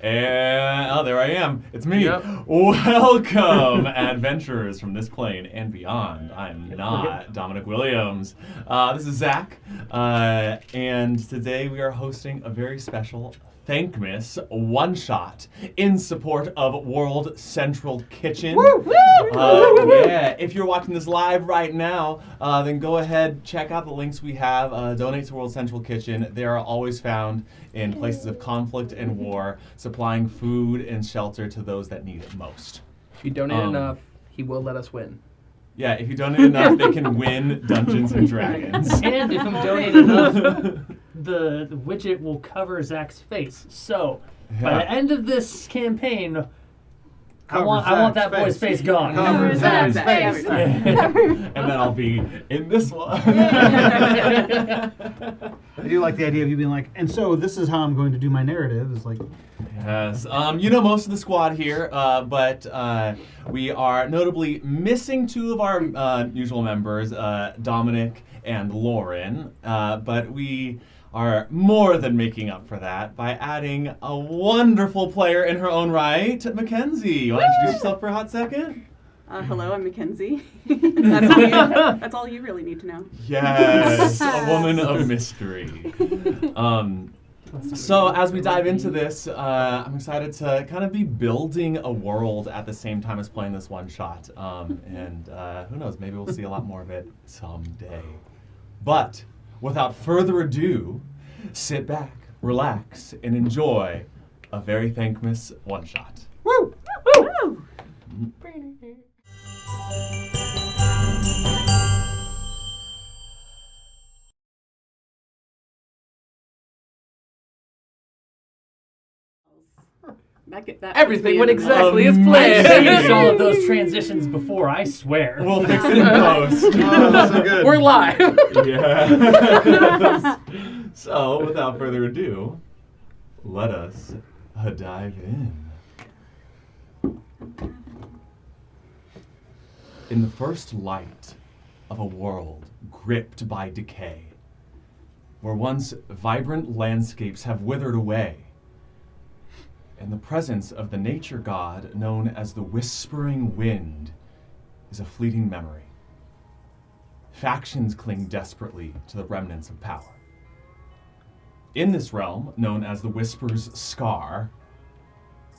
And there I am. It's me. Yep. Welcome, adventurers from this plane and beyond. I'm not Dominic Williams. This is Zach, and today we are hosting a very special Thankmas one-shot in support of World Central Kitchen. Yeah, if you're watching this live right now, then go ahead, check out the links we have. Donate to World Central Kitchen. They are always found in places of conflict and war, supplying food and shelter to those that need it most. If you donate enough, he will let us win. Yeah, if you donate enough, they can win Dungeons and Dragons. And if you donate enough, the widget will cover Zach's face. So, by the end of this campaign, I want that boy's face gone. Cover Zach's face. And then I'll be in this one. I do like the idea of you being like, and so this is how I'm going to do my narrative. Is like, Yes. You know most of the squad here, but we are notably missing two of our usual members, Dominic and Lauren. But we are more than making up for that by adding a wonderful player in her own right, Mackenzie. You want to introduce yourself for a hot second? Hello, I'm Mackenzie. That's all you really need to know. Yes, a woman of mystery. So as we dive into this, I'm excited to kind of be building a world at the same time as playing this one shot. And who knows, maybe we'll see a lot more of it someday. But without further ado, sit back, relax, and enjoy a very Thankmas one shot. woo! Woo! That Everything went puts me in exactly as Amazing. planned. Finish all of those transitions before, I swear. We'll fix it in post. Oh, so good. We're live. Yeah. So, without further ado, let us dive in. In the first light of a world gripped by decay, where once vibrant landscapes have withered away, and the presence of the nature god known as the Whispering Wind is a fleeting memory. Factions cling desperately to the remnants of power. In this realm, known as the Whisper's Scar,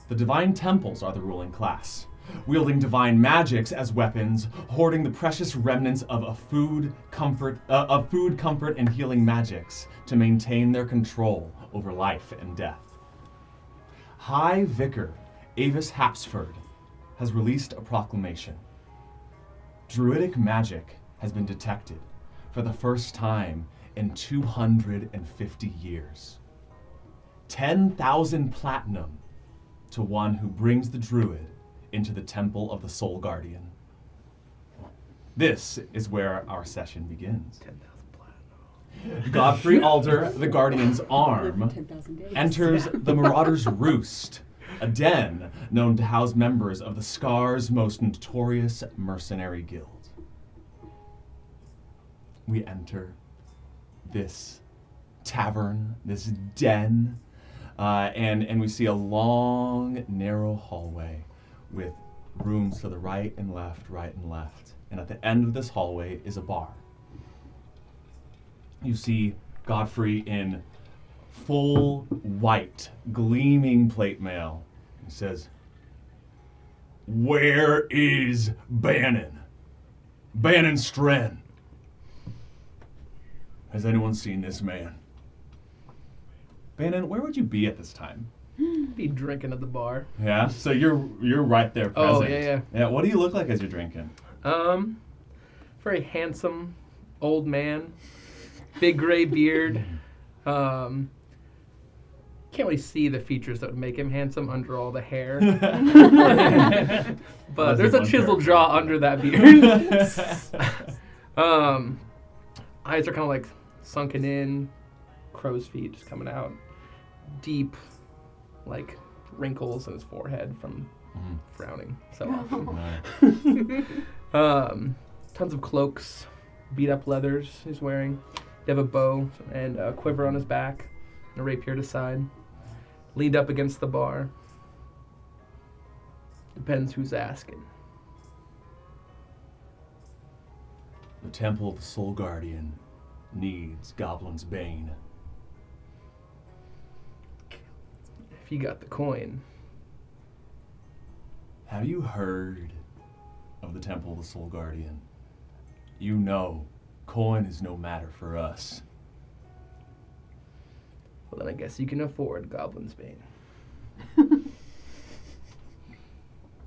the divine temples are the ruling class, wielding divine magics as weapons, hoarding the precious remnants of food, comfort, and healing magics to maintain their control over life and death. High Vicar Avis Hapsford has released a proclamation. Druidic magic has been detected for the first time in 250 years. 10,000 platinum to one who brings the druid into the Temple of the Soul Guardian. This is where our session begins. 10,000 platinum. Godfrey Alder, the Guardian's arm, 10,000 days. enters the Marauder's Roost, a den known to house members of the Scar's most notorious mercenary guild. We enter this tavern, this den, and we see a long, narrow hallway with rooms to the right and left. And at the end of this hallway is a bar. You see Godfrey in full white, gleaming plate mail. He says, "Where is Bannon? Bannon Stren. Has anyone seen this man?" Bannon, where would you be at this time? Be drinking at the bar. Yeah, so you're right there Oh, present. yeah. What do you look like as you're drinking? Very handsome old man, big gray beard. Can't really see the features that would make him handsome under all the hair. But there's a chiseled jaw under that beard. Eyes are kind of like sunken in, crow's feet just coming out. Deep, like wrinkles in his forehead from frowning so often. Tons of cloaks, beat up leathers he's wearing. They have a bow and a quiver on his back, and a rapier to side. leaned up against the bar. Depends who's asking. The Temple of the Soul Guardian needs Goblin's Bane. If you got the coin. Have you heard of the Temple of the Soul Guardian? You know, coin is no matter for us. Well, then I guess you can afford Goblin's Bane.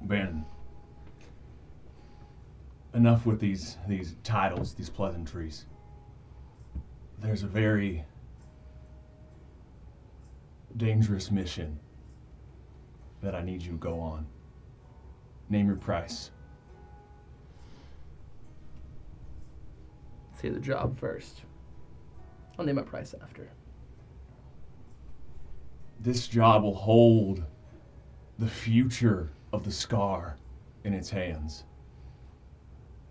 Ben, enough with these titles, these pleasantries. There's a very dangerous mission that I need you to go on. Name your price. See the job first. I'll name my price after. This job will hold the future of the Scar in its hands.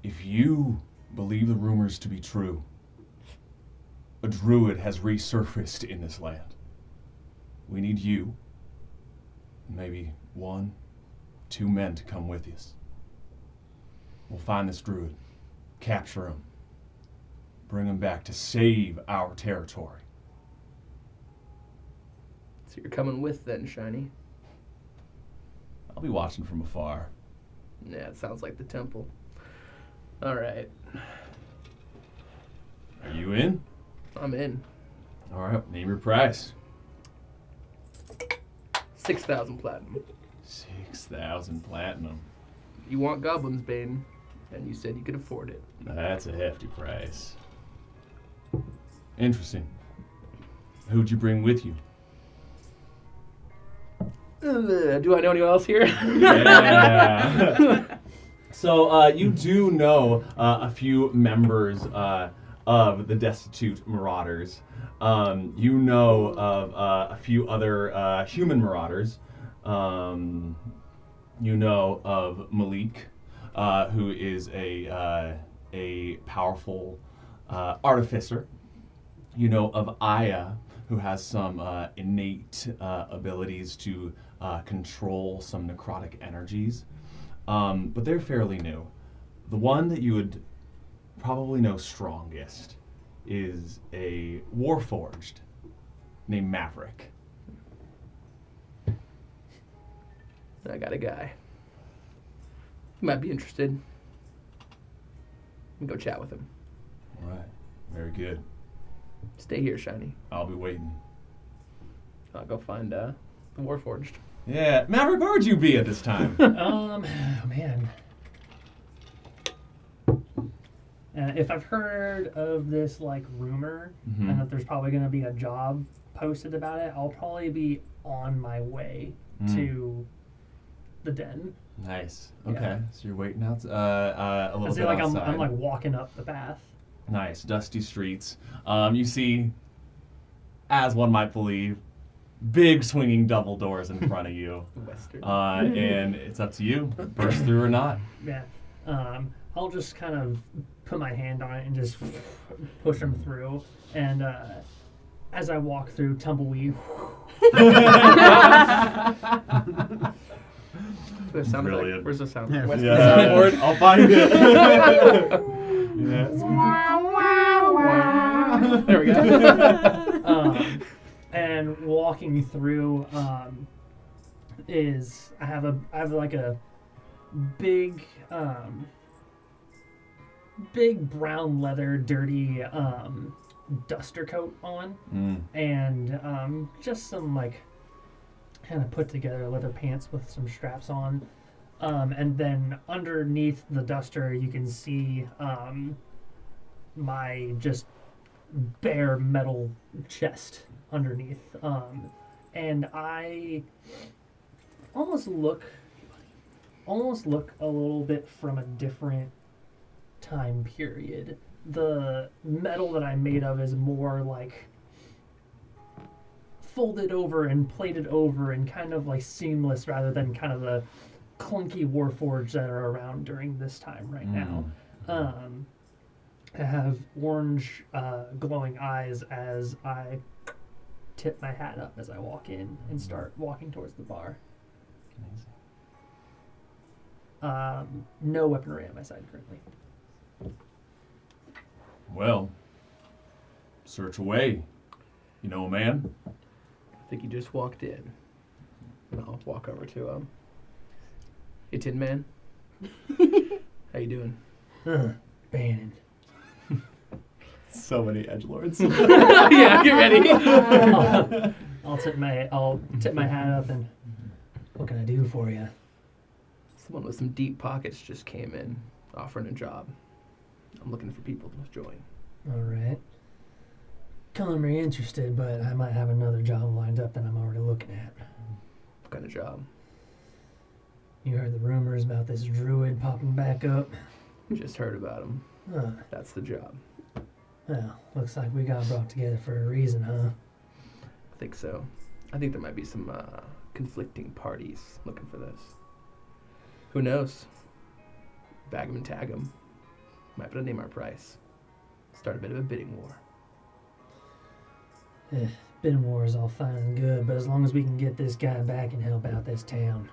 If you believe the rumors to be true, a druid has resurfaced in this land. We need you, maybe 1, 2 men to come with us. We'll find this druid, capture him, bring him back to save our territory. So you're coming with then, Shiny? I'll be watching from afar. Yeah, it sounds like the temple. All right. Are you in? I'm in. All right, name your price. 6,000 platinum. 6,000 platinum. You want Goblin's Bane, and you said you could afford it. That's a hefty price. Interesting. Who'd you bring with you? Do I know anyone else here? Yeah. So you do know a few members of the Destitute Marauders. You know of a few other human marauders. You know of Malik, who is a powerful artificer. You know of Aya, who has some innate abilities to control some necrotic energies. But they're fairly new. The one that you would probably know strongest is a Warforged named Maverick. I got a guy. He might be interested. We can go chat with him. All right. Very good. Stay here, Shiny. I'll be waiting. I'll go find the Warforged. Yeah. Maverick, where would you be at this time? Man. If I've heard of this like rumor and that there's probably going to be a job posted about it, I'll probably be on my way to the den. Nice. Okay. Yeah. So you're waiting out a little I'd say bit like outside. I'm like walking up the path. Nice. Dusty streets. You see, as one might believe, big swinging double doors in front of you. Western. And it's up to you. Burst through or not. Yeah. I'll just kind of put my hand on it and just push them through. And as I walk through, tumbleweed. Where's the sound Brilliant. effect? Where's the sound? Yeah. West- Yeah, I'll find it. Yeah. There we go. And walking through is I have like a big big brown leather dirty duster coat on and just some like kind of put together leather pants with some straps on, and then underneath the duster you can see my just bare metal chest underneath, and I almost look a little bit from a different time period. The metal that I'm made of is more like folded over and plated over and kind of like seamless rather than kind of the clunky warforged that are around during this time right now. I have orange glowing eyes as I tip my hat up as I walk in and start walking towards the bar. No weaponry on my side currently. Well, search away. You know, man. I think he just walked in. And I'll walk over to him. Hey, Tin Man. How you doing? Bannon. So many edgelords. Yeah, get ready. I'll tip my hat up and what can I do for you? Someone with some deep pockets just came in, offering a job. I'm looking for people to join. All right. Culinary interested, but I might have another job lined up that I'm already looking at. What kind of job? You heard the rumors about this druid popping back up? Just heard about him. Huh. That's the job. Well, looks like we got brought together for a reason, huh? I think so. I think there might be some conflicting parties looking for this. Who knows? Bag 'em and tag 'em. Might put a name our price. Start a bit of a bidding war. Bidding war is all fine and good, but as long as we can get this guy back and help out this town.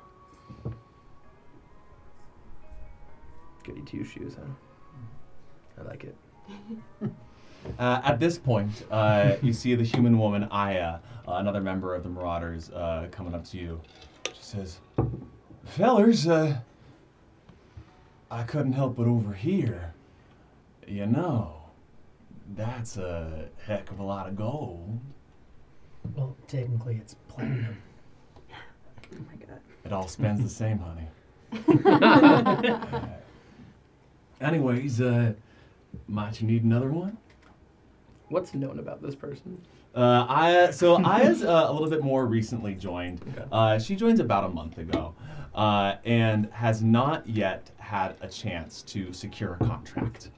Goody two shoes, huh? I like it. At this point, you see the human woman, Aya, another member of the Marauders, coming up to you. She says, "Fellers, I couldn't help but overhear. You know, that's a heck of a lot of gold." Well, technically it's platinum. Oh my god. It all spends the same, honey. Anyways, might you need another one? What's known about this person? Aya's a little bit more recently joined. Okay. She joins about a month ago, and has not yet had a chance to secure a contract.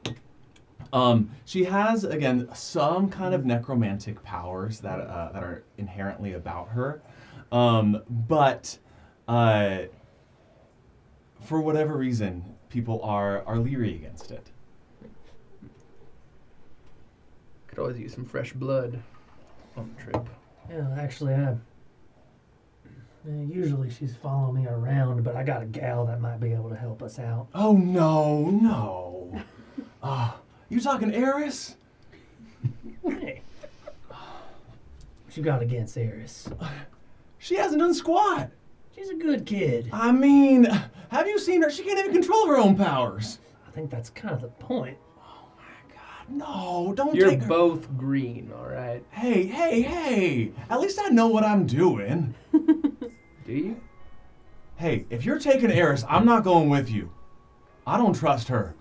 She has, again, some kind of necromantic powers that are inherently about her, but for whatever reason, people are leery against it. Could always use some fresh blood on the trip. Yeah, actually, usually she's following me around, but I got a gal that might be able to help us out. Oh, no. You talking Eris? Hey. What you got against Eris? She hasn't done squat. She's a good kid. I mean, have you seen her? She can't even control her own powers. I think that's kind of the point. Oh my God, no, don't You're take her. both green, all right? Hey. At least I know what I'm doing. Do you? Hey, if you're taking Eris, I'm not going with you. I don't trust her.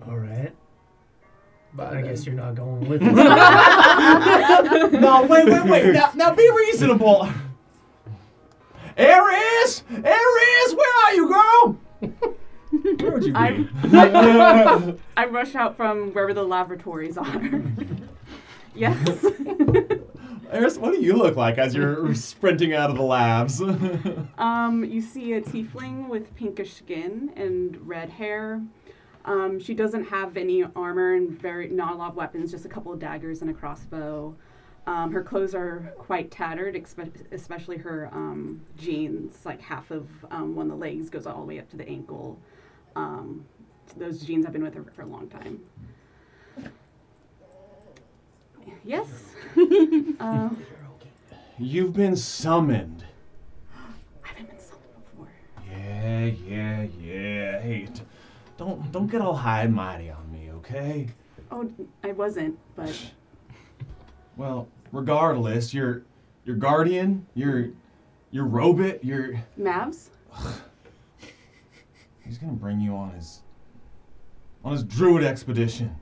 All right. But I guess you're not going with us. No, wait. Now be reasonable. Eris, where are you, girl? Where would you be? I rush out from wherever the lavatories are. Yes. Eris, what do you look like as you're sprinting out of the labs? You see a tiefling with pinkish skin and red hair. She doesn't have any armor and not a lot of weapons, just a couple of daggers and a crossbow. Her clothes are quite tattered, especially her jeans. Like half of one of the legs goes all the way up to the ankle. Those jeans have been with her for a long time. Yes. You've been summoned. I haven't been summoned before. Yeah. Hey, don't get all high and mighty on me, okay? Oh, I wasn't, but Well, regardless, your guardian, your robot, Mavs? he's gonna bring you on his druid expedition.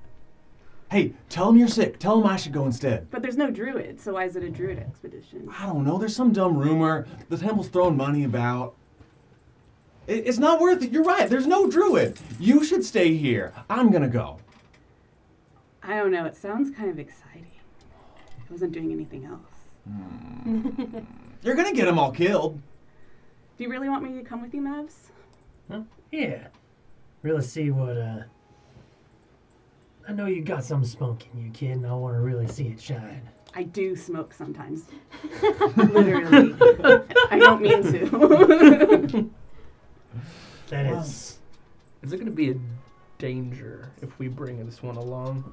Hey, tell him you're sick. Tell him I should go instead. But there's no druid, so why is it a druid expedition? I don't know. There's some dumb rumor. The temple's throwing money about. It's not worth it. You're right. There's no druid. You should stay here. I'm gonna go. I don't know. It sounds kind of exciting. I wasn't doing anything else. You're gonna get them all killed. Do you really want me to come with you, Mavs? Huh? Yeah. Really see what I know you got some smoke in you, kid, and I want to really see it shine. I do smoke sometimes. Literally. I don't mean to. That Wow. is... Is it going to be a danger if we bring this one along?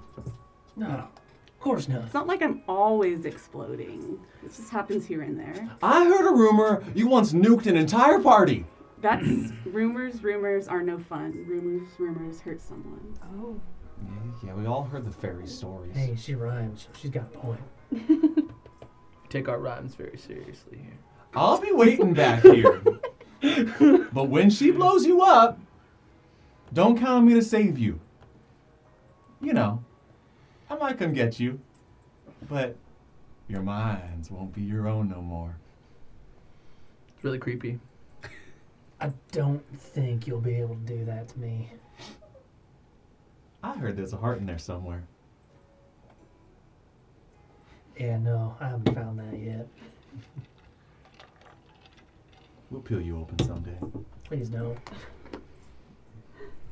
No, of course not. It's not like I'm always exploding. It just happens here and there. I heard a rumor you once nuked an entire party. That's rumors. Rumors are no fun. Rumors hurt someone. Oh. Yeah, we all heard the fairy stories. Hey, she rhymes, so she's got a point. Take our rhymes very seriously here. I'll be waiting back here. But when she blows you up, don't count on me to save you. You know, I might come get you, but your minds won't be your own no more. It's really creepy. I don't think you'll be able to do that to me. I heard there's a heart in there somewhere. Yeah, no, I haven't found that yet. We'll peel you open someday. Please don't.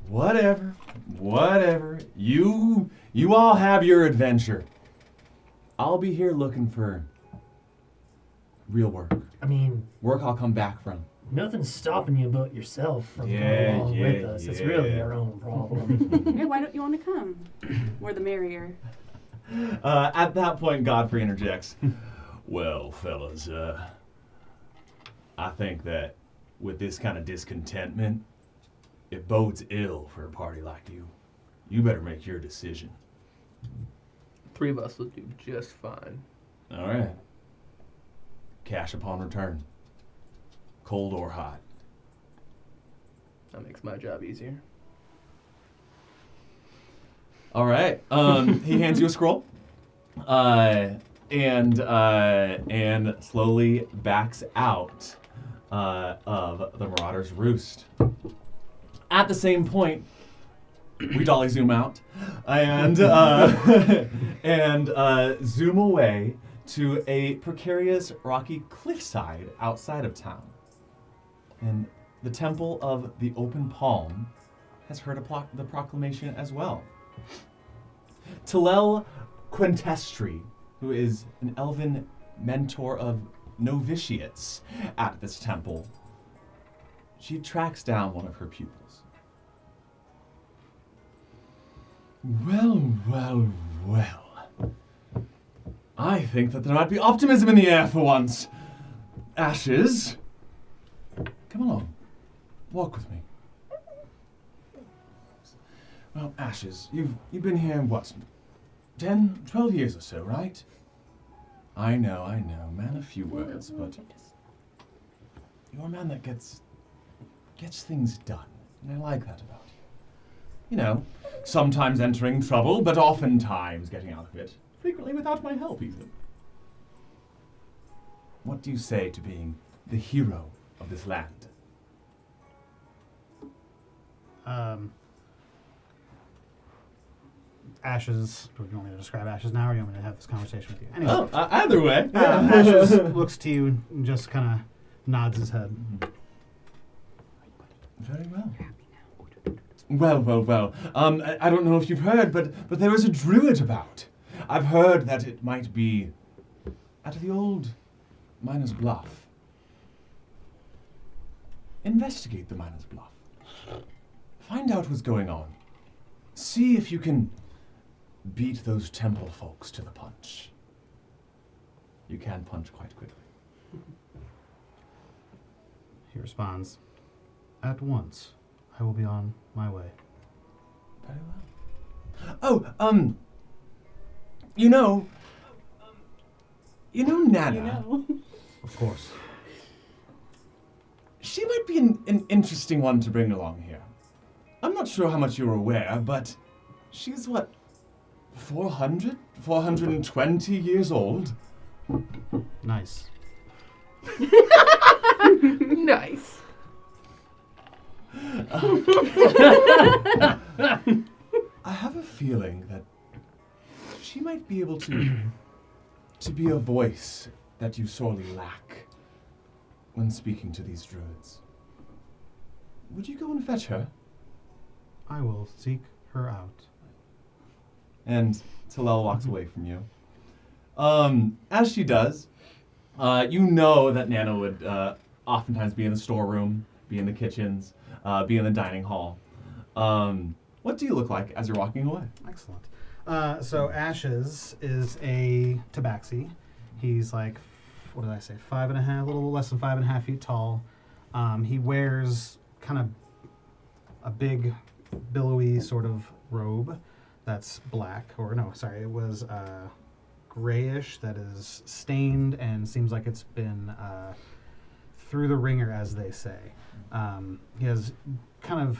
Whatever. You all have your adventure. I'll be here looking for real work. I mean, Work I'll come back from. nothing's stopping you but yourself from Yeah, going along yeah, with us. It's really yeah. your own problem. Hey, why don't you want to come? More the merrier. At that point, Godfrey interjects. Well, fellas, I think that with this kind of discontentment, it bodes ill for a party like you. You better make your decision. 3 of us will do just fine. All right. Cash upon return. Cold or hot. That makes my job easier. All right. He hands you a scroll, and slowly backs out of the Marauder's Roost. At the same point, we dolly zoom out and zoom away to a precarious rocky cliffside outside of town. And the Temple of the Open Palm has heard the proclamation as well. Talel Quintestri, who is an elven mentor of novitiates at this temple, she tracks down one of her pupils. Well. I think that there might be optimism in the air for once. Ashes, come along. Walk with me. Well, Ashes, you've been here, what, 10, 12 years or so, right? I know, man of few words, but you're a man that gets things done, and I like that about you. You know, sometimes entering trouble, but oftentimes getting out of it, frequently without my help even. What do you say to being the hero of this land? Ashes. Do you want me to describe Ashes now, or do you want me to have this conversation with you? Anyway, Oh, either way. Ashes looks to you and just kind of nods his head. Very well. Well. I don't know if you've heard, but there is a druid about. I've heard that it might be at the old Miner's Bluff. Investigate the Miner's Bluff. Find out what's going on. See if you can beat those temple folks to the punch. You can punch quite quickly. He responds, "At once. I will be on my way." Very well. Oh, you know Nana. Of course. She might be an interesting one to bring along here. I'm not sure how much you're aware, but she's what, 420 years old? Nice. Nice. I have a feeling that she might be able to be a voice that you sorely lack when speaking to these druids. Would you go and fetch her? I will seek her out. And Talel walks away from you. As she does, you know that Nana would oftentimes be in the storeroom, be in the kitchens, be in the dining hall. What do you look like as you're walking away? Excellent. So Ashes is a tabaxi. He's like, what did I say, 5.5, a little less than 5.5 feet tall. He wears kind of a big, billowy sort of robe that's black, or no, sorry, it was grayish that is stained and seems like it's been through the ringer, as they say. He has kind of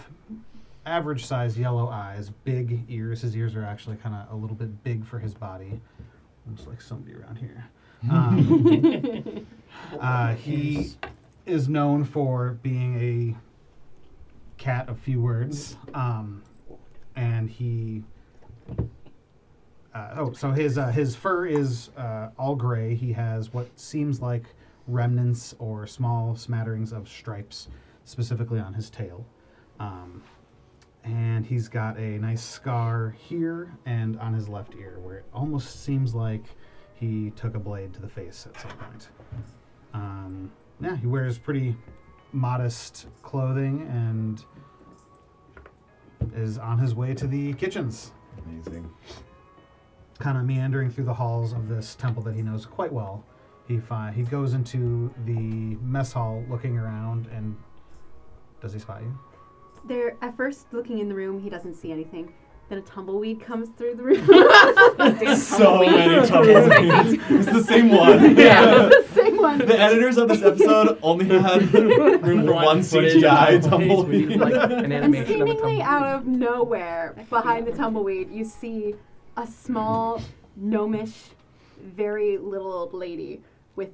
average-sized yellow eyes, big ears. His ears are actually kind of a little bit big for his body. Looks like somebody around here. He is known for being a cat of few words, and he. So his fur is all gray. He has what seems like remnants or small smatterings of stripes, specifically on his tail. And he's got a nice scar here and on his left ear, where it almost seems like he took a blade to the face at some point. He wears pretty modest clothing and is on his way to the kitchens. Amazing. Kind of meandering through the halls of this temple that he knows quite well. He goes into the mess hall looking around, and does he spot you? There, at first, looking in the room, he doesn't see anything. Then a tumbleweed comes through the room. So many tumbleweeds. It's the same one. Yeah, it's the same one. The editors of this episode only had room for one CGI tumbleweed. Like an And animation of a seemingly tumbleweed. out of nowhere, behind the tumbleweed, you see a small, gnomish, very little old lady with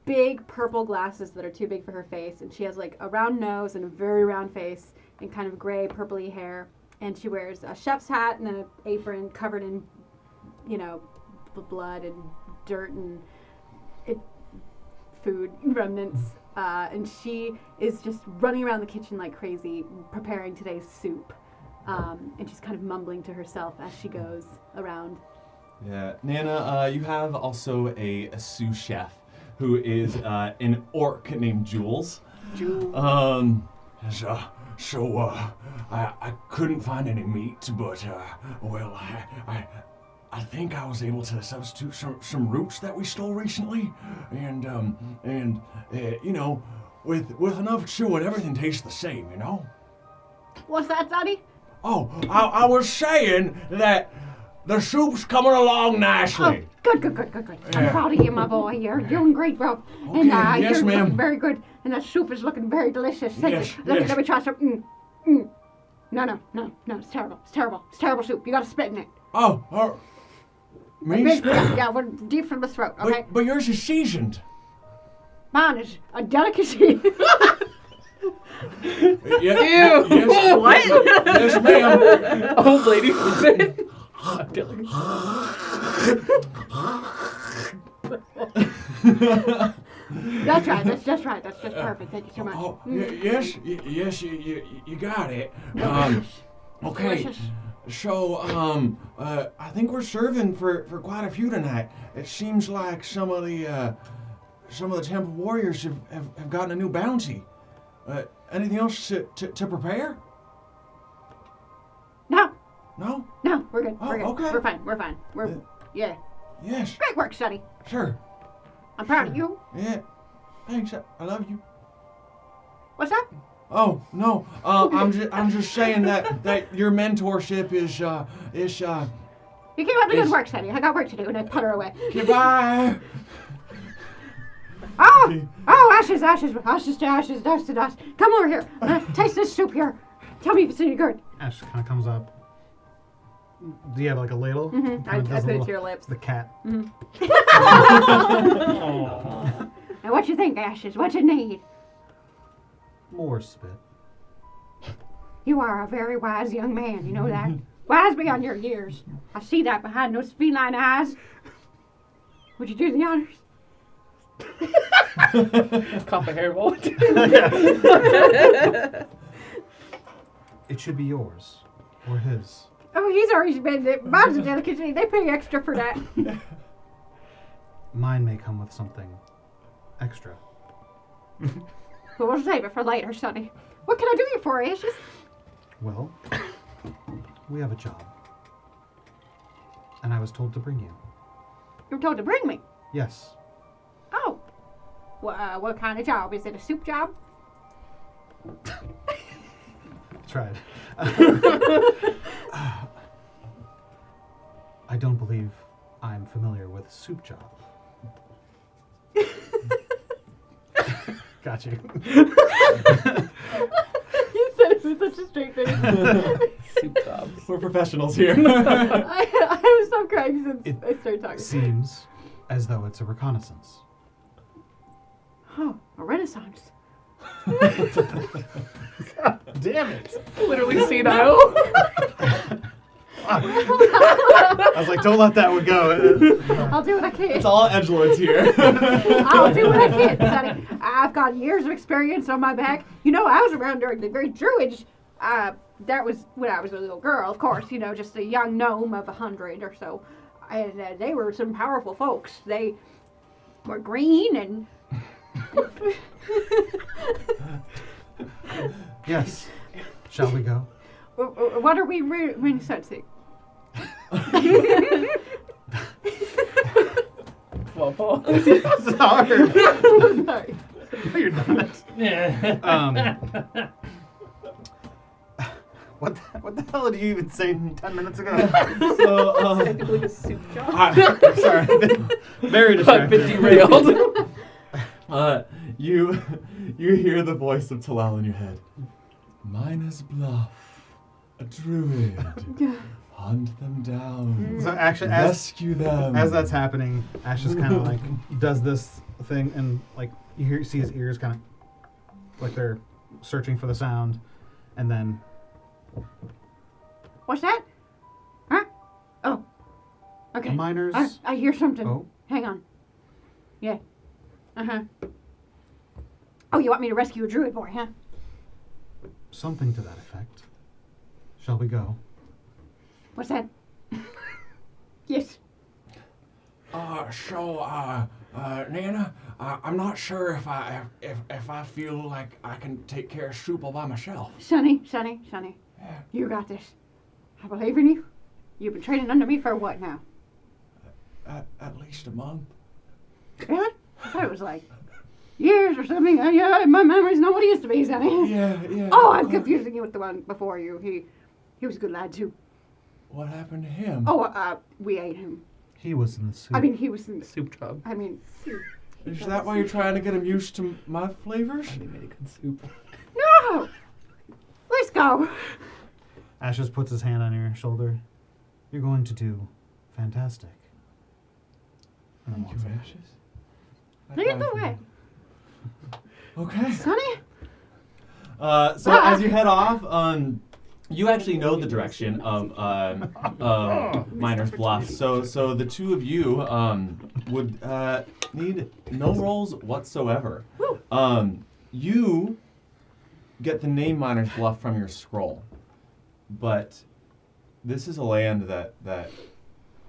big purple glasses that are too big for her face. And she has like a round nose and a very round face and kind of gray, purpley hair. And she wears a chef's hat and an apron covered in, blood and dirt and food remnants. And she is just running around the kitchen like crazy, preparing today's soup. And she's kind of mumbling to herself as she goes around. Yeah, Nana, you have also a sous chef who is an orc named Jules. I couldn't find any meat, but I think I was able to substitute some roots that we stole recently, and with enough chewing, everything tastes the same, What's that, Daddy? Oh, I was saying that the soup's coming along nicely. Oh, good. I'm proud of you, my boy. You're doing great, bro. Okay, And yes, you're ma'am. looking very good. And that soup is looking very delicious. Yes, Let me try some. No, it's terrible. It's terrible soup. You gotta spit in it. Me? Yeah, we're deep from the throat, okay? But yours is seasoned. Mine is a delicacy. Yes, What? Yes, ma'am. Old lady. That's right. That's just right. That's just perfect. Thank you so much. Oh, yes, you got it. Okay. Delicious. So, I think we're serving for quite a few tonight. It seems like some of the temple warriors have gotten a new bounty. Anything else to prepare? No, we're good. Oh, We're good. okay. We're fine. Yeah. Yes, Great work, Sonny. sure. I'm proud of you. Yeah. Thanks. I love you. What's that? Oh no. I'm just saying that your mentorship is You keep up the good work, Sonny. I got work to do, and I put her away. goodbye. Oh, ashes, dust to dust. Come over here. Taste this soup here. Tell me if it's any good. Ash kind of comes up. Do you have like a ladle? Mm-hmm. I Kinda does put a it little- to your lips. The cat. And what you think, Ashes? What you need? More spit. You are a very wise young man. You know that? Wise beyond your years. I see that behind those feline eyes. Would you do the honors? Cough a hairball. It should be yours. Or his. Oh, he's already been there. Mine's a delicacy. They pay extra for that. Mine may come with something extra. But we'll save it for later, Sonny. What can I do you for, Ashes? Well, we have a job. And I was told to bring you. You were told to bring me. Yes. Oh. What kind of job? Is it a soup job? Tried. I don't believe I'm familiar with soup job. Got you. You said it with such a straight face. Soup jobs. We're professionals here. I haven't stopped crying since It I started talking. Seems as though it's a reconnaissance. Oh, a renaissance. Damn it! Literally senile. I was like, don't let that one go. I'll do what I can. It's all edgelords here. I'll do what I can, Sonny. I've got years of experience on my back. You know, I was around during the Great Druids. That was when I was a little girl, of course. You know, just a young gnome of 100 or so. And they were some powerful folks. They were green and... Yes. Shall we go? What are we renaissancing? Well, Paul. It's hard. Sorry. No, you're not. Yeah. What the hell did you even say 10 minutes ago? So, Technically a soup job. Sorry. Very I've been distracted. derailed. you hear the voice of Talal in your head. Miner's Bluff, a druid. Hunt them down. So actually, Rescue them. as that's happening, Ash just kind of like does this thing, and like you see his ears kind of like they're searching for the sound, and then What's that? Huh? Oh. Okay. the miners. I hear something. Oh. Hang on. Yeah. Uh-huh. Oh, you want me to rescue a druid boy, huh? Something to that effect. Shall we go? What's that? Yes. Nana, I'm not sure if I feel like I can take care of soup all by myself. Sonny. You got this. I believe in you. You've been training under me for what now? At least a month. Really? I thought it was like years or something. Yeah, my memory's not what it used to be, Sonny. Yeah. Oh, I'm confusing you with the one before you. He was a good lad too. What happened to him? Oh, we ate him. He was in the soup. I mean, he was in the Soup job. I mean, Is that why you're trying to get him used to my flavors? American soup. no! Let's go. Ash just puts his hand on your shoulder. You're going to do fantastic. And then walks away. Lead the way. Okay. Sonny? So as you head off, you actually know the direction of Miner's Bluff. So the two of you would need no rolls whatsoever. You get the name Miner's Bluff from your scroll, but this is a land that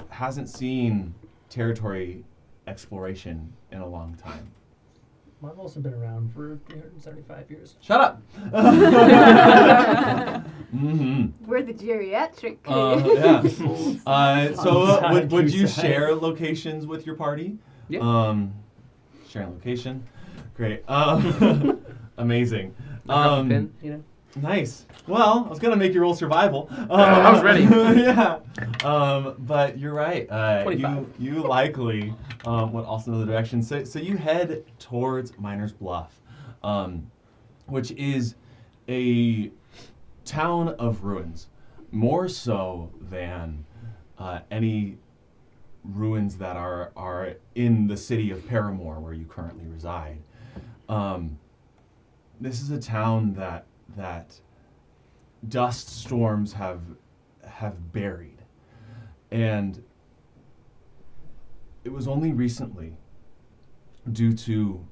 hasn't seen territory exploration in a long time. Mine have also been around for 375 years. Shut up. Mm-hmm. We're the geriatric. Yeah. So would you Countryside. share locations with your party? Yeah. Sharing location. Great. Amazing. Pin, you know. Nice. Well, I was gonna make you roll survival. I was ready. Yeah. But you're right. 25. You likely would also know the direction. So you head towards Miner's Bluff, which is a town of ruins, more so than any ruins that are in the city of Paramore, where you currently reside. This is a town that dust storms have buried, and it was only recently, due to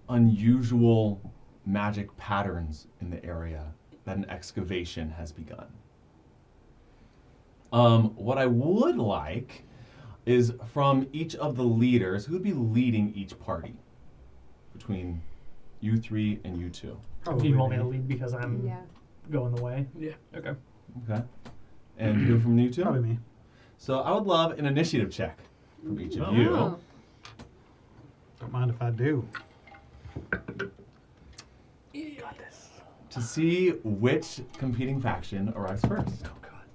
unusual magic patterns in the area, that an excavation has begun. What I would like is from each of the leaders, who would be leading each party between you three and you two. Do you want me to lead because I'm Yeah. going the way? Yeah. Okay. Okay. And who from you two? Probably me. So I would love an initiative check from each of Oh. you. Oh. Don't mind if I do. Got this. To see which competing faction arrives first. Oh God.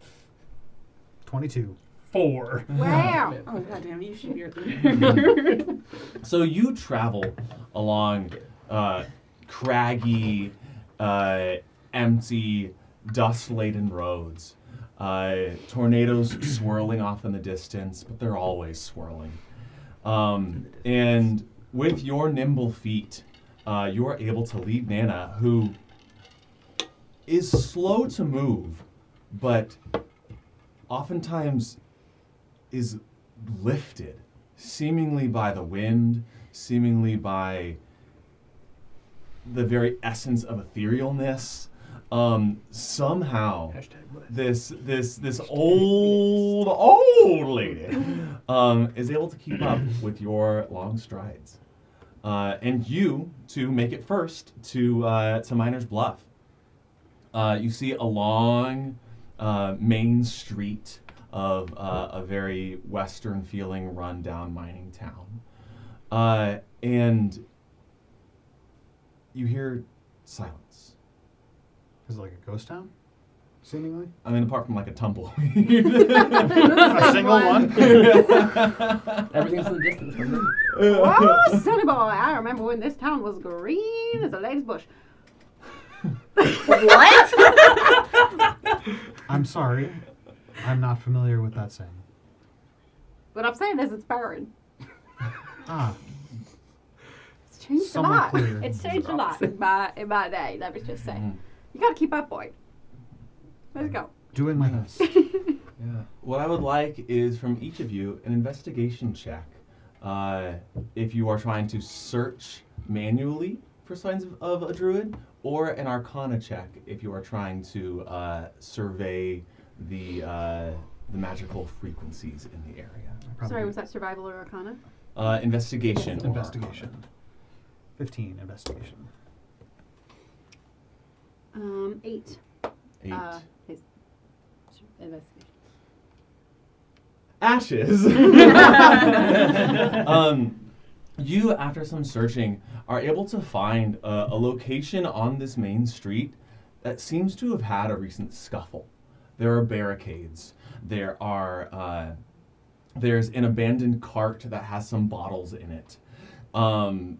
22. 4. Wow. Oh goddamn! You should be right there. So you travel along craggy, empty, dust-laden roads. Tornadoes swirling off in the distance, but they're always swirling. And with your nimble feet, you are able to lead Nana, who is slow to move, but oftentimes is lifted, seemingly by the wind, seemingly by the very essence of etherealness. Somehow, this old lady is able to keep up with your long strides, and you to make it first to Miner's Bluff. You see a long main street of a very western-feeling, run-down mining town, and you hear silence. Is it like a ghost town? Seemingly? I mean, apart from like a tumbleweed. A single one? Everything's in the distance from them. Oh, sonny boy, I remember when this town was green as a lady's bush. What? I'm sorry. I'm not familiar with that saying. What I'm saying is it's barren. Ah, It's changed Somewhat a lot. clear. It's changed a lot in my day, let me just say. You gotta keep up, boy. Let's go. doing my best. Yeah. What I would like is from each of you an investigation check. If you are trying to search manually for signs of a druid, or an arcana check if you are trying to survey the magical frequencies in the area. Sorry, was that survival or arcana? Investigation. or Investigation. 15 investigation. 8. 8. His investigation. Ashes. You, after some searching, are able to find a location on this main street that seems to have had a recent scuffle. There are barricades. There's an abandoned cart that has some bottles in it, and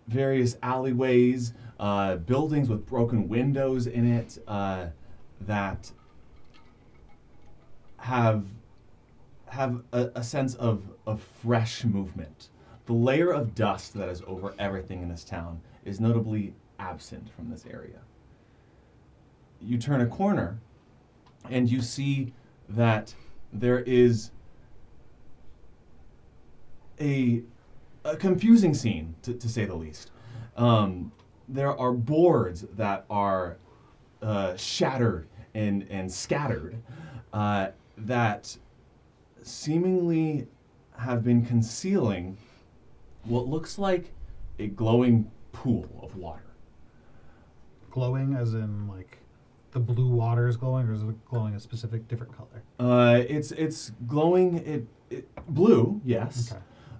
various alleyways, buildings with broken windows in it that have a sense of fresh movement. The layer of dust that is over everything in this town is notably absent from this area. You turn a corner and you see that there is a confusing scene, to say the least. There are boards that are shattered and scattered that seemingly have been concealing what looks like a glowing pool of water. Glowing as in like the blue water is glowing, or is it glowing a specific different color? It's glowing it blue, yes.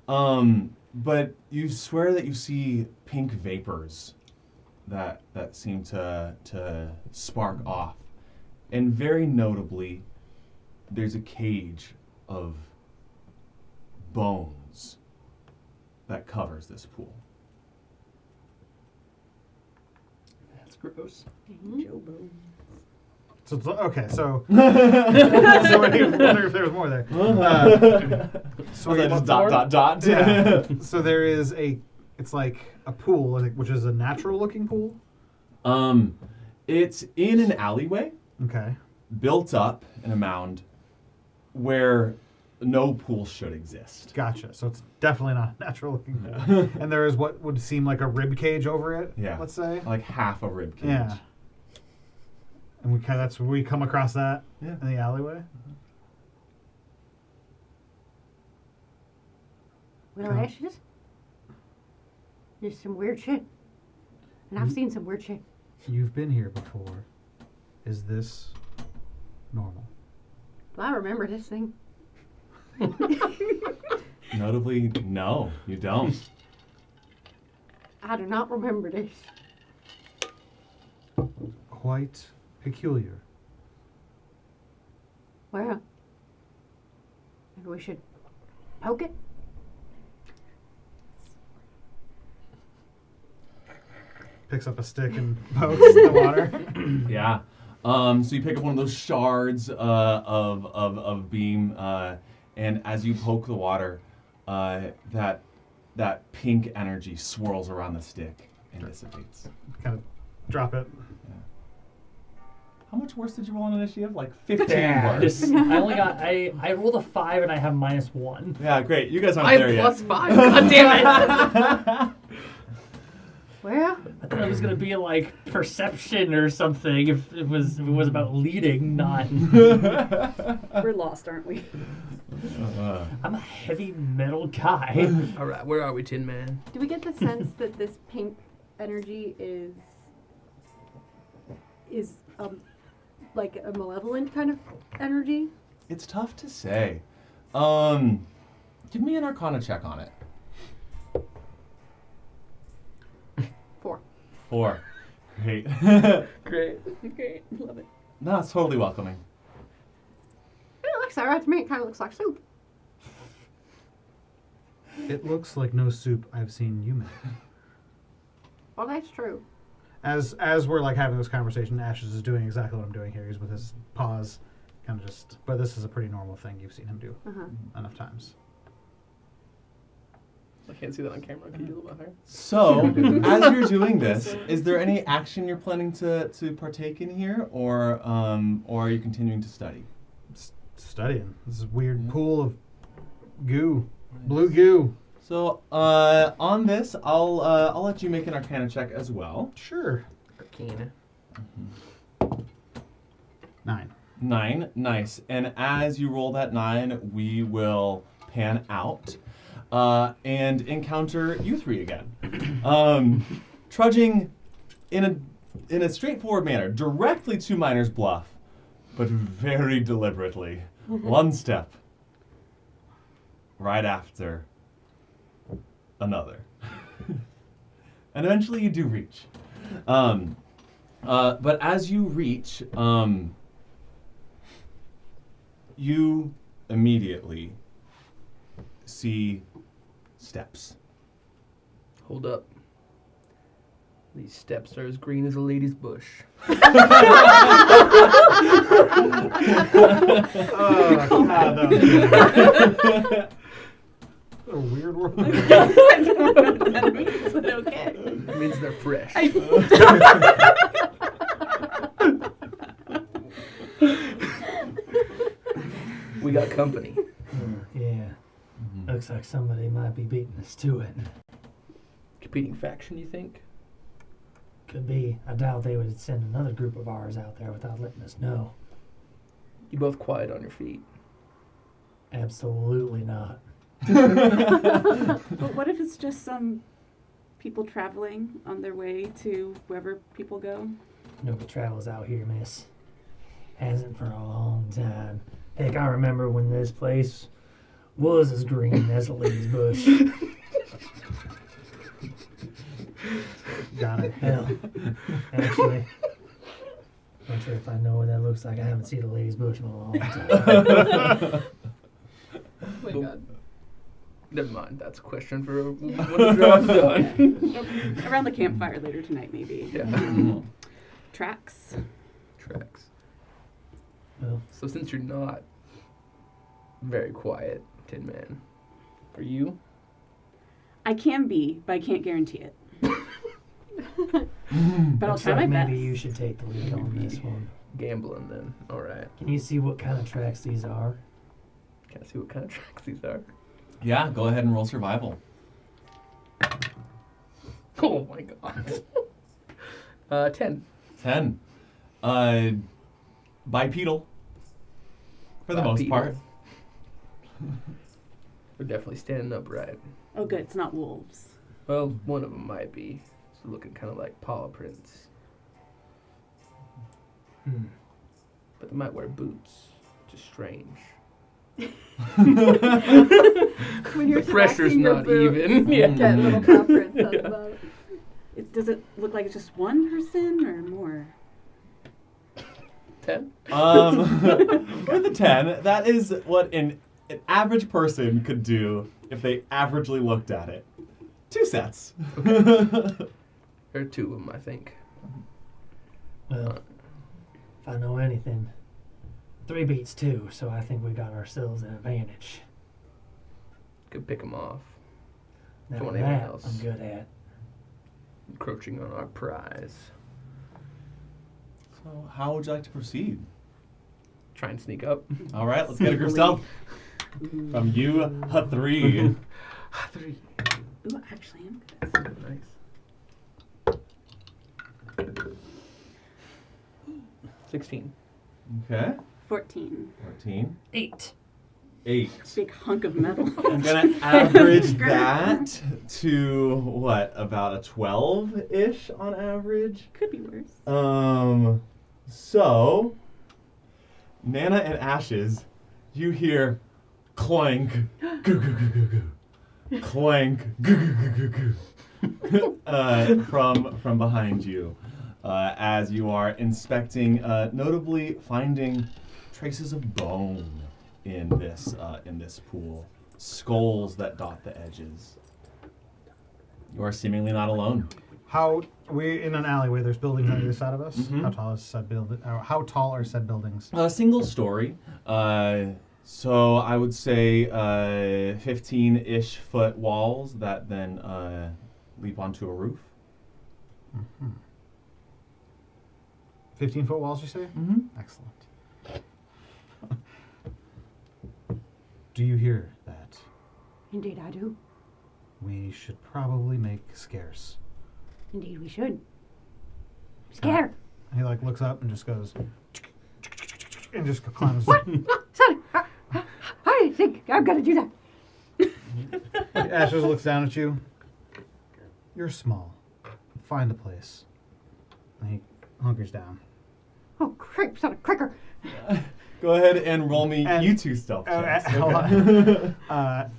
Okay. But you swear that you see pink vapors that seem to spark off. And very notably, there's a cage of bones that covers this pool. That's gross. So it's, okay, so so I wonder if there's more there. So that just dot. Yeah. So there is it's like a pool, which is a natural looking pool. It's in an alleyway, Okay. built up in a mound, where no pool should exist. Gotcha. So it's definitely not a natural looking pool. And there is what would seem like a rib cage over it. Yeah. Let's say. Like half a rib cage. Yeah. And that's where we come across that Yeah. in the alleyway. Well, Oh. Ashes, there's some weird shit. And I've seen some weird shit. You've been here before. Is this normal? Do I remember this thing? Notably, no, you don't. I do not remember this. Quite peculiar. Well, maybe we should poke it? Picks up a stick and pokes the water. Yeah. So you pick up one of those shards of beam, and as you poke the water, that pink energy swirls around the stick and dissipates. Kind of drop it. How much worse did you roll on initiative? Like 15 Yeah, worse. I only got I rolled a 5 and I have -1. Yeah, great. You guys aren't I'm there yet. plus 5. God damn it. Well, I thought it was gonna be like perception or something. If it was about leading, not. We're lost, aren't we? I'm a heavy metal guy. All right, where are we, Tin Man? do we get the sense that this pink energy is like a malevolent kind of energy? It's tough to say. Give me an Arcana check on it. 4. Great. Great. Great, love it. No, it's totally welcoming. It looks alright to me. It kind of looks like soup. It looks like no soup I've seen you make. Well, that's true. As we're like having this conversation, Ashes is doing exactly what I'm doing here. He's with his paws, kind of just. But this is a pretty normal thing you've seen him do enough times. I can't see that on camera. Can you do a little bit higher? So, as you're doing this, is there any action you're planning to partake in here, or are you continuing to study? Studying this weird pool of goo, blue goo. So, on this, I'll let you make an Arcana check as well. Sure. Arcana. 9. 9, nice. And as you roll that 9, we will pan out and encounter you three again, trudging in a straightforward manner directly to Miner's Bluff, but very deliberately, one step right after another, and eventually you do reach. But as you reach, you immediately see steps. Hold up. These steps are as green as a lady's bush. Oh, God, that was a weird word. That means, but okay. It means they're fresh. We got company. Yeah. Looks like somebody might be beating us to it. Competing faction, you think? Could be. I doubt they would send another group of ours out there without letting us know. You both quiet on your feet. Absolutely not. But what if it's just some people traveling on their way to wherever people go? Nobody travels out here, miss. Hasn't for a long time. Heck, I remember when this place was as green as a lady's bush. Got it. Hell, actually, not sure if I know what that looks like. I haven't seen a lady's bush in a long time. Oh my god. Never mind. That's a question for when the drive's done. Around the campfire later tonight, maybe. Yeah. Tracks. Tracks. Well, So since you're not very quiet, Tin Man, are you? I can be, but I can't guarantee it. But I'll looks try like my maybe best. you should take the lead on this one. Gambling then. Alright. Can you see what kind of tracks these are? Can I see what kind of tracks these are? Yeah, go ahead and roll survival. Oh my god. 10. 10. bipedal, for the most Bipedal. part. We're definitely standing upright. Oh, good. It's not wolves. Well, one of them might be. It's looking kind of like paw prints. But they might wear boots. Just strange. When you're The pressure's taxing your not boot, even. you get little paw prints on the boat. Does it look like it's just one person or more? 10? With a 10, that is what an average person could do if they averagely looked at it. 2 sets. There are 2 of them, I think. Well, if I know anything, 3 beats 2, so I think we got ourselves an advantage. Could pick them off. Now want anyone that else? I'm good at. Encroaching on our prize. So, how would you like to proceed? Try and sneak up. All right, let's get a group stealth from you, 3. 3. Ooh, actually, I'm good. Nice. 16. Okay, 14. 14. 8. 8. Big hunk of metal. I'm gonna average that to what, about a 12-ish on average. Could be worse. So Nana and Ashes, you hear clank, goo goo goo goo goo, clank, goo goo goo goo goo, from behind you, as you are inspecting, notably finding traces of bone in this pool, skulls that dot the edges. You are seemingly not alone. How we're in an alleyway. There's buildings on either side of us. Mhm. How tall is said building? How tall are said buildings? Single story. So I would say 15-ish foot walls that then leap onto a roof. 15-foot walls, you say? Mm-hmm. Excellent. Do you hear that? Indeed, I do. We should probably make scarce. Indeed, we should. Scared. He like looks up and just goes and just climbs. What? Sonny, how do you think I'm gonna do that? Ashes looks down at you. You're small. Find a place. And he hunkers down. Oh, cripes on a cricker. Go ahead and roll me And- you 2 stealth checks. hold Okay. on.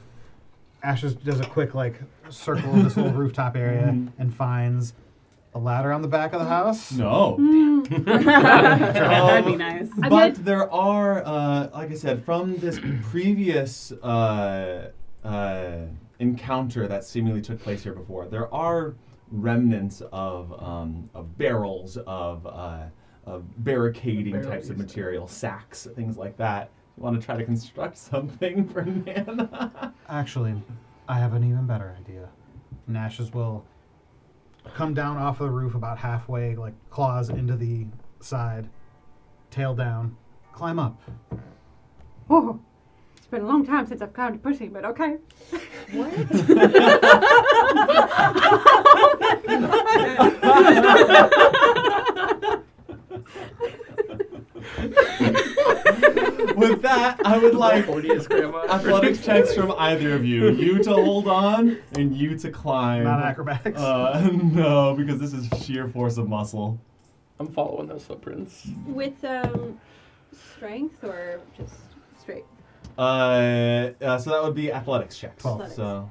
Ashes does a quick like circle of this little rooftop area and finds a ladder on the back of the house. No. That'd be nice. But there are, like I said, from this previous encounter that seemingly took place here before, there are remnants of barrels, of barricading types Barrels. of material, sacks, things like that. You want to try to construct something for Nana? Actually, I have an even better idea. And Ashes will come down off the roof about halfway, like claws into the side, tail down, climb up. Oh, it's been a long time since I've climbed a pussy, but okay. With that, I would like 40th grandma. athletics checks from either of you. You to hold on, and you to climb. Not acrobatics. No, because this is sheer force of muscle. I'm following those footprints. With strength or just straight? So that would be athletics checks. 12. So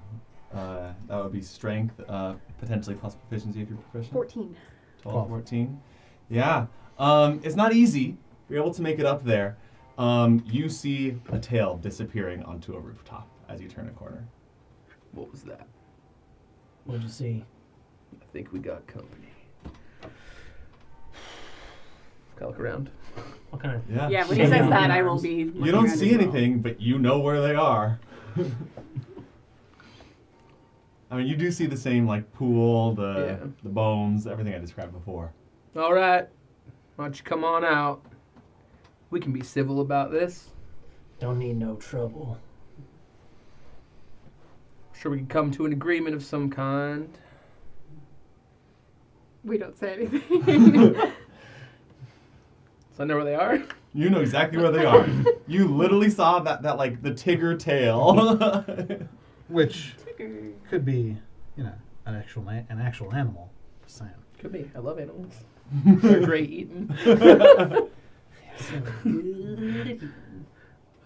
that would be strength, potentially plus proficiency if you're proficient. 14. 12, 14. Yeah. It's not easy. You're able to make it up there. You see a tail disappearing onto a rooftop as you turn a corner. What was that? What'd you see? I think we got company. Gotta look around. What kind of... Yeah. Yeah, when he Shaking says on that, the I will arms. be. You looking don't around see as well. anything, but you know where they are. I mean, you do see the same like pool, the bones, everything I described before. All right. Why don't you come on out? We can be civil about this. Don't need no trouble. Sure, we can come to an agreement of some kind. We don't say anything. So I know where they are. You know exactly where they are. You literally saw that like the Tigger tail. Which could be, an actual animal. Just saying. Could be. I love animals. They're great eating.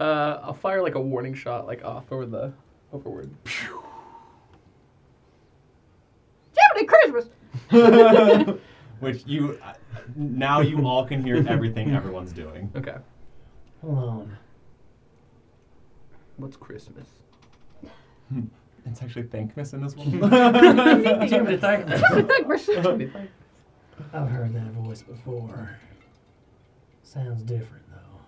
I'll fire like a warning shot, like off overward. Jiminy Christmas! Which now you all can hear everything everyone's doing. Okay. Hold on. What's Christmas? It's actually Thankmas in this one. Jiminy Thankmas. Thankmas. I've heard that voice before. Sounds different, though.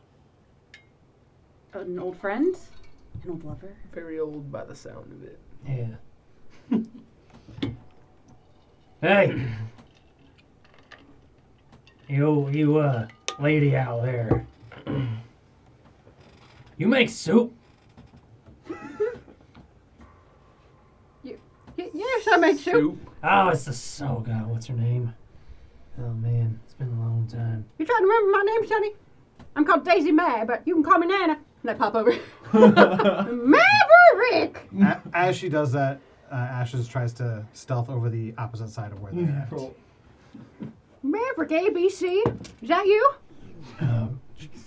An old friend? An old lover? Very old by the sound of it. Yeah. Hey! You lady out there. You make soup? Yes, I make soup. Oh, it's the God, what's her name? Oh man, it's been a long time. You trying to remember my name, Sonny? I'm called Daisy May, but you can call me Nana. And I pop over. Maverick! As she does that, Ashes tries to stealth over the opposite side of where they're at. Maverick ABC. Is that you?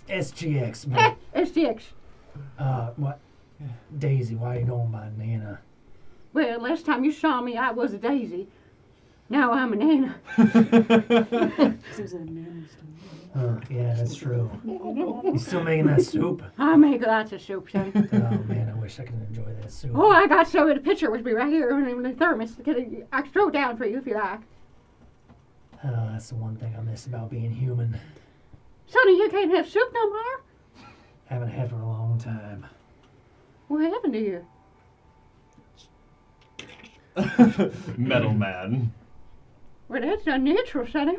SGX, man. SGX. What? Daisy, why are you going by Nana? Well, last time you saw me, I was a Daisy. Now I'm a Nana. Yeah, that's true. You still making that soup? I make lots of soup, Sonny. Oh man, I wish I could enjoy that soup. Oh, I got some in the pitcher with me right here in the thermos. I can throw it down for you if you like. Oh, that's the one thing I miss about being human. Sonny, you can't have soup no more. Haven't had for a long time. What happened to you? Metal Man. Well, that's unnatural, Sonny.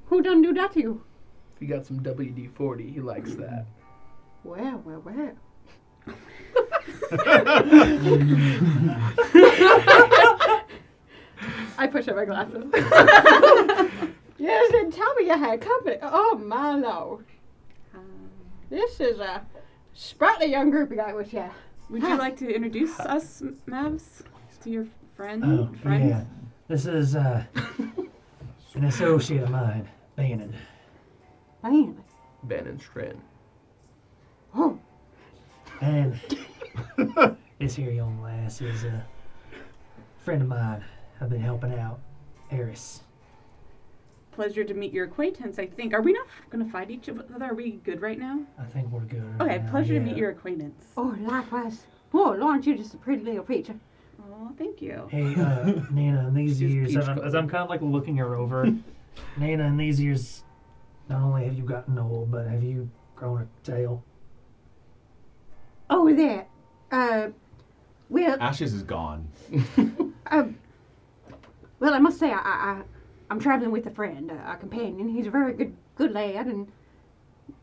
Who done do that to you? If you got some WD-40, he likes that. Well. I push up my glasses. Yes, and tell me you had company. Oh, my Lord. This is a sprightly young group you got with you. Would you like to introduce us, Mavs, to your friend? Oh, friend? yeah. This is an associate of mine, Bannon. Man. Bannon's friend. Oh. And this here young lass is a friend of mine. I've been helping out, Eris. Pleasure to meet your acquaintance, I think. Are we not going to fight each other? Are we good right now? I think we're good. Okay, now, pleasure yeah. to meet your acquaintance. Oh, likewise. Oh, aren't you just a pretty little creature? Oh, thank you. Hey, Nana, in these She's years, peach as colored. I'm kind of like looking her over, Nana, in these years, not only have you gotten old, but have you grown a tail? Oh, that. Well, Ashes is gone. well, I must say, I'm traveling with a friend, a companion. He's a very good lad, and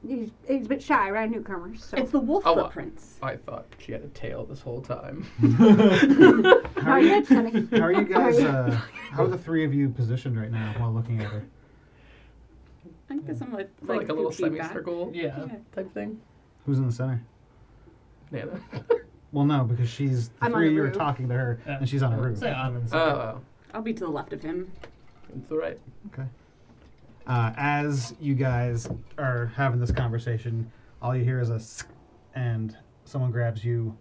he's a bit shy around newcomers. So. It's the wolf Oh, footprints. I thought she had a tail this whole time. How are you, Sonny? How are you guys? How are the three of you positioned right now while looking at her? I guess I'm like Like a little 15 back. semicircle Yeah. type thing. Who's in the center? Nana. Well, no, because she's the I'm on three the of you are roof. talking to her, and she's on a roof. Say I'm in the Oh, I'll be to the left of him. it's all right. Okay. As you guys are having this conversation, all you hear is a sk, and someone grabs you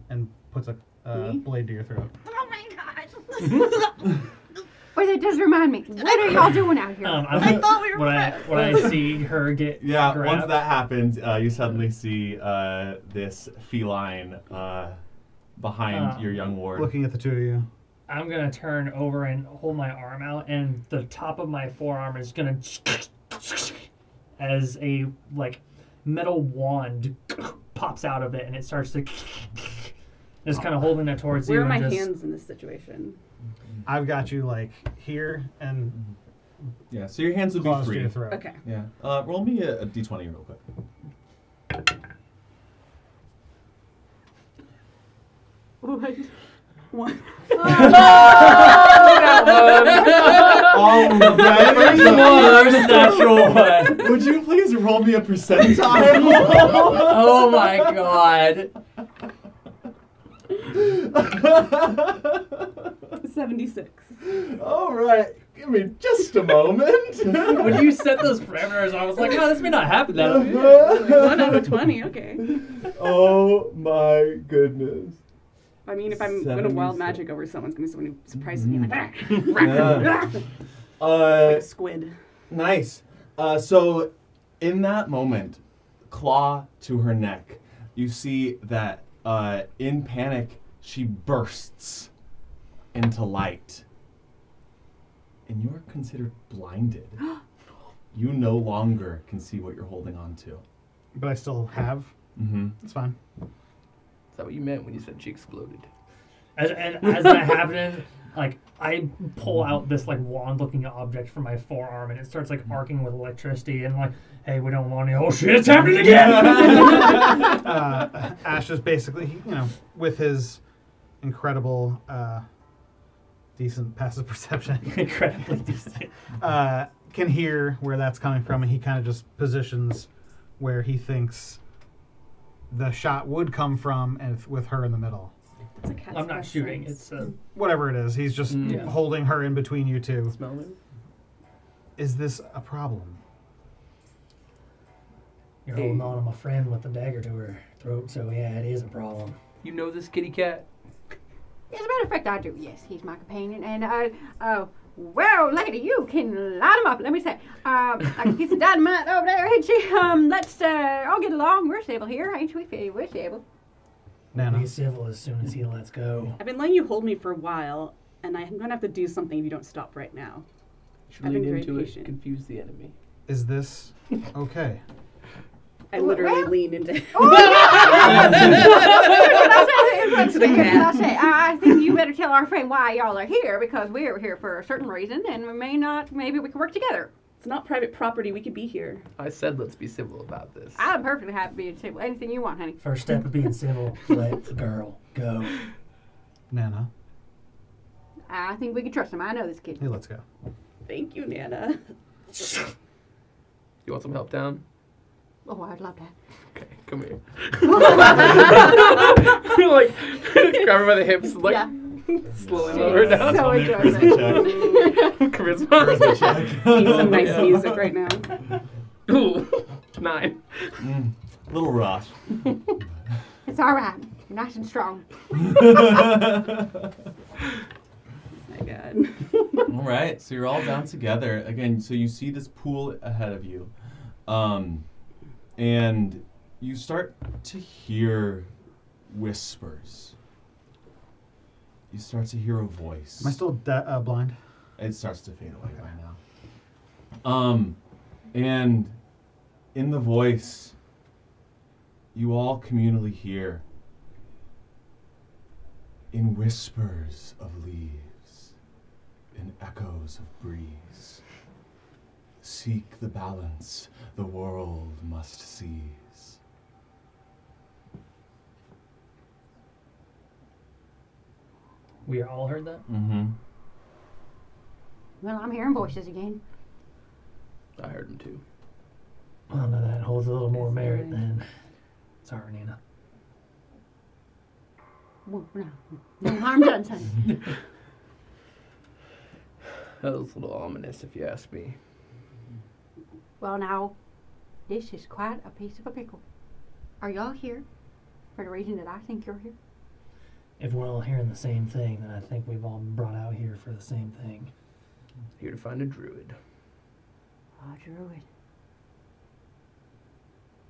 and puts a Me? blade to your throat. Oh my gosh. Well, that does remind me. What are y'all doing out here? I thought we were when I see her get Yeah, grabbed, once that happens, you suddenly see this feline behind your young ward. Looking at the two of you. I'm gonna turn over and hold my arm out, and the top of my forearm is gonna as a like metal wand pops out of it, and it starts to just kind of holding it towards Where you. are my and just, hands in this situation? I've got you like here and Yeah, so your hands would be claws to free. your throat. Okay. Yeah. Roll me a d20 real quick. One. Oh all of them. There's a natural one. Would you please roll me a percentile? Oh my god. 76. All right. Give me just a moment. When you set those parameters, I was like, oh, this may not happen that way. 1 out of 20, okay. Oh my goodness. I mean, if I'm going to wild 76. magic over someone, it's going to be someone who surprises me like, Yeah. like a squid. Nice. So, in that moment, claw to her neck, you see that in panic, she bursts into light. And you are considered blinded. You no longer can see what you're holding on to. But I still have. Mm-hmm. It's fine. Is that what you meant when you said she exploded? As that happening, like I pull out this like wand-looking object from my forearm, and it starts like arcing with electricity, and like, hey, we don't want any. Oh shit, it's happening again! Ash is basically, with his incredible, decent passive perception, Incredibly decent. can hear where that's coming from, and he kind of just positions where he thinks the shot would come from, and with her in the middle. It's a cat's I'm not best shooting. sense. It's Whatever it is, he's just Yeah. holding her in between you two. Smell it? Is this a problem? you're holding on to my friend with the dagger to her throat, so yeah, it is a problem. You know this kitty cat? As a matter of fact, I do. Yes, he's my companion. And, well, lady, you can light him up. Let me say, like a piece of dynamite over there, ain't she? Let's all get along. We're civil here, ain't we? We're civil. Nana. Be civil as soon as he lets go. I've been letting you hold me for a while, and I'm going to have to do something if you don't stop right now. You should I've lean been very into it, patient. confuse the enemy. Is this okay? I literally Well- lean into I think you better tell our friend why y'all are here, because we're here for a certain reason, and we may not, maybe we can work together. It's not private property. We could be here. I said let's be civil about this. I'm perfectly happy being civil. Anything you want, honey. First step of being civil, let the girl go. Nana. I think we can trust him. I know this kid. Hey, let's go. Thank you, Nana. You want some help down? Oh, I'd love that. Okay, come here. Like, grab her by the hips, like, Yeah. slowly lower her down. So enjoys it. Charisma. Charisma check. Need some nice music right now. Ooh, 9. A little rough. It's all right. You're nice and strong. My God. All right, so you're all down together again. So you see this pool ahead of you, and you start to hear whispers. You start to hear a voice. Am I still blind? It starts to fade away by now. And in the voice, you all communally hear, in whispers of leaves, in echoes of breeze, seek the balance the world must seize. We all heard that? Mm-hmm. Well, I'm hearing voices again. I heard him too. Well, no, that holds a little more merit than. Sorry, Nina. Well, no harm done, son. That was a little ominous, if you ask me. Well, now, this is quite a piece of a pickle. Are y'all here for the reason that I think you're here? If we're all hearing the same thing, then I think we've all been brought out here for the same thing. Here to find a druid. Oh, druid.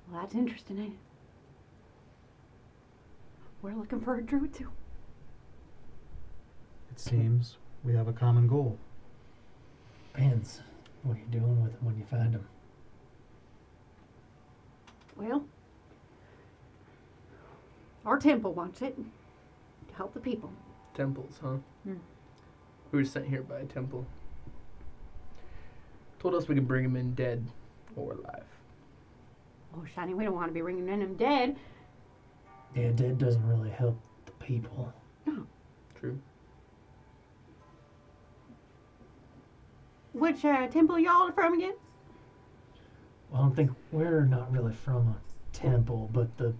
Well, that's interesting, ain't it? We're looking for a druid, too. It seems we have a common goal. Depends what you're doing with them when you find them. Well, our temple wants it to help the people. Temples, huh? Hmm. We were sent here by a temple. Told us we could bring him in dead or alive. Oh, Shiny, we don't want to be bringing in them dead. Yeah, dead doesn't really help the people. True. Which temple y'all are from again? Well, I don't think we're not really from a temple, but the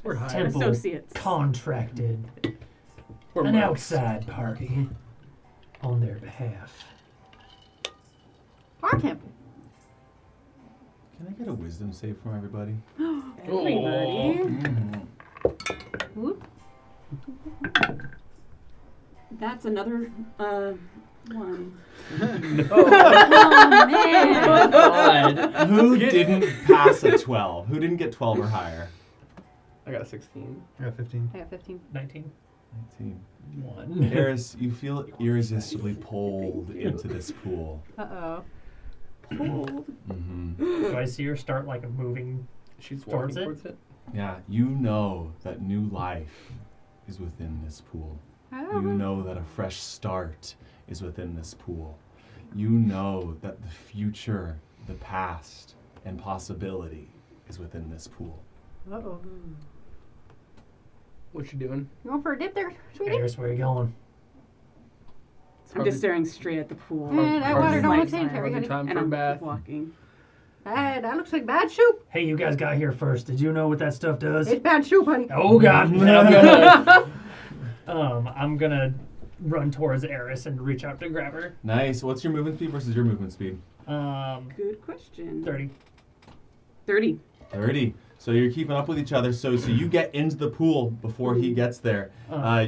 We're hired. temple Associates. contracted We're an mercs. outside party on their behalf. Our temple. Can I get a wisdom save from everybody? Everybody. Mhm. Whoop. That's another one. Oh, Man. God. Who didn't pass a 12? Who didn't get 12 or higher? I got a 16. I got 15. I got 15. 19. 19. 1. Eris, you feel irresistibly pulled into this pool. Uh-oh. Mm-hmm. Do I see her start like moving? She's Towards walking it? towards it. Yeah, you know that new life is within this pool. You know that a fresh start is within this pool. You know that the future, the past, and possibility is within this pool. Uh-oh. What you doing? You going for a dip there, sweetie? Here's where you going. I'm just staring straight at the pool. And I water don't look sanitary, Hardly honey. time And for a I'm bath. walking. That looks like bad soup. Hey, you guys got here first. Did you know what that stuff does? It's bad soup, honey. Oh God! I'm gonna run towards Eris and reach out to grab her. Nice. What's your movement speed versus your movement speed? Good question. 30. 30. 30. So you're keeping up with each other. So you get into the pool before he gets there.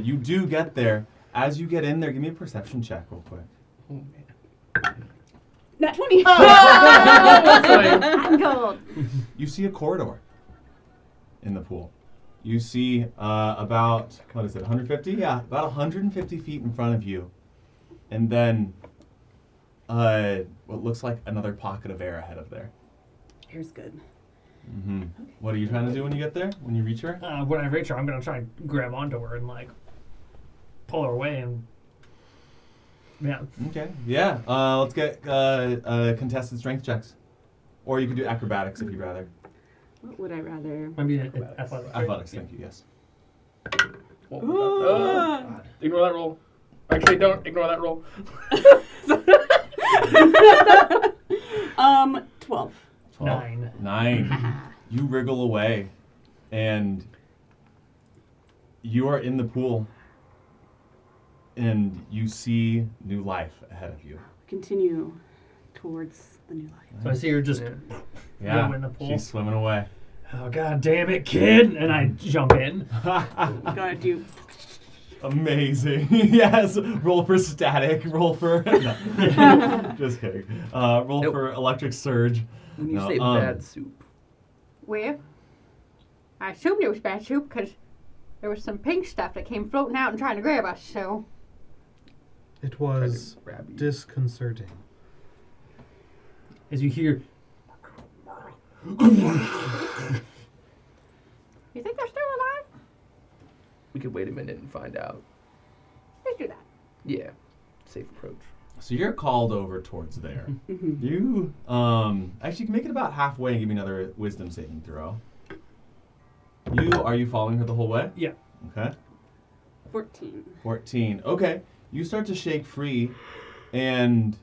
You do get there. As you get in there, give me a perception check real quick. Oh, man. Nat 20. I'm cold. You see a corridor in the pool. You see about, what is it, 150? Yeah, about 150 feet in front of you. And then what looks like another pocket of air ahead of there. Here's good. Mm-hmm. What are you trying to do when you get there? When you reach her? When I reach her, I'm gonna try and grab onto her and like pull her away and yeah. Okay. Yeah. Let's get contested strength checks. Or you could do acrobatics if you'd rather. What would I rather? Maybe Acrobatics. athletics. right? Athletics, thank you, yes. What was that? Oh, God. Ignore that roll. Actually, don't ignore that roll. 12. 9. 9. You wriggle away, and you are in the pool, and you see new life ahead of you. Continue towards the new life. So I see her just Yeah, go in the pool. she's swimming away. Oh God damn it, kid! And I jump in. Gotta do. Amazing. Yes. Roll for static. Roll for. No. Just kidding. Roll Nope. for electric surge. When you No, say bad soup. Well, I assumed it was bad soup because there was some pink stuff that came floating out and trying to grab us, so. It was grab you. disconcerting. As you hear, You think they're still alive? We could wait a minute and find out. Let's do that. Yeah. Safe approach. So you're called over towards there. Mhm. You actually you can make it about halfway and give me another wisdom saving throw. Are you following her the whole way? yeah. Okay. 14. 14. Okay. You start to shake free and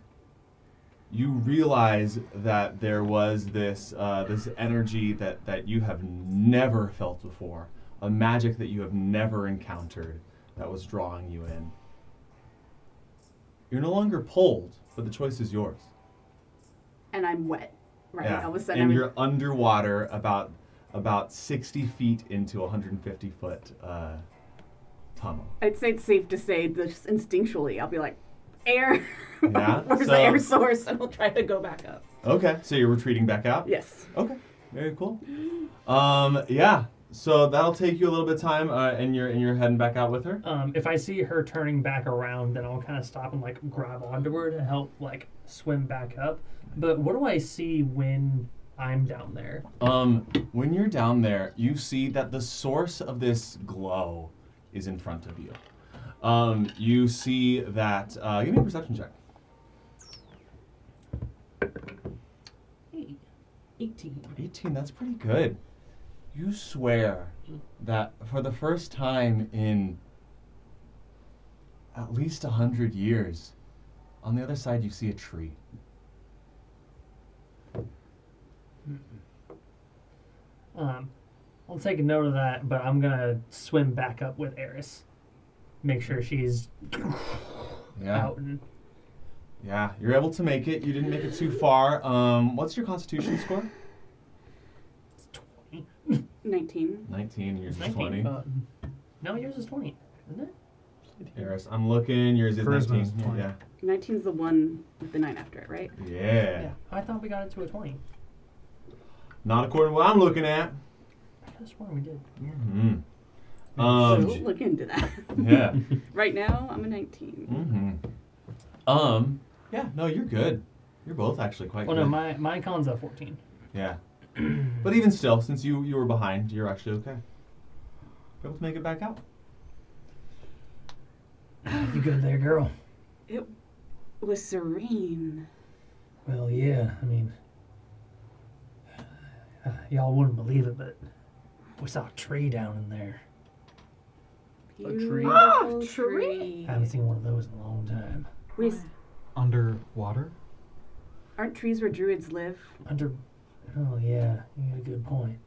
you realize that there was this energy that you have never felt before, a magic that you have never encountered that was drawing you in. You're no longer pulled, but the choice is yours. And I'm wet. Right. Yeah. All of a sudden And I'm you're underwater about 60 feet into a 150-foot tunnel. I'd say it's safe to say that just instinctually I'll be like, air. Yeah, Where's the air source? And I'll try to go back up. Okay, so you're retreating back out? Yes. Okay, very cool. Yeah, so that'll take you a little bit of time, and you're heading back out with her? If I see her turning back around, then I'll kind of stop and like grab onto her to help like swim back up. But what do I see when I'm down there? When you're down there, you see that the source of this glow is in front of you. You see that, give me a perception check. 18. 18, that's pretty good. You swear that for the first time in at least 100 years, On the other side, you see a tree. I'll take a note of that, but I'm gonna swim back up with Eris. Make sure she's Yeah. out and Yeah, you're able to make it. You didn't make it too far. What's your constitution score? it's 20. 19. 19. Yours is 19. 20. No, yours is 20, isn't it? Eris, I'm looking. Yours is Charisma 19. is 20. Yeah. 19's the one with the 9 after it, right? Yeah. I thought we got it to a 20. Not according to what I'm looking at. I could have sworn we did. Mm-hmm. We'll look into that. Yeah. Right now, I'm a 19. Mm-hmm. Yeah, no, you're good. You're both actually quite Well, good. no, my con's at 14. Yeah. But even still, since you were behind, you're actually okay. You're able to make it back out. You good there, girl? It was serene. Well, yeah. I mean, y'all wouldn't believe it, but we saw a tree down in there. A tree? Beautiful tree. I haven't seen one of those in a long time. Wait, Underwater? aren't trees where druids live? Oh yeah, you got a good point.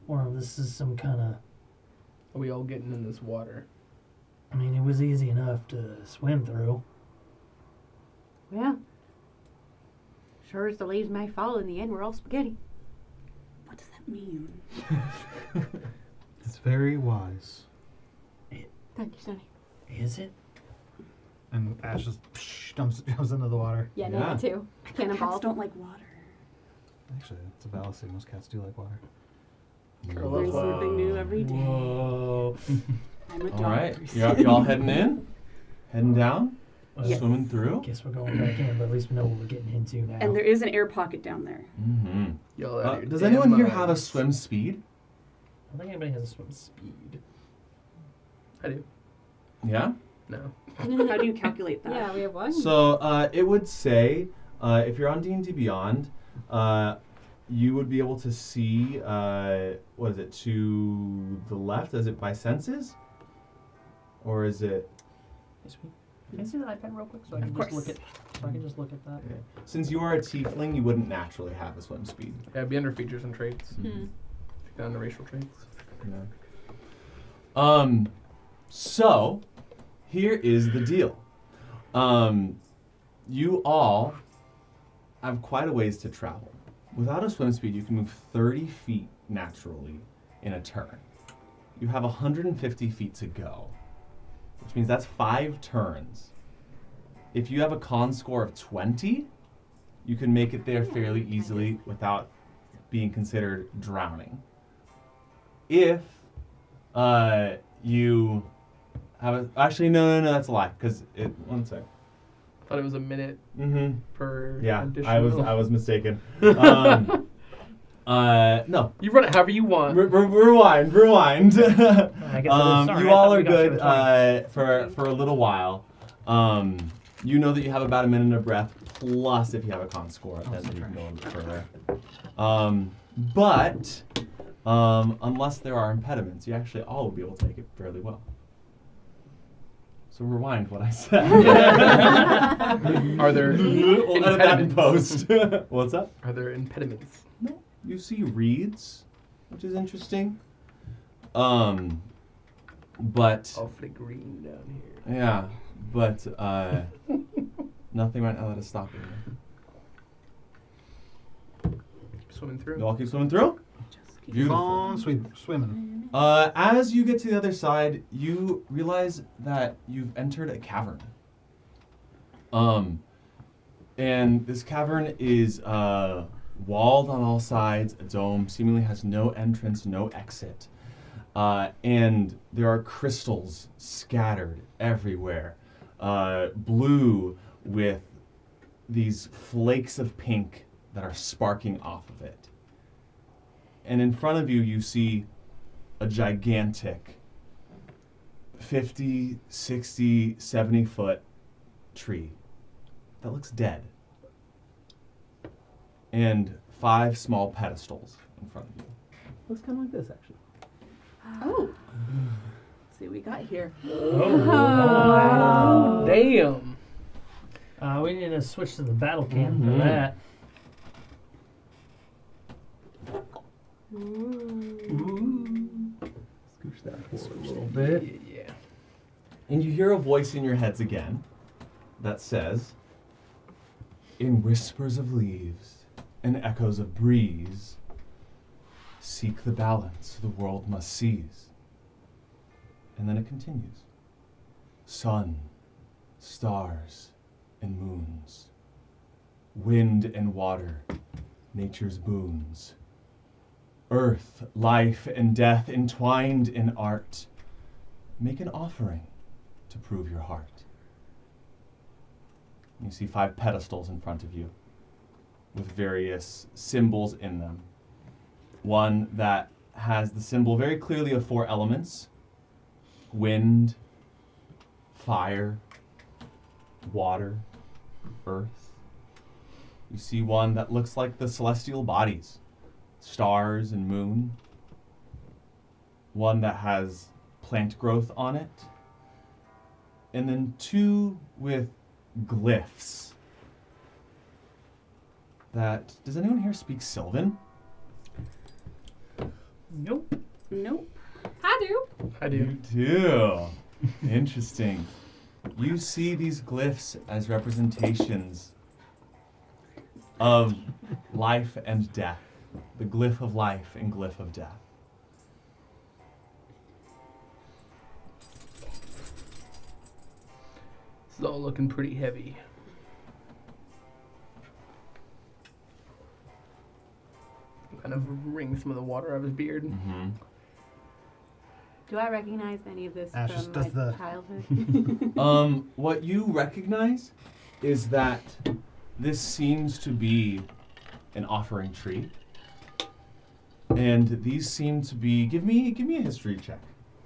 Or this is some kind of. Are we all getting in this water? I mean, it was easy enough to swim through. Yeah. Sure as the leaves may fall, in the end, we're all spaghetti. What does that mean? It's very wise. Thank you, Sonny. Is it? And Ash just jumps into the water. Yeah, no, Yeah. me too. Cats Cannonball. don't like water. Actually, it's a fallacy. Most cats do like water. Girl Learn loves water. something new every day. Whoa. I'm a dog. All right. person. Y'all heading in? Heading down? Yes. Swimming through? Guess we're going back in, but at least we know what we're getting into now. And there is an air pocket down there. Mm-hmm. Y'all out of your Does damn anyone here have a minds. swim speed? I don't think anybody has a swim speed. I do. Yeah? No. How do you calculate that? Yeah, we have one. So it would say, if you're on D&D Beyond, you would be able to see, what is it, to the left? Is it by senses? Or is it... Can I see the iPad real quick so I can Of just course. look at that? Okay. Since you are a tiefling, you wouldn't naturally have a swim speed. Yeah, it'd be under features and traits. Hmm. Down to racial traits. So, here is the deal. You all have quite a ways to travel. Without a swim speed, you can move 30 feet naturally in a turn. You have 150 feet to go, which means that's 5 turns. If you have a con score of 20, you can make it there fairly easily without being considered drowning. If you have a... Actually, no, that's a lie, because it... One sec. Thought it was a minute Mm-hmm. per Yeah, additional. I was mistaken. No. You run it however you want. Rewind. I guess it is. Sorry, You I all thought are we got you good at 20. for a little while. You know that you have about a minute of breath, plus if you have a con score, then you can go a little further. But unless there are impediments, you actually all will be able to make it fairly well. So rewind what I said. Are there We'll edit that in impediments? post. What's up? Are there impediments? No. You see reeds, which is interesting. But Awfully green down here. yeah, but nothing right now that is stopping you. Keep swimming through. You all keep swimming through? Just keep Beautiful. On swimming. As you get to the other side, you realize that you've entered a cavern. And this cavern is walled on all sides, a dome, seemingly has no entrance, no exit. And there are crystals scattered everywhere, blue with these flakes of pink that are sparking off of it. And in front of you, you see a gigantic 50, 60, 70-foot tree that looks dead. And 5 small pedestals in front of you. Looks kind of like this, actually. Oh. Let's see what we got here. Oh, damn. We need to switch to the battle cam for Mhm. that. Scooch that forward a little bit. Yeah. And you hear a voice in your heads again that says, "In whispers of leaves and echoes of breeze, seek the balance the world must seize." And then it continues. Sun, stars, and moons, wind and water, nature's boons, earth, life, and death entwined in art, make an offering to prove your heart. You see 5 pedestals in front of you with various symbols in them. One that has the symbol very clearly of 4 elements: wind, fire, water, earth. You see one that looks like the celestial bodies, stars and moon. One that has plant growth on it. And then 2 with glyphs. Does anyone here speak Sylvan? Nope. Nope. I do. I do. You do. Interesting. You see these glyphs as representations of life and death. The glyph of life and glyph of death. This is all looking pretty heavy. Kind of wring some of the water out of his beard. Mm-hmm. Do I recognize any of this Ashes from does my the- childhood? What you recognize is that this seems to be an offering tree. And these seem to be, give me a history check.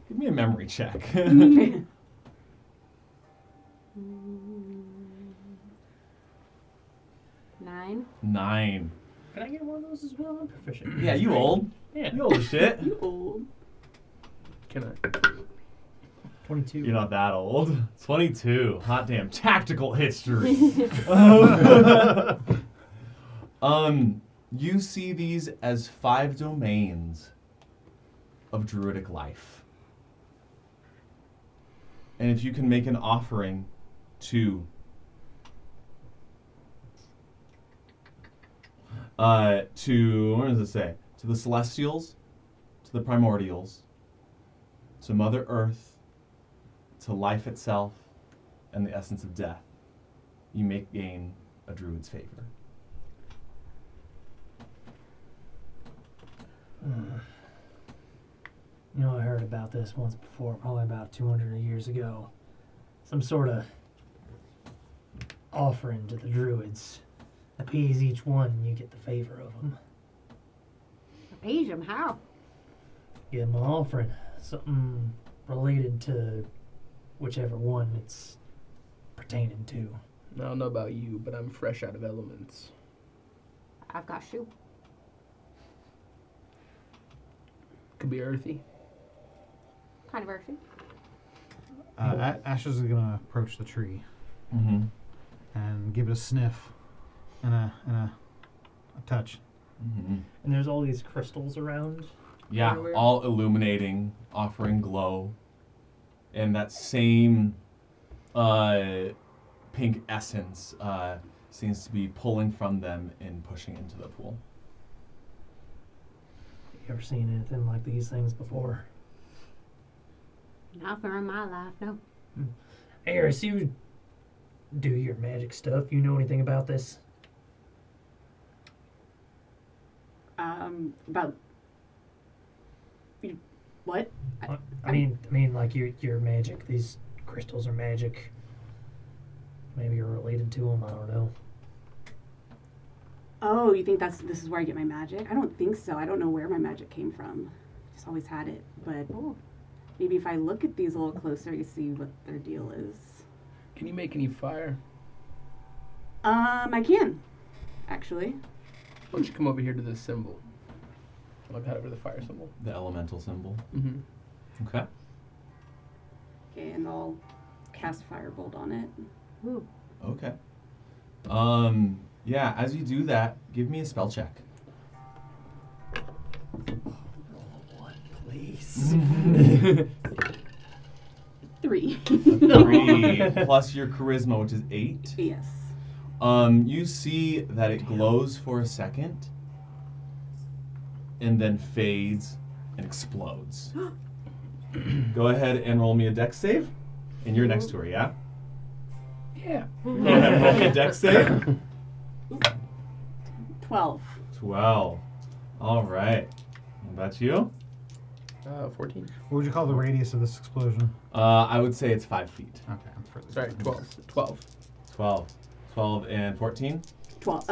Give me a memory check. 9. 9. Can I get one of those as well? I'm proficient. Yeah, you old. Yeah. You old as shit. Old. Can I? 22. You're not that old. 22. Hot damn. Tactical history. You see these as 5 domains of druidic life. And if you can make an offering to what does it say? To the celestials, to the primordials, to Mother Earth, to life itself, and the essence of death, you may gain a druid's favor. You know, I heard about this once before, probably about 200 years ago. Some sort of offering to the druids. Appease each one, and you get the favor of them. Appease him? How? Give them an offering. Something related to whichever one it's pertaining to. I don't know about you, but I'm fresh out of elements. I've got shoe. Could be earthy. Kind of earthy. Ashes is gonna approach the tree Mm-hmm. and give it a sniff and a touch. Mm-hmm. And there's all these crystals around. Yeah, Everywhere. all illuminating, offering glow, and that same pink essence seems to be pulling from them and pushing into the pool. You ever seen anything like these things before? Nothing in my life, no. Eris, you do your magic stuff. You know anything about this? About what? I mean, like your magic. These crystals are magic. Maybe you're related to them. I don't know. Oh, you think this is where I get my magic? I don't think so. I don't know where my magic came from. Just always had it. But maybe if I look at these a little closer, you see what their deal is. Can you make any fire? I can, actually. Why don't you come over here to this symbol? I'll head over to the fire symbol. The elemental symbol. Mm-hmm. Okay. Okay, and I'll cast firebolt on it. Ooh. Okay. Yeah, as you do that, give me a spell check. Please. 3. 3 plus your charisma, which is 8. Yes. You see that it glows for a second and then fades and explodes. Go ahead and roll me a dex save. And you're next to her, yeah? Yeah. Go ahead and roll me a dex save. 12. 12. All right. What about you? 14. What would you call the radius of this explosion? I would say it's 5 feet. Okay, I'm further. Sorry, 12. 12. 12. 12 and 14? 12.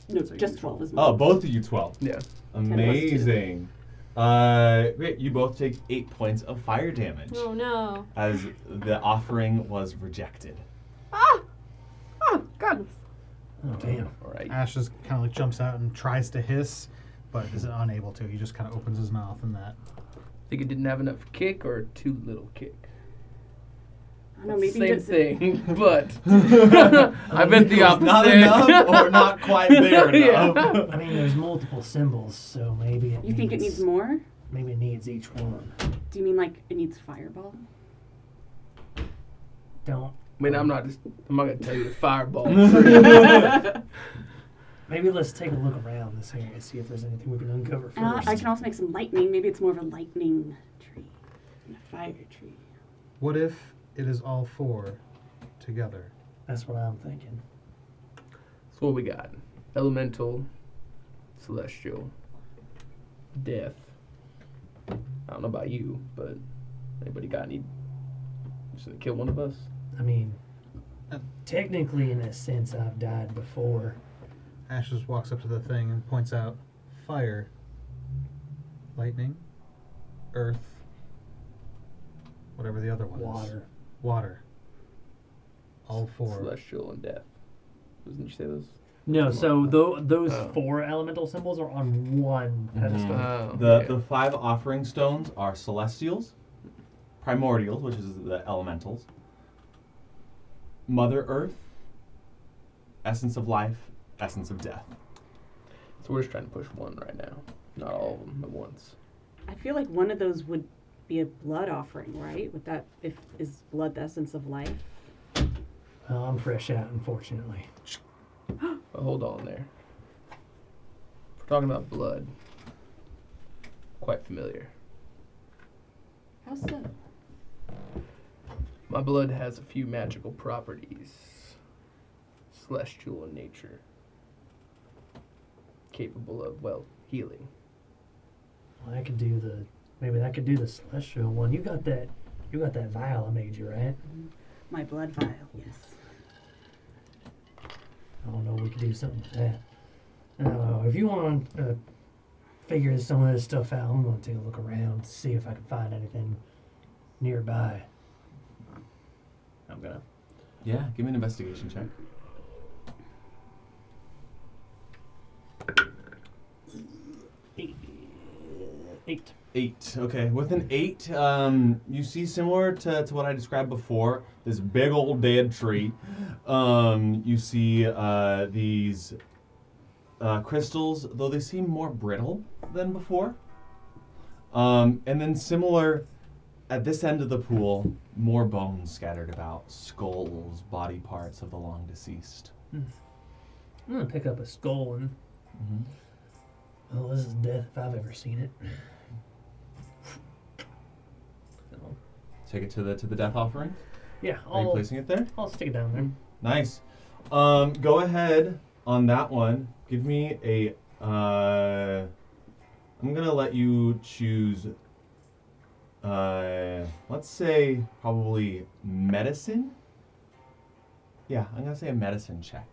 No, just 12 is Oh, mine. both of you 12. Yeah. Amazing. Great, you both take 8 points of fire damage Oh no. as the offering was rejected. Ah! Oh, goodness. Oh, damn. All right. Ash just kind of like jumps out and tries to hiss, but is unable to. He just kind of opens his mouth and that. Think it didn't have enough kick or too little kick? I don't know, maybe Same just, thing, but I bet the opposite. Not enough or not quite there Yeah. enough. I mean, there's multiple symbols, so maybe it You think it needs more? Maybe it needs each one. Do you mean like it needs fireball? Don't. I mean, I'm not gonna tell you to fireball. Maybe let's take a look around this area, see if there's anything we can uncover And first. I can also make some lightning. Maybe it's more of a lightning tree than a fire tree. What if it is all 4 together? That's what I'm thinking. So what we got? Elemental, celestial, death. I don't know about you, but anybody got any? Just gonna kill one of us? I mean, technically, in a sense, I've died before. Ash just walks up to the thing and points out fire, lightning, earth, whatever the other one is. Water. Water. All 4. Celestial and death. Doesn't you say those? No, so those Oh. 4 elemental symbols are on one pedestal. Oh, The 5 offering stones are celestials, primordials, which is the elementals, Mother Earth, essence of life, essence of death. So we're just trying to push one right now, not all of them at once. I feel like one of those would be a blood offering, right? With that, is blood the essence of life? Well, I'm fresh out, unfortunately. But hold on there. If we're talking about blood, quite familiar. How so? My blood has a few magical properties, celestial in nature, capable of, well, healing. Well, I could do maybe I could do the celestial one. You got that vial I made you, right? My blood vial, yes. I don't know, we could do something with that. If you want to figure some of this stuff out, I'm going to take a look around to see if I can find anything nearby. I'm going to. Yeah, give me an investigation check. Eight. 8. Okay, with an 8, you see similar to what I described before, this big old dead tree. You see these crystals, though they seem more brittle than before. And then similar, at this end of the pool, more bones scattered about, skulls, body parts of the long deceased. I'm going to pick up a skull and, well, this is death if I've ever seen it. So, Take it to the death offering. yeah, Are you placing it there? I'll stick it down there. Nice. Go ahead on that one. Give me a. I'm gonna let you choose. Let's say probably medicine. Yeah, I'm gonna say a medicine check.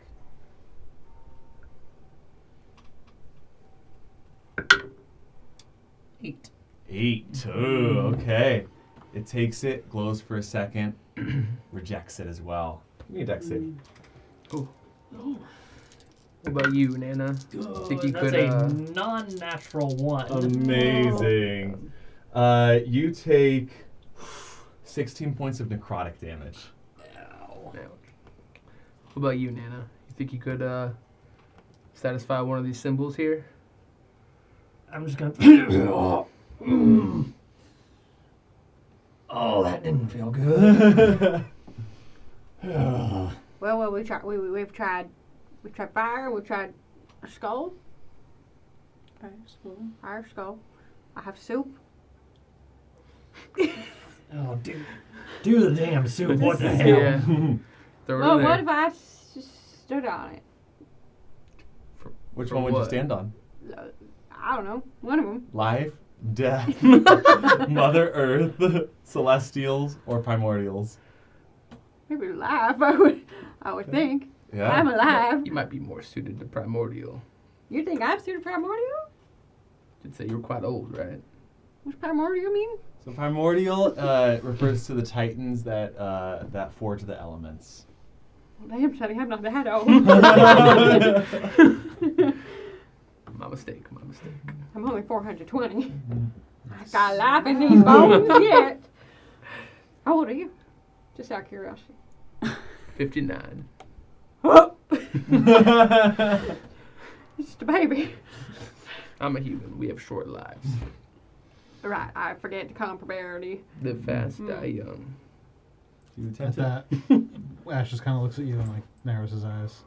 8. 8. Oh, okay. It takes it, glows for a second, rejects it as well. Give me a dex save. What about you, Nana? Think you That's could, a non-natural one. Amazing. You take 16 points of necrotic damage. Ow. What about you, Nana? You Think you could satisfy one of these symbols here? I'm just gonna. Oh, that didn't feel good. Well, we've tried fire. We've tried a skull. Fire skull. I have soup. Oh, dude. Do the damn soup. What the hell? Yeah. Throw it Well, in what there. if I stood on it? Which For one would you what? stand on? I don't know. One of them. Life, death, Mother Earth, Celestials, or Primordials? Maybe alive. I would think. Yeah. I'm alive. You might be more suited to primordial. You think I'm suited primordial? You'd say you're quite old, right? What's primordial mean? So primordial refers to the titans that forge the elements. Well, damn, Shady, I'm not that old. My mistake. I'm only 420. I got life in these bones yet. How old are you? Just out of curiosity. 59. Just a baby. I'm a human. We have short lives. Right, I forget the comparability. Live fast, die young. You At attempt that, Ash just kind of looks at you and like narrows his eyes.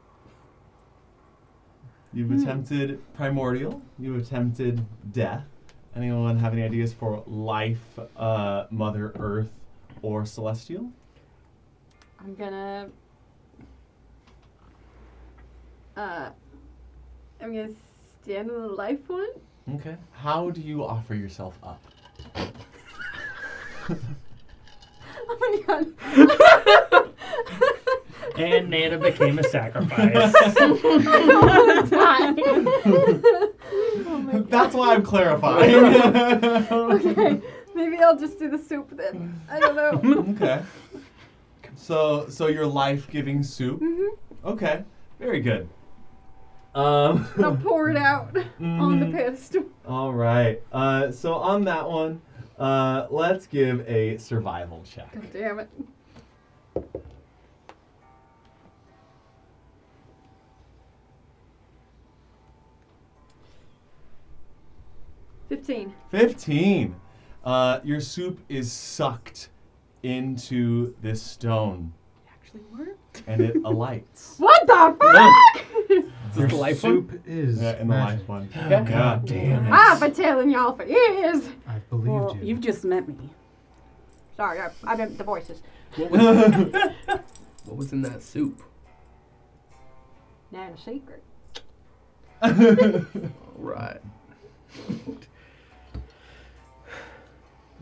You've attempted primordial. You've attempted death. Anyone have any ideas for life, Mother Earth, or celestial? I'm gonna stand on the life one. Okay. How do you offer yourself up? Oh my god. And Nana became a sacrifice. That's why I'm clarifying. Okay, maybe I'll just do the soup then. I don't know. Okay. So your life-giving soup. Okay. Very good. I'll pour it out on the pedestal. All right. So on that one, let's give a survival check. God damn it. $15. 15. Your soup is sucked into this stone, Actually worked. and it alights. What the fuck? Your the life one? soup is Yeah, in the magic. life one. Oh, God damn it. I've been telling y'all for years. I believed Well, you. you've just met me. Sorry, I didn't the voices. What was in that soup? Now a secret. All right.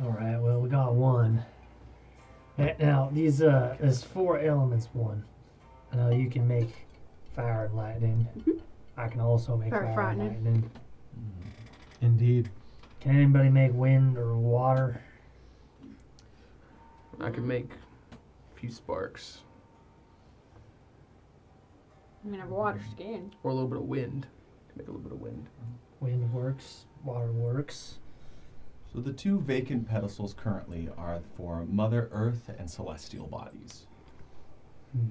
All right, well, we got one. Now, these, there's 4 elements one. I know you can make fire and lightning. I can also make Very fire frightening. and lightning. Indeed. Can anybody make wind or water? I could make a few sparks I mean, I have water skin. or a little bit of wind. Make a little bit of wind. Wind works, water works. So the 2 vacant pedestals currently are for Mother Earth and celestial bodies. Let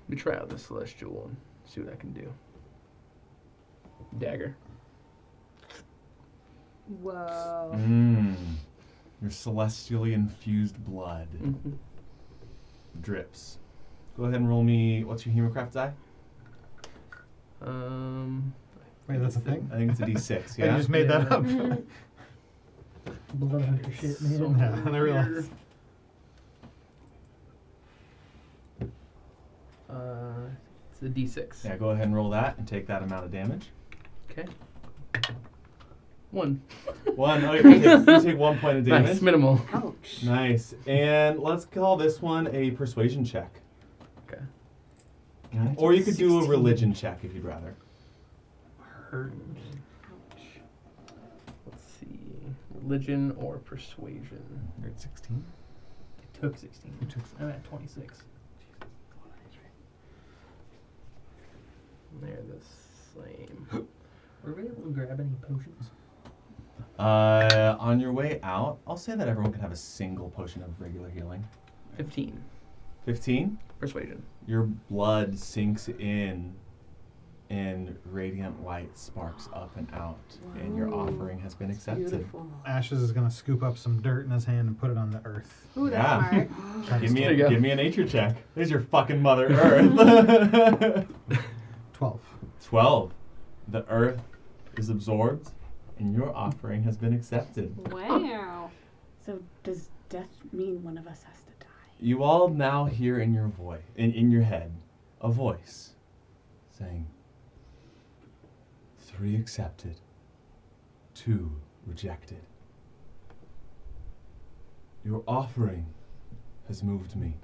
me try out the celestial one. See what I can do. Dagger. Whoa. Your celestially infused blood Mm-hmm. drips. Go ahead and roll me. What's your Hemocraft die? Wait, that's a thing? I think it's a D6. Yeah, Yeah. you just made that up. Blood hunter shit, man. So Yeah, I realized. weird. It's a D6. Yeah. Go ahead and roll that and take that amount of damage. Okay. 1. 1. Oh, you take 1 point of damage. Nice. Minimal. Ouch. Nice. And let's call this one a persuasion check. Okay. Or you could do a religion check if you'd rather. Hurt. Let's see. Religion or persuasion. You're at 16. It took 16. I'm at 26. They're the same. Were we able to grab any potions? On your way out, I'll say that everyone can have a single potion of regular healing. 15. 15. Persuasion. Your blood sinks in, and radiant light sparks up and out, and your offering has been accepted. Beautiful. Ashes is gonna scoop up some dirt in his hand and put it on the earth. Ooh, that's Yeah. smart. Try to Give me, There you go. give me a nature check. There's your fucking Mother Earth. 12. 12. The earth is absorbed, and your offering has been accepted. Wow. So does death mean one of us has to die? You all now hear in your voice, in your head, a voice saying, 3 accepted, 2 rejected. Your offering has moved me.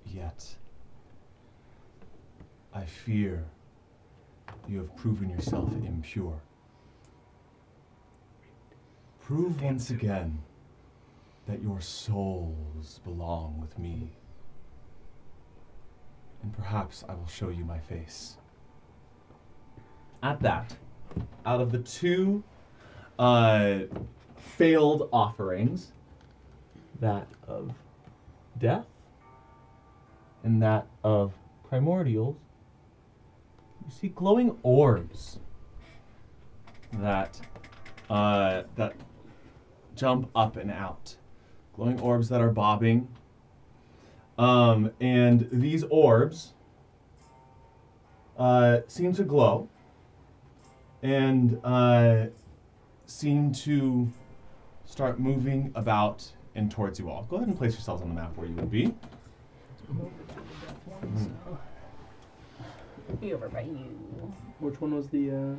Yet, I fear you have proven yourself impure. Prove once again that your souls belong with me. And perhaps I will show you my face. At that, out of the 2 failed offerings, that of death and that of primordials, you see glowing orbs that jump up and out. Glowing orbs that are bobbing. And these orbs seem to glow and seem to start moving about and towards you all. Go ahead and place yourselves on the map where you would be. Be over by you. Which one was the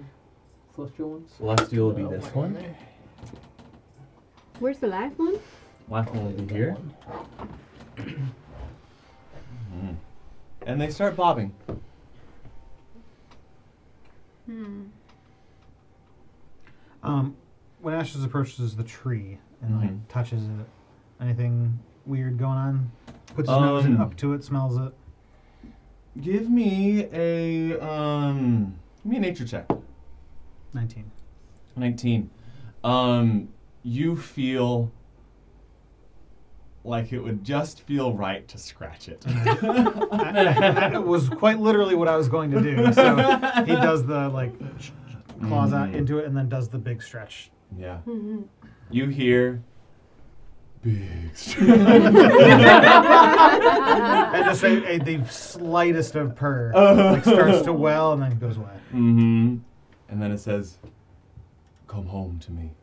celestial one? Celestial will be this one. Where's the last one? Last one will be here. Mhm. And they start bobbing. When Ashes approaches the tree and Mhm. like touches it, anything weird going on? Puts his nose in, up to it, smells it. Give me a nature check. 19. 19. You feel like it would just feel right to scratch it. That was quite literally what I was going to do. So he does the like claws out into it and then does the big stretch. Yeah. You hear big And just the slightest of purr like starts to well and then goes away. Mm-hmm. And then it says, "Come home to me."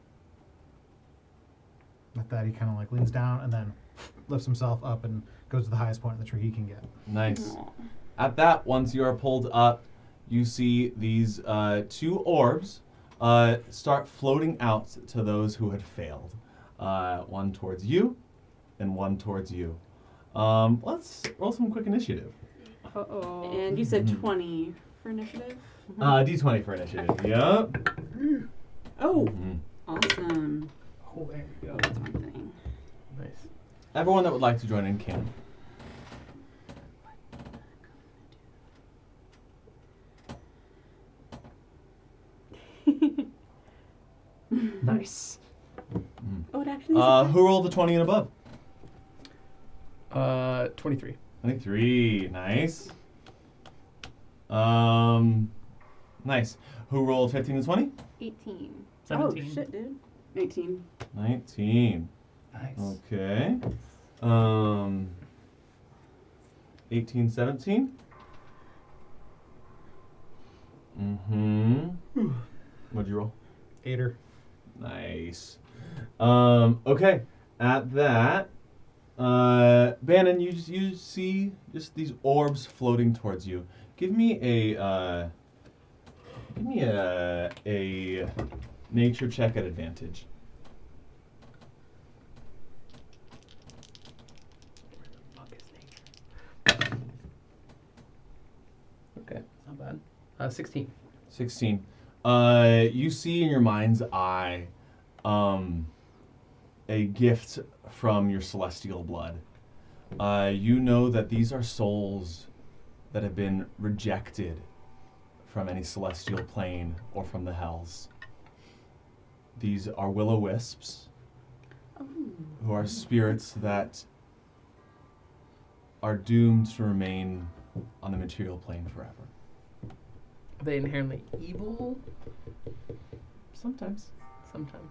With that, he kind of like leans down and then lifts himself up and goes to the highest point of the tree he can get. Nice. At that, once you are pulled up, you see these 2 orbs start floating out to those who had failed. One towards you, and one towards you. Let's roll some quick initiative. Uh-oh. And you said 20 for initiative? D20 for initiative. Yep. Oh, Mhm. awesome. Oh, there you go. That's one thing. Nice. Everyone that would like to join in can. Nice. Oh, it actually is a Who rolled the 20 and above? 23. 23. Nice. Nice. Who rolled 15 and 20? 18. 17. Oh, shit, dude. 18. 19. Nice. Okay. 18, 17. Mm-hmm. What'd you roll? 8er. Nice. Okay. At that, Bannon, you see just these orbs floating towards you. Give me a nature check at advantage. Okay, not bad. 16. 16. You see in your mind's eye a gift from your celestial blood. You know that these are souls that have been rejected from any celestial plane or from the hells. These are will-o-wisps, who are spirits that are doomed to remain on the material plane forever. Are they inherently evil? Sometimes. Sometimes.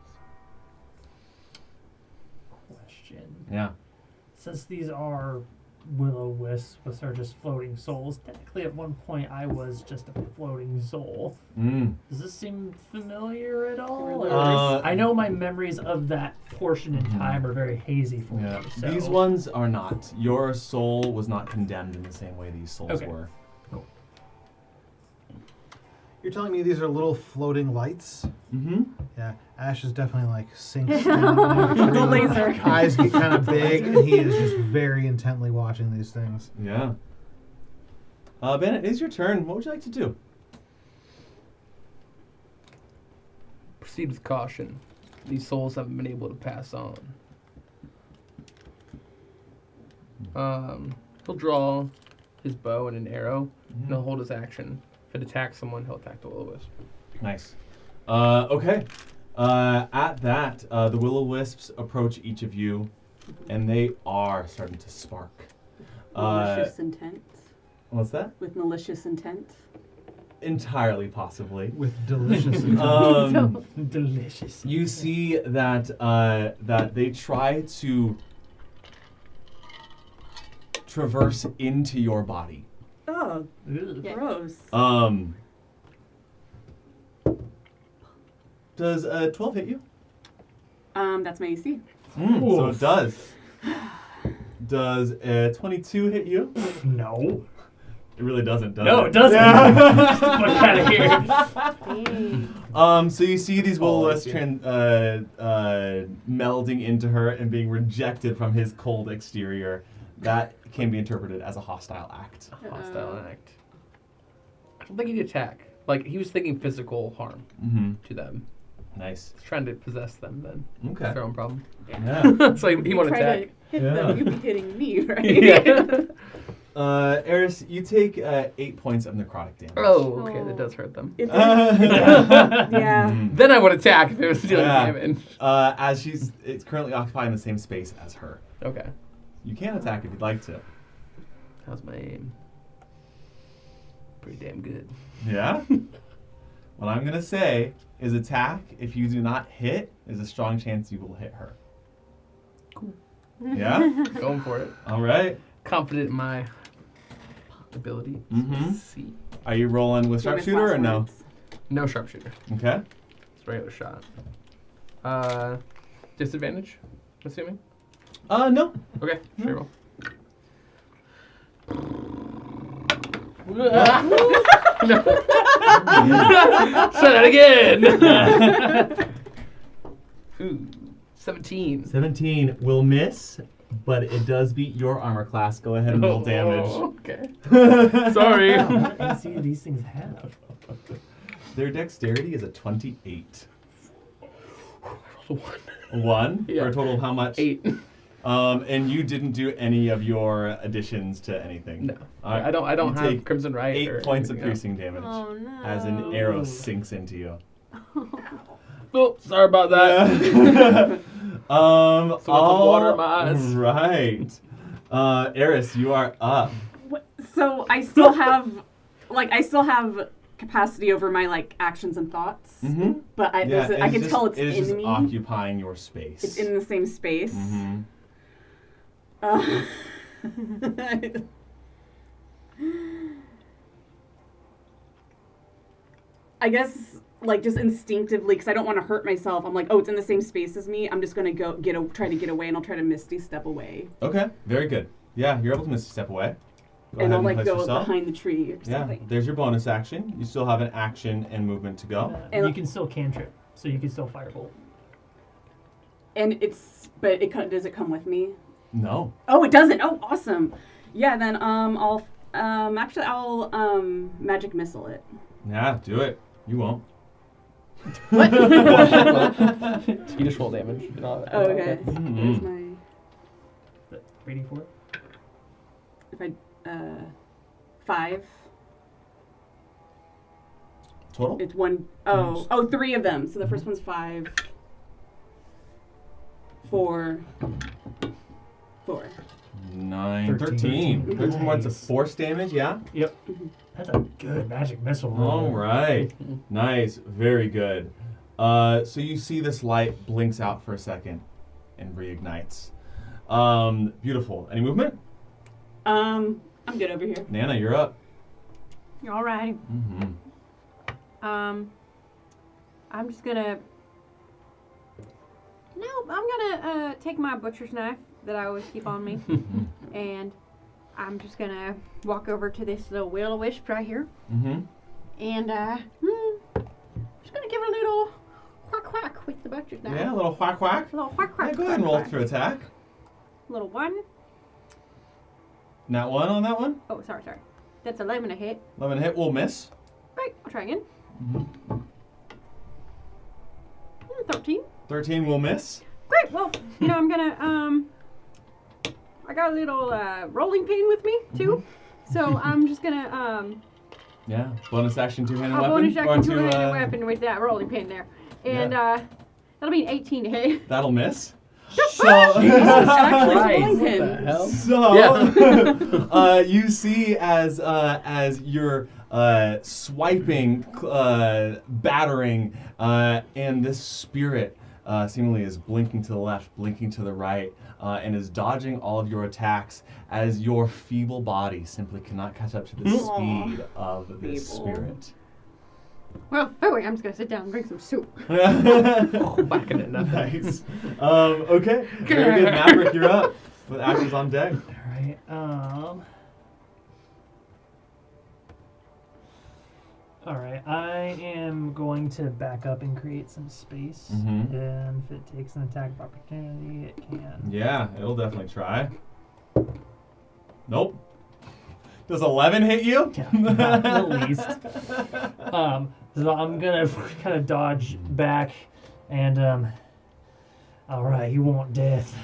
Question. Yeah. Since these are will-o-wisps, which are just floating souls, technically at one point I was just a floating soul. Does this seem familiar at all? Or I know my memories of that portion in time are very hazy for me. So. These ones are not. Your soul was not condemned in the same way these souls Okay. were. You're telling me these are little floating lights? Mm-hmm. Yeah, Ash is definitely like sinks down. The laser. Eyes get kind of big, and he is just very intently watching these things. Yeah. Bennett, it is your turn. What would you like to do? Proceed with caution. These souls haven't been able to pass on. He'll draw his bow and an arrow, and he'll hold his action. If it attacks someone, he'll attack the will-o-wisp. Nice. Okay. At that, the will-o-wisps approach each of you, and they are starting to spark. Malicious intent. What's that? With malicious intent. Entirely, possibly. With delicious Delicious. You see that that they try to traverse into your body. Oh, Ugh. gross. Does 12 hit you? That's my AC. So it does. Does 22 hit you? No. It really doesn't, does No, it? it doesn't. Get the fuck out of here. Dang. So you see these will-o-wisps melding into her and being rejected from his cold exterior. That can be interpreted as a hostile act. Hostile act. I don't think he'd attack. Like, he was thinking physical harm to them. Nice. He's trying to possess them then. Okay. It's their own problem. Yeah. So he won't Try attack. to hit Yeah. them. You'd be hitting me, right? Yeah. Eris, you take 8 points of necrotic damage. Oh, okay, that does hurt them. It does. Yeah. Then I would attack if it was dealing Yeah. damage. As it's currently occupying the same space as her. Okay. You can attack if you'd like to. How's my aim? Pretty damn good. Yeah? What I'm going to say is attack. If you do not hit, there's a strong chance you will hit her. Cool. Yeah? Going for it. All right. Confident in my ability. Mhm. See. Are you rolling with Do you want my sharpshooter or last no? words? No sharpshooter. Okay. It's a regular shot. Disadvantage, assuming? No. Okay, sure roll. No. Say that again! Ooh, 17. 17 will miss, but it does beat your armor class. Go ahead and roll damage. Oh, okay. Sorry. What AC do these things have? Their dexterity is a 28. One. 1 Yeah. for a total of how much? 8. And you didn't do any of your additions to anything. No. All right. I don't You have take Crimson Right 8 or points of anything else. piercing damage Oh no. as an arrow sinks into you. Oh, sorry about that. So with the water in my eyes. Right. Eris, you are up. So I still have, capacity over my actions and thoughts, Mm-hmm. but I can tell it's it is in just me. occupying your space. It's in the same space. Mm-hmm. I guess just instinctively, because I don't want to hurt myself. I'm like, oh, it's in the same space as me. I'm just gonna try to get away, and I'll try to misty step away, Okay, very good. Yeah, you're able to misty step away. Go and ahead I'll place go yourself. behind the tree or Yeah, something. there's your bonus action. You still have an action and movement to go. And- You can still cantrip, so you can still firebolt. And does it come with me? No. Oh, it doesn't. Oh, awesome. Yeah, then I'll magic missile it. Yeah, do it. You won't. What? You just roll damage. Oh, okay. Mhm. Where's my But rating for it? if I 5? Total? It's one oh 3 of them. So the first one's 5. 4. 9, 13. 13 points of Nice. force damage, yeah? Yep. That's a good magic missile roll. All right. Nice. Very good. So you see this light blinks out for a second and reignites. Beautiful. Any movement? I'm good over here. Nana, you're up. Alrighty. Mm-hmm. I'm just gonna. No, I'm gonna take my butcher's knife that I always keep on me, and I'm just gonna walk over to this little will-o-wisp right here, Mm-hmm. and just gonna give it a little whack whack with the butcher's knife. Yeah, a little whack whack. A little whack whack. Yeah, go ahead and roll whack, to attack. Little one. Nat 1 on that one. Oh, sorry. That's 11 to hit. 11 hit will miss. Right, I'll try again. Mm-hmm. 13. 13 will miss. Great. Well, I'm gonna I got a little rolling pin with me too, so I'm just gonna Yeah. Bonus action two-handed I'll weapon. bonus action Or two-handed weapon with that rolling pin there, and that'll be an 18 to hit. That'll miss. Actually, Right. rolling What pin. the hell? So you see as you're swiping, battering, and this spirit seemingly is blinking to the left, blinking to the right, and is dodging all of your attacks as your feeble body simply cannot catch up to the speed of this Feeble. spirit. Well, anyway, I'm just gonna sit down and drink some soup. Whacking it nothing. Nice. Okay. Very good. Maverick, you're up. With actions on deck. All right. All right. I am going to back up and create some space. Mhm. And if it takes an attack of opportunity, it can. Yeah, it'll definitely try. Nope. Does 11 hit you? Yeah, not at least. So I'm gonna kind of dodge back, and all right, you want death?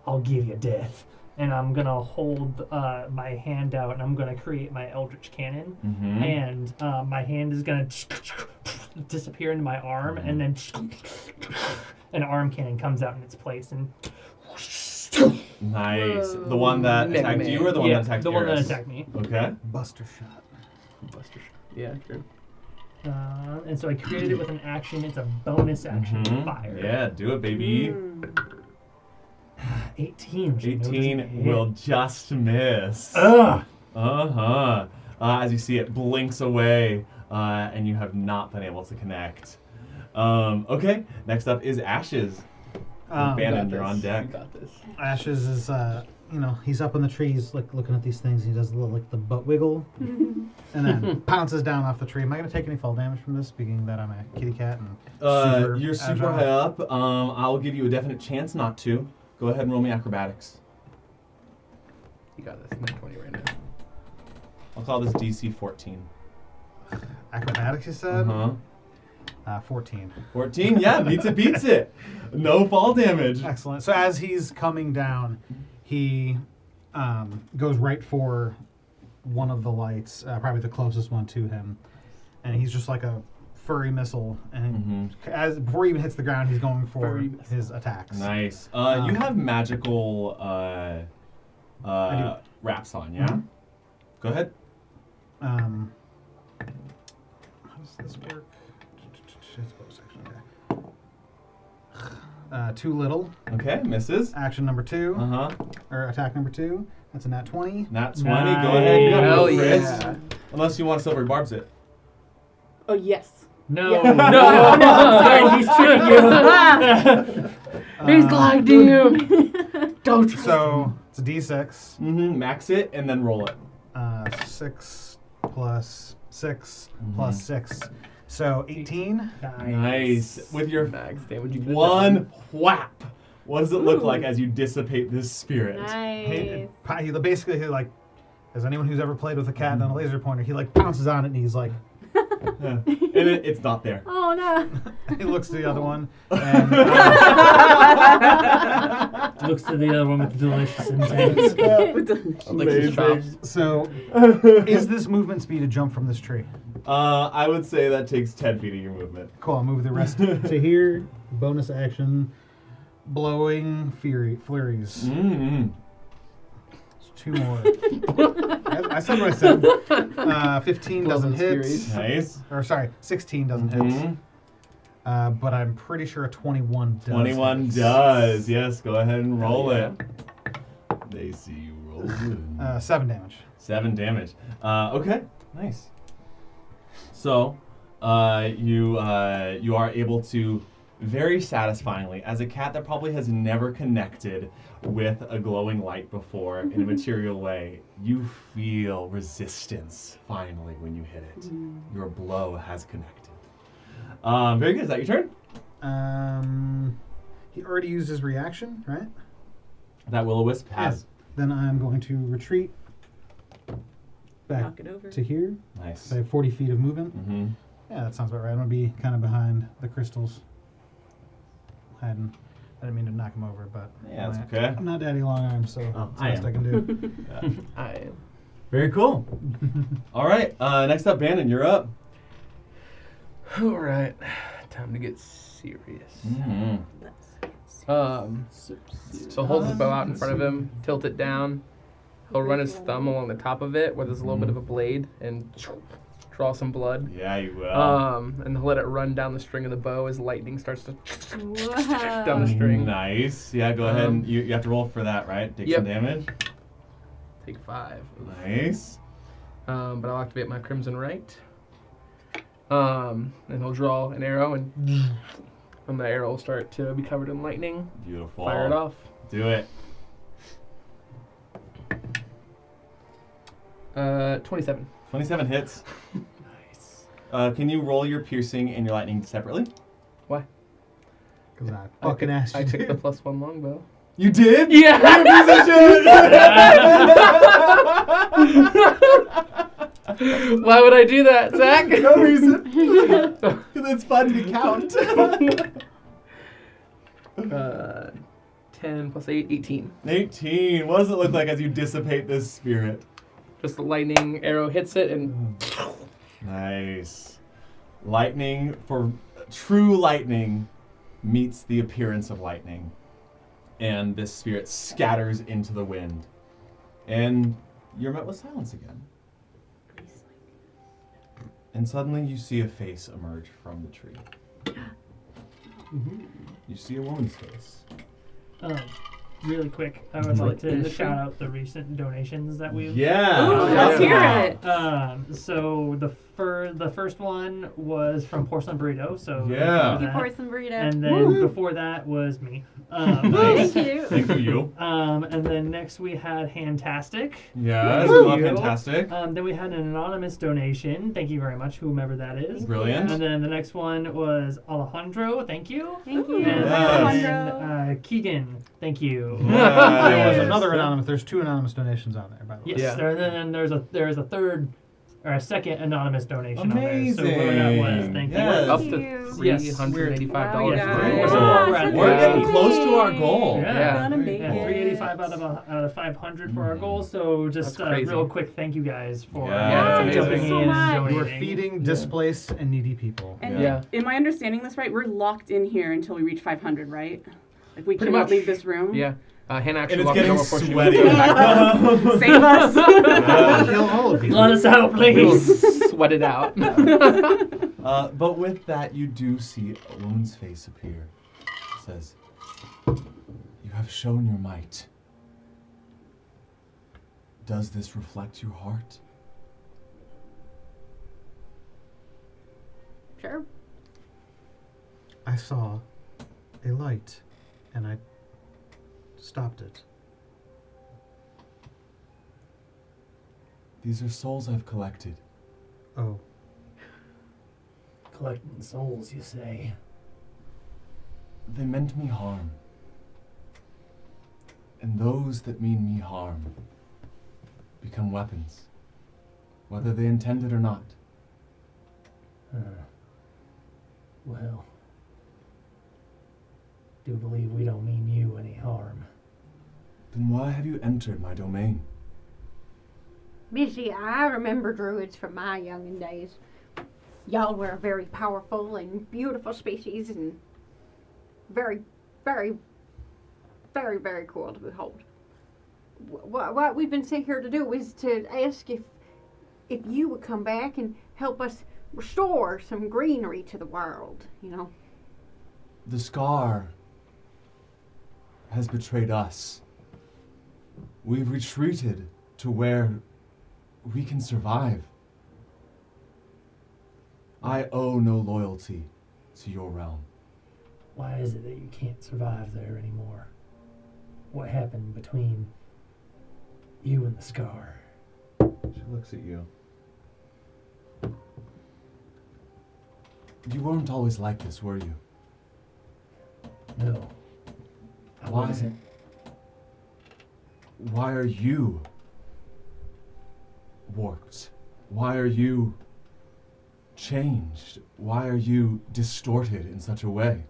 I'll give you death. And I'm gonna hold my hand out, and I'm gonna create my Eldritch Cannon, Mm-hmm. and my hand is gonna disappear into my arm, and then an arm cannon comes out in its place, and Nice. The one that Mega attacked Man. you or the one yeah, that attacked the one that Eris? attacked me. Okay. Buster shot. Buster shot. Yeah, true. And so I created it with an action. It's a bonus action Mhm. fire. Yeah, do it, baby. 18. which I know doesn't 18 hit. will just miss. Ugh. Uh-huh. As you see, it blinks away, and you have not been able to connect. Okay, next up is Ashes. Bannon, you're on deck. You got this. Ashes is, he's up in the trees, like looking at these things. He does a little, like the butt wiggle, and then pounces down off the tree. Am I going to take any fall damage from this? Being that I'm a kitty cat and You're super agile? high up. I'll give you a definite chance not to. Go ahead and roll me acrobatics. You got this. I'm at 20 right now. I'll call this DC 14. Acrobatics, you said? Uh-huh. 14. 14, yeah, beats it. No fall damage. Excellent. So as he's coming down, he goes right for one of the lights, probably the closest one to him, and he's just like a furry missile. And before he even hits the ground, he's going for Furry missile. his attacks. Nice. You have magical wraps on, yeah? Mhm. Go ahead. How does this work? It's bonus action, okay. Too little. Okay, misses. Action number 2, Uh-huh. or attack number 2. That's a nat 20. Nat 20, go ahead. You got Hell no crits. yeah. Unless you want silver barbs it. Oh, yes. No, Yeah. no, sorry, he's tricking you. He's lying to you. Don't trust So it's a d6. Mm-hmm. Max it and then roll it. 6 plus 6 plus 6. So 18. Nice. With your Max damage. You could've one whap. What does it look Ooh. like as you dissipate this spirit? Nice. He basically, like, as anyone who's ever played with a cat and a laser pointer, he like pounces on it and he's like, Yeah. And it's not there. Oh no. he looks to the other one and Looks to the other one with the delicious intent. Licks his chops. so is this movement speed to jump from this tree? I would say that takes 10 feet of your movement. Cool, I'll move the rest to here. Bonus action, blowing flurries. Mm-hmm. 2 more. I said what I said. 15 doesn't hit. Furies. Nice. Or sorry, 16 doesn't hit. Mhm. But I'm pretty sure a 21 does. 21 hit. does. Yes, go ahead and roll yeah. it. They see you rolling. 7 damage. 7 damage. Okay, nice. So, you are able to very satisfyingly, as a cat that probably has never connected with a glowing light before in a material way, you feel resistance finally when you hit it. Your blow has connected. Very good. Is that your turn? He already used his reaction, right? That will-o-wisp has. Then I'm going to retreat back Knock it over. to here. Nice. So I have 40 feet of movement. Mm-hmm. Yeah, that sounds about right. I'm going to be kind of behind the crystals. I didn't mean to knock him over, but Yeah, that's okay. I'm not daddy long arms, so Oh, that's I the best I am. can do. Yeah. I am. Very cool. All right. Next up, Bannon, you're up. All right. Time to get serious. Mm-hmm. So holds the bow out in front of him, tilt it down. He'll run his thumb along the top of it where there's a little bit of a blade and draw some blood. Yeah, you will. And he'll let it run down the string of the bow as lightning starts to Wow. down the string. Nice. Yeah, go ahead and you have to roll for that, right? Take some Yep. damage. Take 5. Nice. But I'll activate my Crimson Right. And he'll draw an arrow, and the arrow will start to be covered in lightning. Beautiful. Fire it off. Do it. 27. 27 hits. Nice. Can you roll your piercing and your lightning separately? Why? Because I fucking asked you I took to. the +1 longbow. You did? Yeah. Why would I do that, Zach? No reason. Because it's fun to count. 10 plus 8, 18. 18. What does it look like as you dissipate this spirit? Just the lightning arrow hits it and Nice. Lightning, for true lightning, meets the appearance of lightning. And this spirit scatters into the wind. And you're met with silence again. And suddenly you see a face emerge from the tree. You see a woman's face. Really quick, I would Is it like like in to the shout tree? out the recent donations that we've. Yeah. Ooh, yeah. let's hear it. So the first one was from Porcelain Burrito. So Yeah. thank you for that. Porcelain burrito. And then before that was me. Nice. Thank you. Thank you. And then next we had Handtastic. Yes, Thank love you. fantastic. Then we had an anonymous donation. Thank you very much, whomever that is. Brilliant. And then the next one was Alejandro. Thank you. Thank you. And Yes. then Keegan. Thank you. Yeah. There was Yes. another anonymous. There's 2 anonymous donations on there, by the way. Yes. Yeah. Then there's a third or a second anonymous donation Amazing. on there. So whoever that was, thank Yes. you. up Thank to you. Yes. $385. Yeah, for guys. it. We're, Wow. we're at We're getting Yay. close to our goal. Yeah. Gonna make Yeah, it. 385 out of 500 for our goal. So just That's crazy. real quick, thank you guys for Yeah, that's amazing. jumping Thank you so in much. and You are donating. feeding displaced and needy people. And Yeah. am I understanding this right? We're locked in here until we reach 500, right? Like we Pretty cannot much. leave this room. Yeah. Hannah And actually it's locked the getting door before she sweaty. Save us. Kill all of you. Let us out, We'll please. sweat it out. But with that, you do see a woman's face appear. It says, "You have shown your might. Does this reflect your heart?" Sure. I saw a light, and I stopped it. These are souls I've collected. Oh, Collecting souls, you say? They meant me harm. And those that mean me harm become weapons, whether they intend it or not. Well, do believe we don't mean you any harm. Then why have you entered my domain? Missy, I remember druids from my youngin' days. Y'all were a very powerful and beautiful species and very, very, very, very cool to behold. what we've been sent here to do is to ask if you would come back and help us restore some greenery to the world, you know. The scar has betrayed us. We've retreated to where we can survive. I owe no loyalty to your realm. Why is it that you can't survive there anymore? What happened between you and the scar? She looks at you. You weren't always like this, were you? No. I Why? wasn't. Why are you warped? Why are you changed? Why are you distorted in such a way?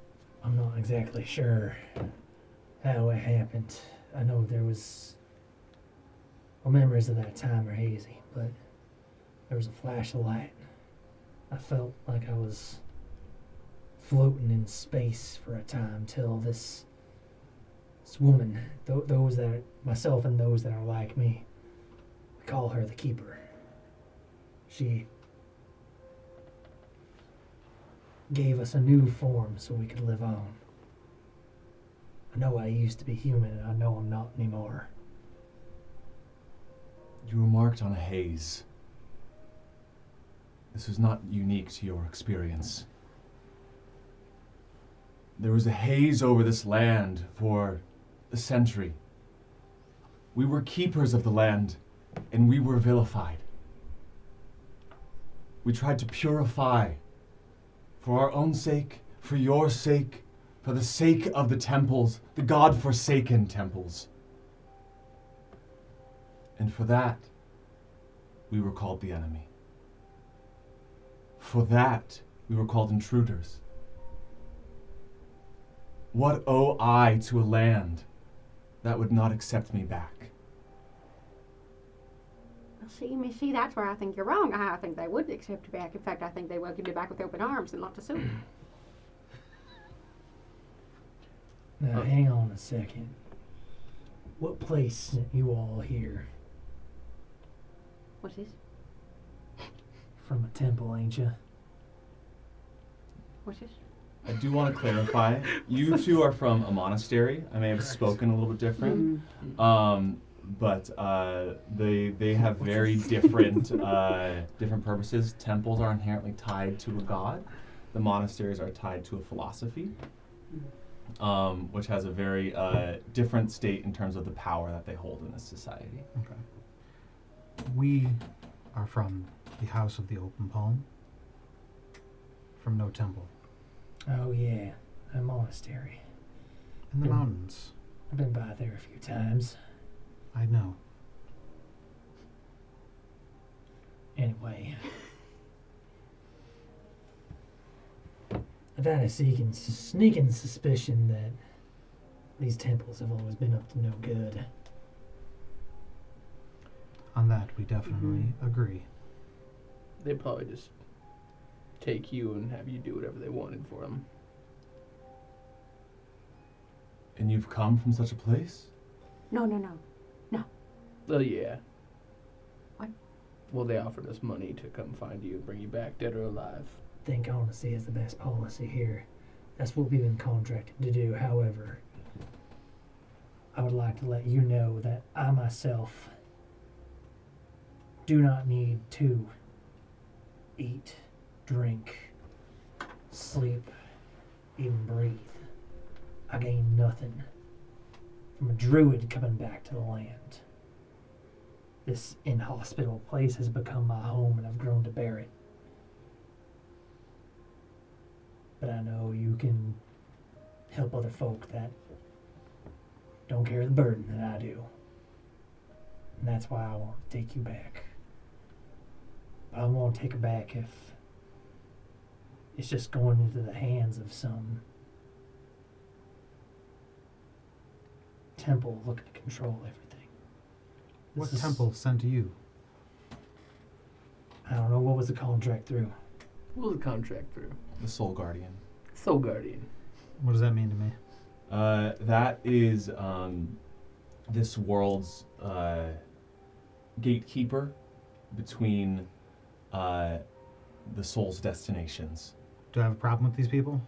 I'm not exactly sure how it happened. I know there was... Well, memories of that time are hazy, but there was a flash of light. I felt like I was floating in space for a time till this woman, those that are, myself and those that are like me, we call her the Keeper. She gave us a new form so we could live on. I know I used to be human and I know I'm not anymore. You were marked on a haze. This was not unique to your experience. There was a haze over this land for a century. We were keepers of the land, and we were vilified. We tried to purify for our own sake, for your sake, for the sake of the temples, the God-forsaken temples. And for that, we were called the enemy. For that, we were called intruders. What owe I to a land that would not accept me back? Well, see, that's where I think you're wrong. I think they would accept you back. In fact, I think they welcome you back with open arms and lots of soup. Now, hang on a second. What place sent you all here? What's this? From a temple, ain't you? What's this? I do want to clarify, you two are from a monastery. I may have spoken a little bit different. But they have very different different purposes. Temples are inherently tied to a god. The monasteries are tied to a philosophy, which has a very different state in terms of the power that they hold in this society. Okay. We are from the House of the Open Palm. From no temple. Oh yeah, a monastery. In the mountains. I've been by there a few times. I know. Anyway. I've had a sneaking suspicion that these temples have always been up to no good. On that, we definitely agree. They'd probably just take you and have you do whatever they wanted for them. And you've come from such a place? No. Oh, yeah. What? Well, they offered us money to come find you and bring you back, dead or alive. I think honesty is the best policy here. That's what we've been contracted to do. However, I would like to let you know that I myself do not need to eat, drink, sleep, even breathe. I gain nothing from a druid coming back to the land. This inhospitable place has become my home and I've grown to bear it. But I know you can help other folk that don't carry the burden that I do. And that's why I want to take you back. But I won't take it back if it's just going into the hands of some temple looking to control everything. What This is- temple sent you? I don't know, what was the contract through? What was the contract through? The Soul Guardian. Soul Guardian. What does that mean to me? That is this world's gatekeeper between the soul's destinations. Do I have a problem with these people?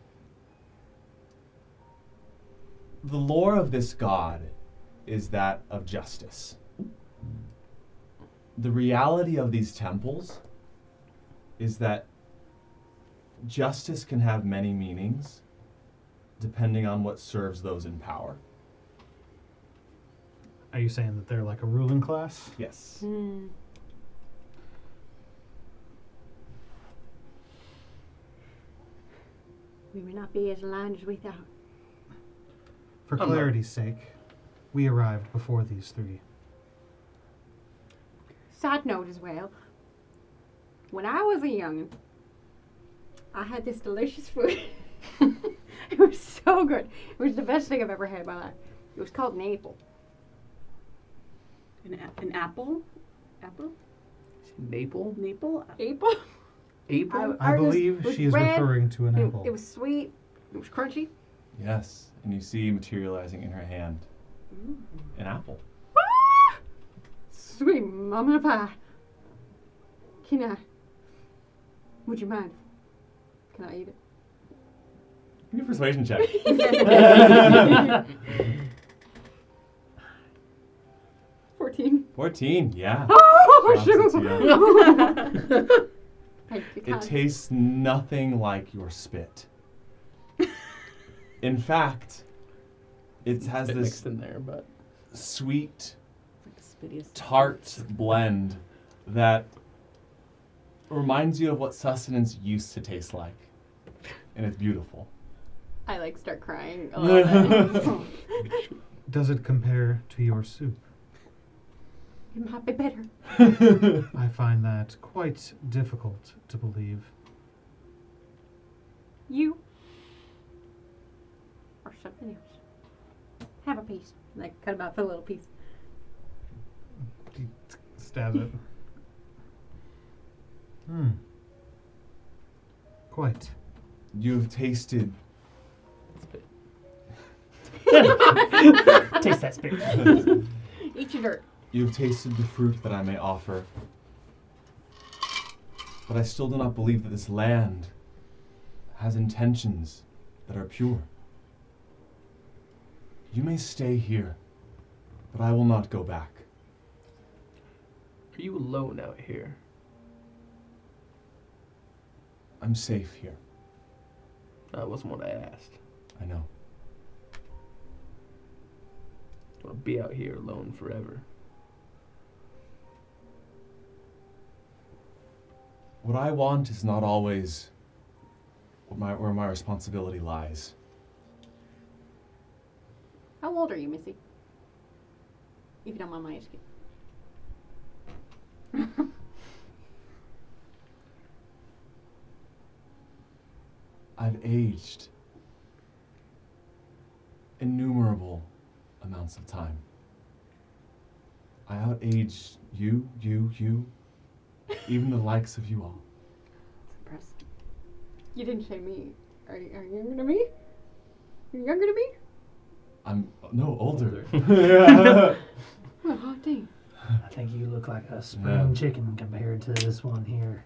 The lore of this god is that of justice. The reality of these temples is that justice can have many meanings depending on what serves those in power. Are you saying that they're like a ruling class? Yes. We may not be as aligned as we thought. For clarity's sake, we arrived before these three. Side note as well, when I was a youngin', I had this delicious food. It was so good. It was the best thing I've ever had in my life. It was called an apple. An apple? Apple? Maple? Maple? Apple? Apple? I Ours believe was she is red. referring to an apple. It was sweet. It was crunchy. Yes. And you see materializing in her hand an apple. Sweet mama pie. Can I? Would you mind? Can I eat it? Give me a persuasion check. 14. 14, yeah. Oh, Drops it to you. Thank you, It kind. tastes nothing like your spit. In fact, it has Bit this mixed in there, but It's sweet, like the spittiest. tart blend that reminds you of what sustenance used to taste like. And it's beautiful. I like start crying a little bit. Does it compare to your soup? It might be better. I find that quite difficult to believe. You or something else. Have a piece. Like cut them out for a little piece. He stabs it. Quite. You've tasted Taste that spit. Eat your dirt. You've tasted the fruit that I may offer. But I still do not believe that this land has intentions that are pure. You may stay here, but I will not go back. are you alone out here? I'm safe here. That wasn't what I asked. I know. I want to be out here alone forever. What I want is not always where my responsibility lies. How old are you, Missy? If you don't mind my asking. I've aged innumerable amounts of time. I outaged you, even the likes of you all. That's impressive. You didn't say me. Are you younger than me? You're younger than me? I'm no older. Oh, dang. I think you look like a spring chicken compared to this one here.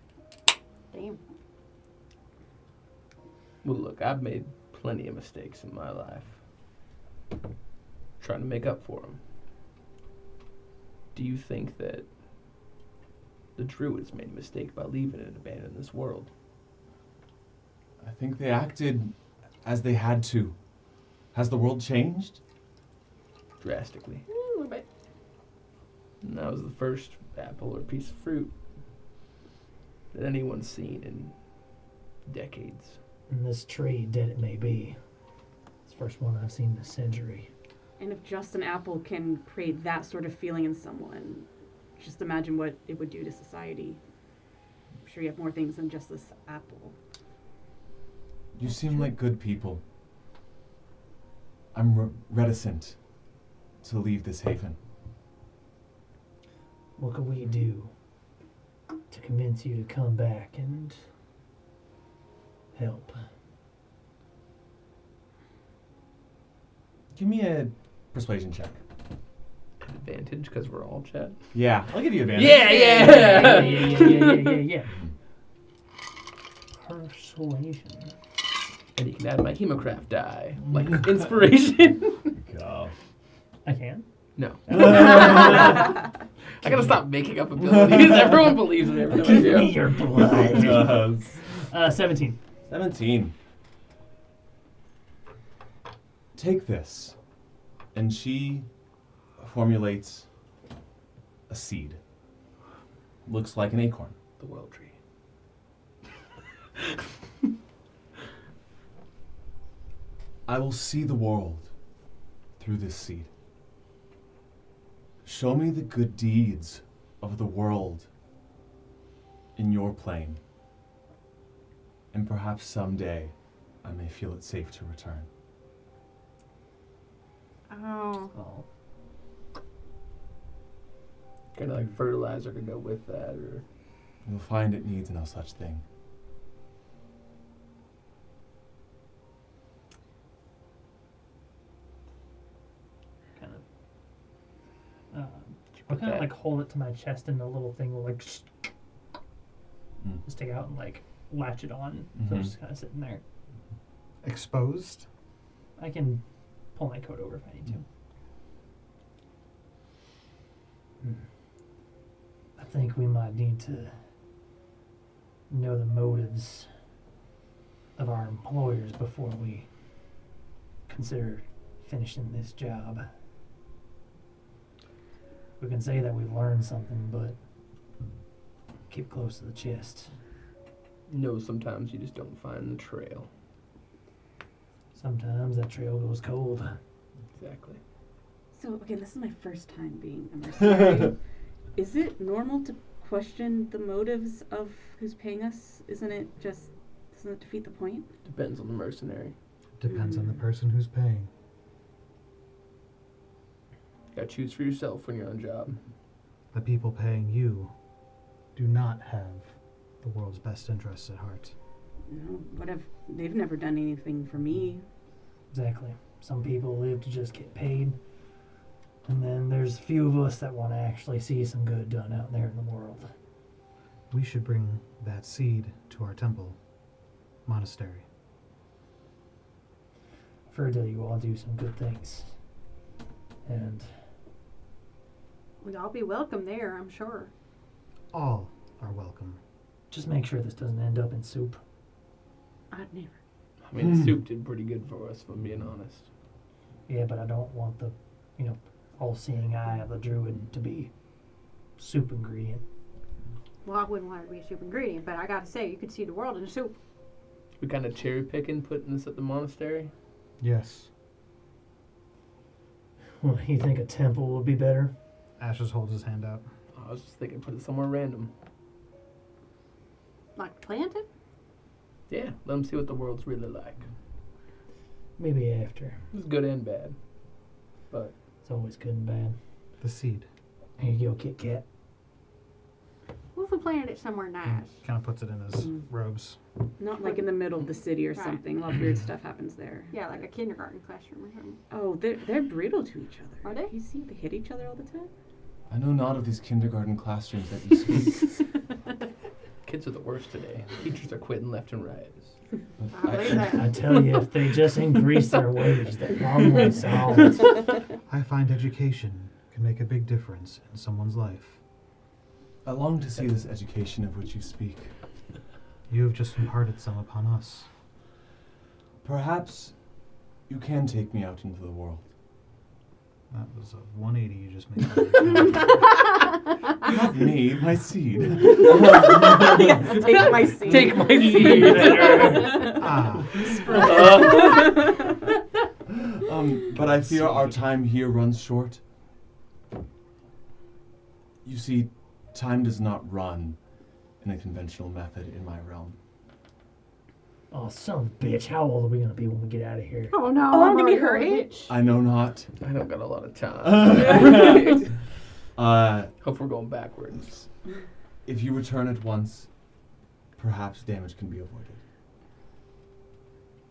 Damn. Well, look, I've made plenty of mistakes in my life. Trying to make up for them. Do you think that the Druids made a mistake by leaving and abandoning this world? I think they acted as they had to. Has the world changed? Drastically. A little bit. And that was the first apple or piece of fruit that anyone's seen in decades. And this tree, dead it may be, it's the first one I've seen in a century. And if just an apple can create that sort of feeling in someone, just imagine what it would do to society. I'm sure you have more things than just this apple. You seem like good people. I'm reticent to leave this haven. What could we do to convince you to come back and help? Give me a persuasion check. advantage because we're all chat. Yeah, I'll give you advantage. Yeah. Persuasion. And you can add my hemocraft die, like inspiration. Go. I can. No. I gotta stop making up abilities. Everyone believes in everything I Give do. me your blood. Yes. 17. 17. Take this. And she formulates a seed. Looks like an acorn. The world tree. I will see the world through this seed. Show me the good deeds of the world in your plane. And perhaps someday I may feel it safe to return. Oh. Oh. Kind of like fertilizer to go with that, or You'll find it needs no such thing. Kind of. I'll kind of like hold it to my chest, and the little thing will like just stick out and like latch it on. So it's just kind of sitting there. Exposed. I can pull my coat over if I need to. I think we might need to know the motives of our employers before we consider finishing this job. We can say that we've learned something, but keep close to the chest. no, sometimes you just don't find the trail. Sometimes that trail goes cold. Exactly. So, okay, this is my first time being a mercenary. Is it normal to question the motives of who's paying us? Doesn't it defeat the point? Depends on the mercenary. Depends on the person who's paying. You gotta choose for yourself when you're on job. The people paying you do not have the world's best interests at heart. No, they've never done anything for me. Exactly. Some people live to just get paid. And then there's a few of us that want to actually see some good done out there in the world. We should bring that seed to our temple, monastery. I've heard that you all do some good things. And We'd all be welcome there, I'm sure. All are welcome. just make sure this doesn't end up in soup. I'd never. I mean, the soup did pretty good for us, if I'm being honest. Yeah, but I don't want the, all-seeing eye of the druid to be soup ingredient. Well, I wouldn't want it to be a soup ingredient, but I gotta say, you could see the world in a soup. We kind of cherry picking putting this at the monastery. Yes. Well, you think a temple would be better? Ashes holds his hand out. I was just thinking put it somewhere random. Like planted? Yeah, let them see what the world's really like. Maybe after. It's good and bad. But It's always good and bad. The seed. Here you go, Kit Kat. What if we planted it somewhere nice? Kind of puts it in his robes. Not like in the middle of the city or Right. something. A lot of weird stuff happens there. Yeah, like a kindergarten classroom or something. Oh, they're brutal to each other. Are they? You see, they hit each other all the time. I know not of these kindergarten classrooms that you speak. kids are the worst today. Teachers are quitting left and right. But I believe that. I tell you, if they just increase their wage, the problem would be solved. I find education can make a big difference in someone's life. I long to see this education of which you speak. You have just imparted some upon us. Perhaps you can take me out into the world. That was a 180 you just made. Not me, my seed. Yes, take my seat. Take my seed. Ah, But I fear our time here runs short. You see, time does not run in a conventional method in my realm. Oh, son of a bitch, how old are we going to be when we get out of here? Oh no. Oh, I'm gonna be already her old. age. I know not. I don't got a lot of time. Hope we're going backwards. If you return at once, perhaps damage can be avoided.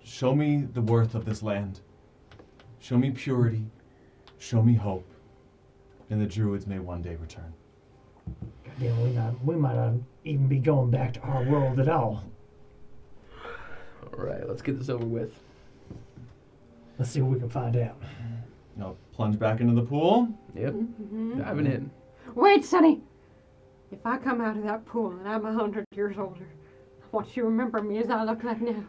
Show me the worth of this land. Show me purity. Show me hope. and the druids may one day return. Yeah, we might not even be going back to our world at all. All right, let's get this over with. Let's see what we can find out. I'll plunge back into the pool. Yep. Diving in. Wait, Sonny. If I come out of that pool and I'm 100 years older, I want you to remember me as I look like now.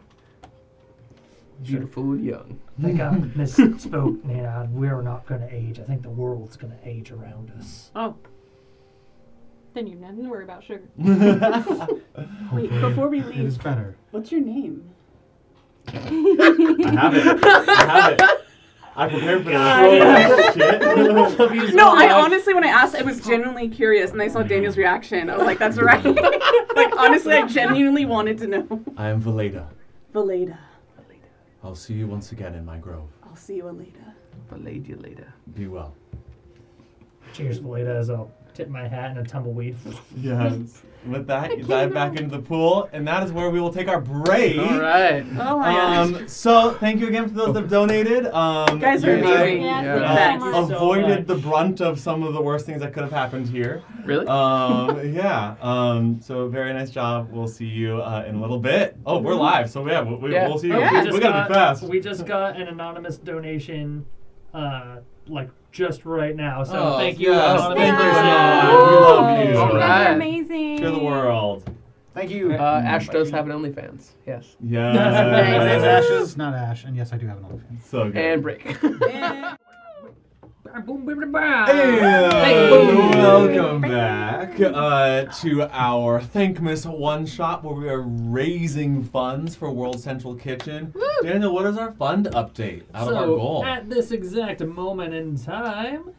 Beautiful and young. I think I misspoke, Nina. We're not going to age. I think the world's going to age around us. Oh. Then you have nothing to worry about, sugar. Wait, before we It is leave, better. what's your name? I have it. I prepared for this. Shit. No, I honestly, when I asked, I was genuinely curious, and I saw Daniel's reaction. I was like, "That's right." Like honestly, I genuinely wanted to know. I am Valeda. Valeda. I'll see you once again in my grove. I'll see you later. Valeda later. Be well. Cheers, Valeda, as I'll tip my hat in a tumbleweed. Yes. With that, you dive back into the pool, and that is where we will take our break. All right. Oh my gosh. So thank you again for those that have donated. You guys are you amazing. Yeah, Yeah. thank you so much. avoided the brunt of some of the worst things that could have happened here. Really? So very nice job. We'll see you in a little bit. Oh, we're live, so yeah, we'll see you. Yeah. We gotta be fast. We just got an anonymous donation, just right now. So Oh, thank you, yes, anonymous thank you, person. Anon. We love you. All You guys right. are amazing. Share the world. Thank you. Ash does have an OnlyFans. Yes. Yeah. My name's Ashes, not Ash, and yes, I do have an OnlyFans. So good. And break. And welcome back to our Thankmas one-shot where we are raising funds for World Central Kitchen. Daniel, what is our fund update out of our goal? At this exact moment in time,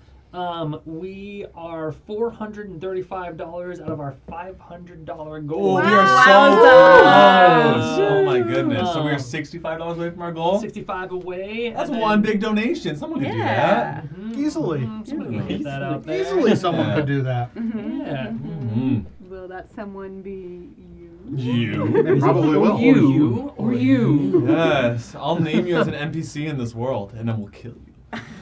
we are $435 out of our $500 goal. Oh, we are so close. Oh my goodness. So we are $65 away from our goal? 65 away. That's and one then- big donation. Someone could do Yeah. that. Easily. Somebody can get that out there. Easily someone Yeah. could do that. Yeah. Mm. Will that someone be you? You. They probably will. You or you. Yes. I'll name you as an NPC in this world, and then we'll kill you.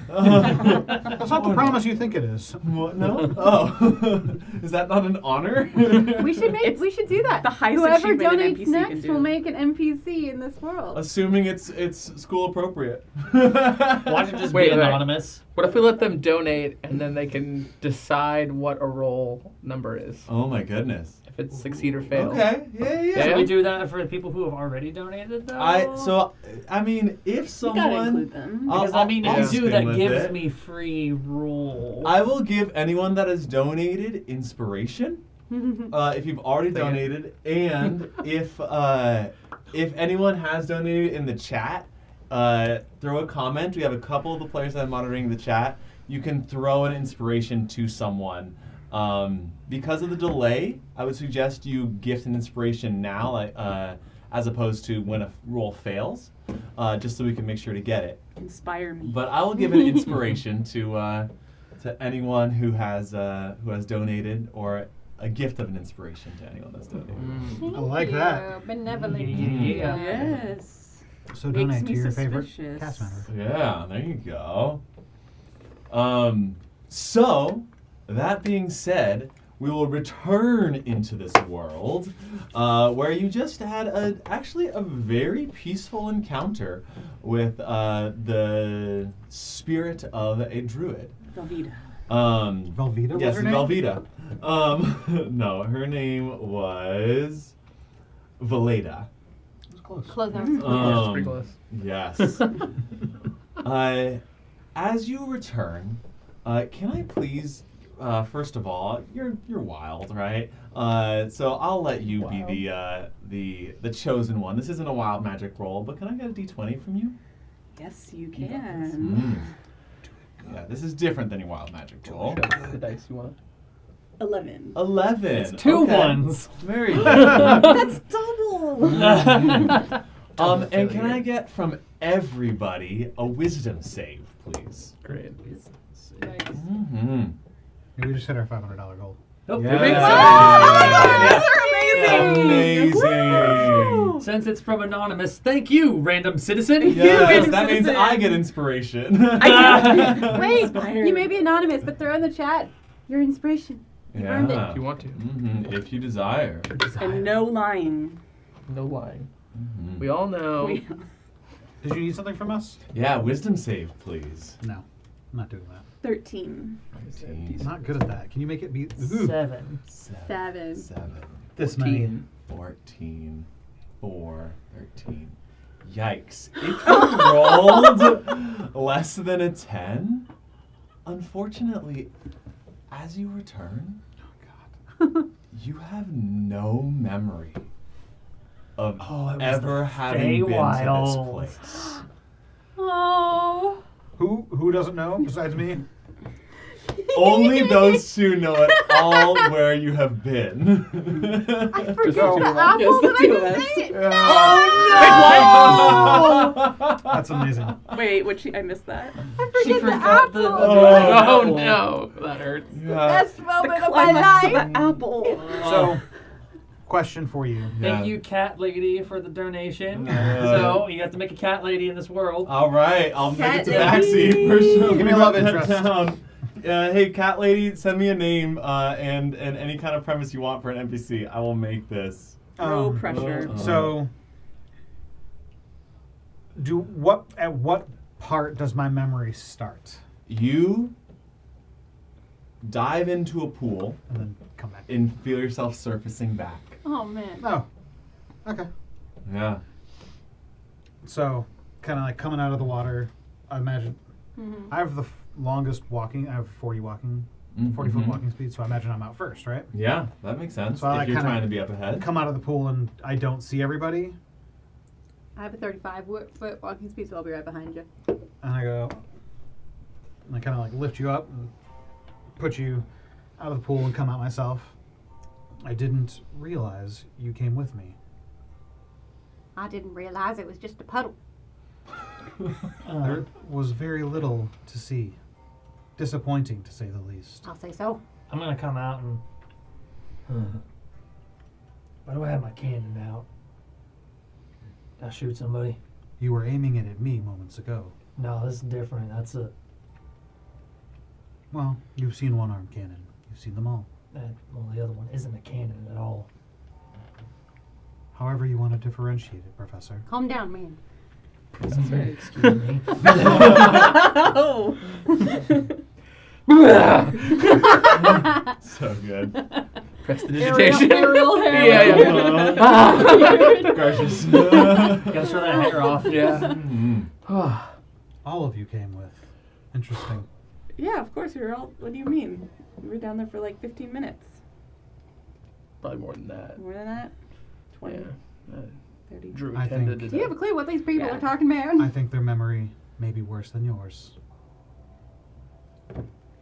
That's not the promise you think it is. What? No? Oh. Is that not an honor? We should do that. the highest Whoever achievement an donates NPC can next do. will make an NPC in this world. Assuming it's school appropriate. Watch it just Wait, be wait. anonymous. What if we let them donate and then they can decide what a roll number is? Oh my goodness. If it's succeed or fail. Okay. Yeah. Yeah. Should we do that for the people who have already donated, though? I mean, if You gotta someone, include them. Because, I mean, I'll if you do, spin that with gives it. me free roll. I will give anyone that has donated inspiration. If you've already donated, and if anyone has donated in the chat, throw a comment. We have a couple of the players that are monitoring the chat. You can throw an inspiration to someone. Because of the delay, I would suggest you gift an inspiration now, as opposed to when a roll fails, just so we can make sure to get it. Inspire me. But I will give an inspiration to anyone who has donated, or a gift of an inspiration to anyone that's donated. Thank I like you. that. Benevolent. Yeah. Yes. So Makes donate me to your favorite suspicious. cast member. Yeah, there you go. So, that being said, we will return into this world where you just had actually a very peaceful encounter with the spirit of a druid. Velveeta. Velveeta Yes, was her name? Velveeta. No, her name was Valeda. It was close. Close out. That's pretty close. Yes. As you return, can I please, first of all, you're wild, right? So I'll let you be the chosen one. This isn't a wild magic roll, but can I get a d20 from you? Yes, you can. Yeah, this is different than your wild magic roll. The dice you want. 11. 11. It's two Okay. ones. Very good. That's double. And can I get from everybody a wisdom save, please? Great. Mm-hmm. Yeah, we just hit our $500 goal. Nope. Yeah. Did we? Oh my God, these are amazing. Amazing. Since it's from Anonymous, thank you, random citizen. Yes, that means I get inspiration. Wait, you may be anonymous, but throw in the chat your inspiration. You earned it. If you want to. If you desire. And no lying. No lying. We all know. Did you need something from us? Yeah, wisdom save, please. No, I'm not doing that. 13. I'm not good at that. Can you make it be 7. 7. 7. this many? 14. 4. 13. Yikes. If you rolled less than a 10, unfortunately, as you return, you have no memory of ever having been to this place. Oh. Who doesn't know besides me? Only those two know at all where you have been. I forget So- the apple the that two of I us. just ate. Oh That's amazing. Wait, I missed that. I forget the forgot apple. the- Oh no, that hurts. Best The moment of my climax of life. the apple. So, question for you. Thank you, Cat Lady, for the donation. Yeah. So you have to make a cat lady in this world. All right, I'll make it Cat to Baxi lady. for sure. Give me a love Write that interest. down. Hey, cat lady, send me a name and any kind of premise you want for an NPC. I will make this. No pressure. So, at what part does my memory start? You dive into a pool And then come back. and feel yourself surfacing back. Oh man. Oh, okay. Yeah. So, kind of like coming out of the water, I imagine. Mm-hmm. I have the longest walking. I have 40 foot walking speed, so I imagine I'm out first, right? Yeah, that makes sense. So I if like you're kinda trying to be up ahead. Come out of the pool and I don't see everybody, I have a 35-foot walking speed, so I'll be right behind you. and I go, and I kind of like lift you up and put you out of the pool and come out myself. I didn't realize you came with me. I didn't realize it was just a puddle. There was very little to see. Disappointing, to say the least. I'll say so. I'm gonna come out and. Why do I have my cannon out? Did I shoot somebody? You were aiming it at me moments ago. No, this is different. That's a. Well, you've seen one-armed cannon. You've seen them all. Well, the other one isn't a cannon at all. However you want to differentiate it, Professor. Calm down, man. Excuse me. Oh. So good. Prestidigitation. Aerial hair. Yeah. Gracious. Gotta show that hair off. Yeah. Mhm. All of you came with. Interesting. Yeah, of course we were all. What do you mean? We were down there for like 15 minutes. Probably more than that. More than that? 20, Yeah. 30. Drew I tended think- to Do you have a clue what these people Yeah. are talking about? I think their memory may be worse than yours.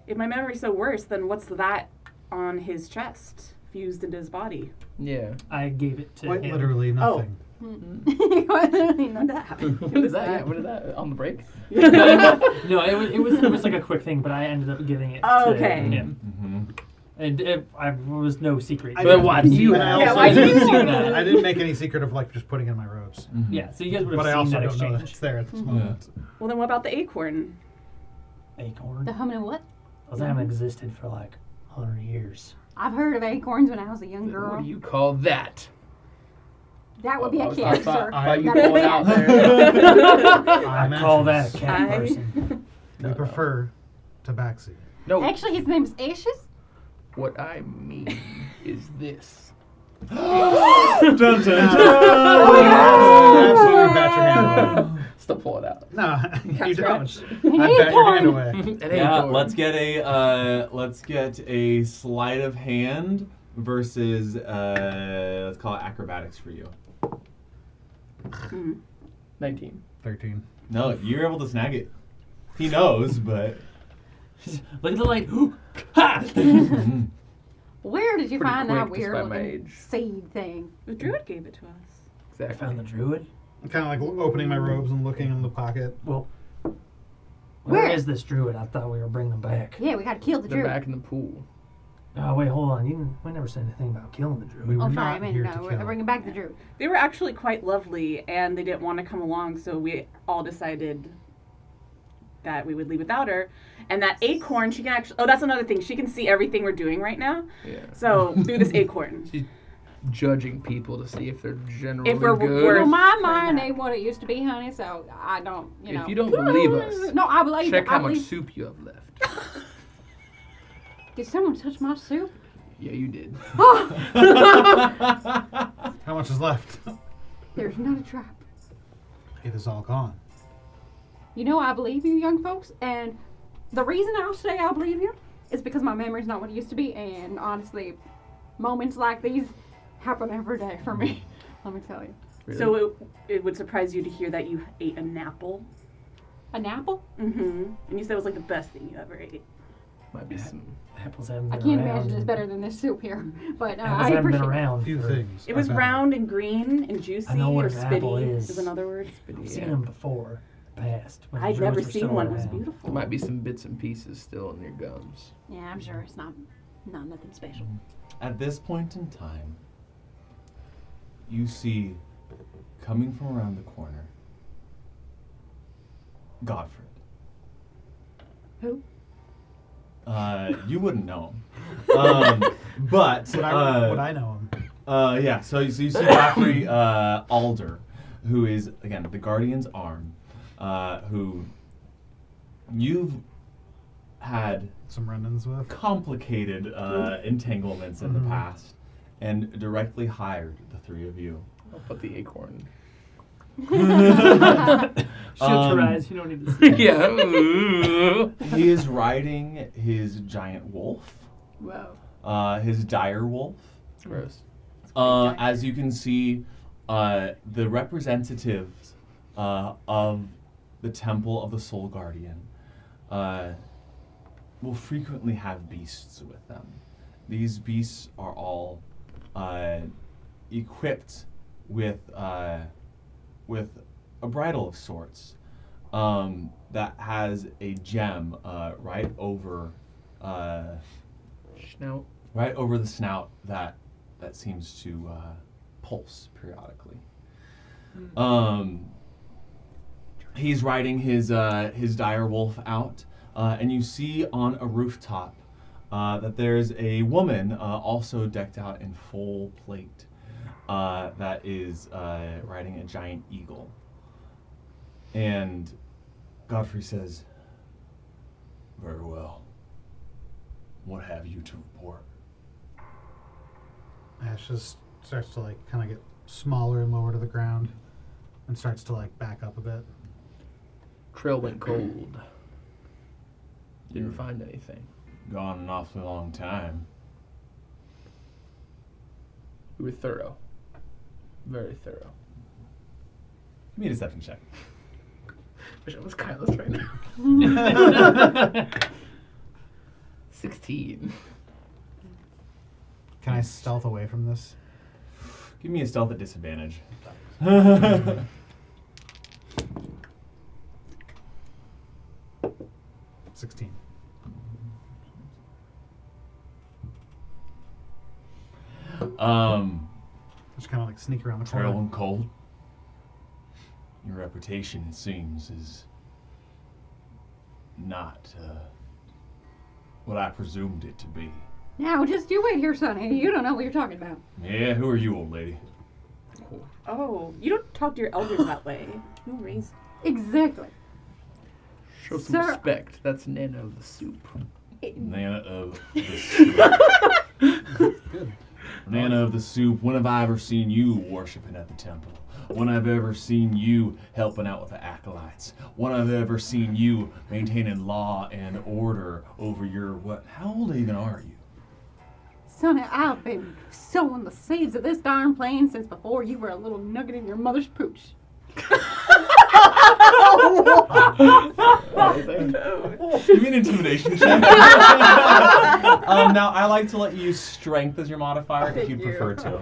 If my memory's so worse, then what's that on his chest fused into his body? Yeah. I gave it to Quite him. literally nothing. None That happened. What is that? Yeah, what is that? On the break? No, it was like a quick thing, but I ended up giving it Oh, to okay. him. Mhm. And it was no secret. I But didn't- why do you and I have- Yeah, also why do you didn't- do that? I didn't make any secret of like just putting it in my robes. Mhm. Yeah, so you guys would But have I seen also that don't know that exchange. it's there at this Yeah. moment. Well, then what about the acorn? Acorn. The humming of what? Those haven't existed for like 100 years. I've heard of acorns when I was a young What girl. do you call that? That would be a I cancer. thought you That is going out bad. there. I call that a cat I- person. We prefer tabaxi. No. Actually, his name's Ashes. What I mean is this. Dun, dun, dun. Absolutely bat your hand away. Still pull it out. No, you don't. scratch. I bat your hand away. An Yeah, acorn. let's get a sleight of hand versus let's call it acrobatics for you. 19. 13. No, you're able to snag it. He knows, but Look at the light. Ha! Where did you Pretty find that quick, weird despite my looking age. seed thing? The druid gave it to us. I Exactly. found the druid. I'm kind of like opening my robes and looking in the pocket. Well, where Where? is this druid? I thought we were bringing him back. Yeah, we gotta kill the They're druid. back in the pool. Oh, wait, hold on. We never said anything about killing the druid. We were Oh, sorry, I not meant here no. to We're kill. bringing back the druid. They were actually quite lovely, and they didn't want to come along, so we all decided that we would leave without her. And that acorn, she can actually... Oh, that's another thing. She can see everything we're doing right now. Yeah. So, through this acorn. She's judging people to see if they're generally we're good. worth- Well, my Bring mind that. ain't what it used to be, honey, so I don't, If you don't believe us, No, I believe check it. how I much believe... soup you have left. Did someone touch my soup? Yeah, you did. How much is left? There's not a drop. It is all gone. You know, I believe you, young folks, and the reason I'll say I believe you is because my memory's not what it used to be, and honestly, moments like these happen every day for me. Let me tell you. Really? So, it would surprise you to hear that you ate an apple. An apple? Mm-hmm. And you said it was like the best thing you ever ate. Might be some. Apples haven't I been can't around. imagine it's better than this soup here, but Apples I haven't been appreciate it. around. A few for- things. It was are better. round and green and juicy, I know what or an apple spitty is. another word. I've seen them before. Past. when the I'd never druids were seen still one. It was around. beautiful. There might be some bits and pieces still in your gums. Yeah, I'm sure it's not nothing special. At this point in time, you see, coming from around the corner, Godfred. Who? You wouldn't know him. But Would I know him? yeah, so you see Godfrey Alder, who is, again, the Guardian's arm, who you've had Some run-ins with. complicated entanglements in the past, and directly hired the three of you. I'll put the acorn. Shut your eyes. You don't need to see. Yeah. He is riding his giant wolf, Whoa. his dire wolf. Gross. As you can see, the representatives of the Temple of the Soul Guardian will frequently have beasts with them. These beasts are all equipped with a bridle of sorts that has a gem right over Snout. right over the snout that seems to pulse periodically. He's riding his dire wolf out, and you see on a rooftop that there's a woman also decked out in full plate that is riding a giant eagle. And Godfrey says, "Very well. What have you to report?" Ash just starts to like kind of get smaller and lower to the ground, and starts to like back up a bit. Trail went cold. Didn't find anything. Gone an awfully long time. We were thorough. Very thorough. Give me a deception check. Wish I was Kylos right now. 16. Can I stealth away from this? Give me a stealth at disadvantage. 16. Just kind of like sneak around the corner. Trail and cold. Your reputation, it seems, is not what I presumed it to be. Now, just you wait here, Sonny. You don't know what you're talking about. Yeah, who are you, old lady? Oh, you don't talk to your elders that way. Who raised? Exactly. Show some Sir- respect. That's Nana of the soup. Nana of the soup. Good. Nana of the soup, when have I ever seen you worshiping at the temple? When I've ever seen you helping out with the acolytes? When I've ever seen you maintaining law and order over your what? How old even are you? Sonny, I've been sowing the seeds of this darn plane since before you were a little nugget in your mother's pooch. Give me an intimidation check. Now, I like to let you use strength as your modifier if you prefer to.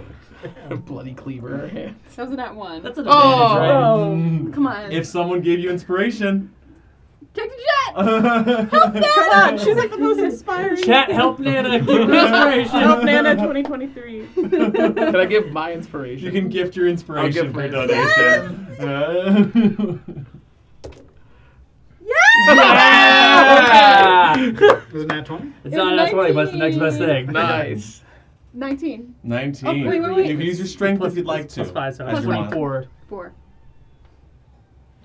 Bloody cleaver in her hand. That was that one. That's an advantage, right? Come on. If someone gave you inspiration, Check the chat! Come on, she's like the most inspiring. Chat, help Nana. Give her inspiration. Help Nana 2023. Can I give my inspiration? You can gift your inspiration give for my donation. Yeah! Was it nat 20? It's not at 20, but it's the next best thing. Nice. 19. 19. Oh, wait. You can use your strength if you'd like to. Plus 5, so as that's you want. 24. 4.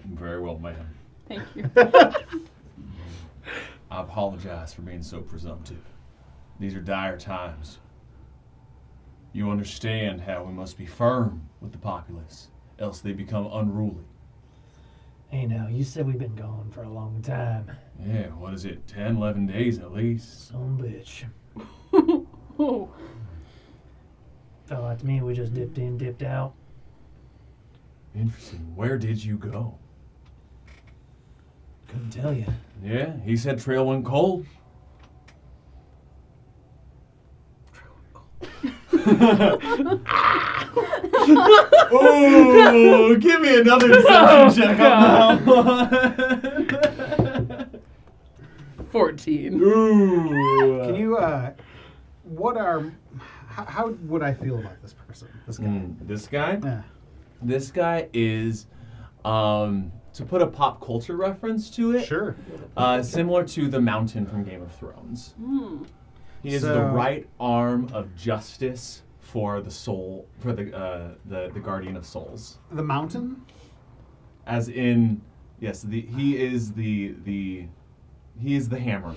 Very well, ma'am. Thank you. I apologize for being so presumptive. These are dire times. You understand how we must be firm with the populace, else they become unruly. Hey, now, you said we've been gone for a long time. Yeah, what is it, 10, 11 days at least? Some bitch. Oh. Felt like to me we just dipped in, dipped out. Interesting. Where did you go? Couldn't tell you. Yeah, he said trail went cold. Ooh, give me another deception check on that one. 14. Ooh. Can you, how would I feel about this person, this guy? This guy? Yeah. This guy is, to put a pop culture reference to it, Sure. similar to the Mountain from Game of Thrones. He is the So- right arm of justice for the soul, for the guardian of souls. The mountain? As in, yes, he is the hammer.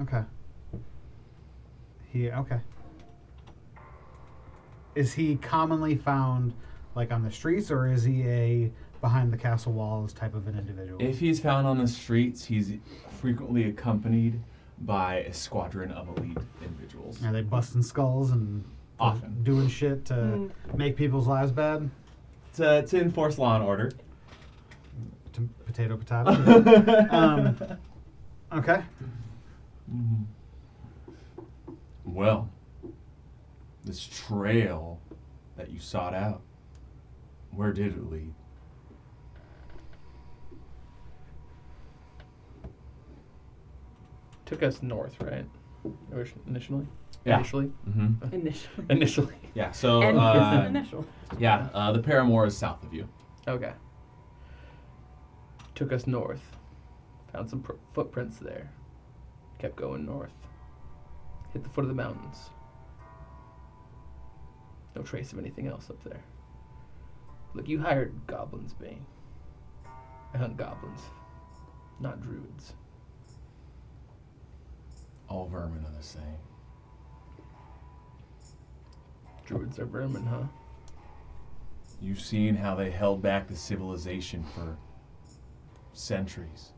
Okay. Okay. Is he commonly found like on the streets, or is he a behind the castle walls type of an individual? If he's found on the streets, he's frequently accompanied by a squadron of elite individuals. Are they busting skulls and Often. doing shit to make people's lives bad? To enforce law and order. Potato. Okay. Well, this trail that you sought out, where did it lead? Took us north, right? Initially? Yeah. Initially? Mm-hmm. Initially. Initially. Yeah, so, And is an initial. the Paramore is south of you. Okay. Took us north. Found some footprints there. Kept going north. Hit the foot of the mountains. No trace of anything else up there. Look, you hired goblins, Bane. I hunt goblins, not druids. All vermin are the same. Druids are vermin, huh? You've seen how they held back the civilization for centuries.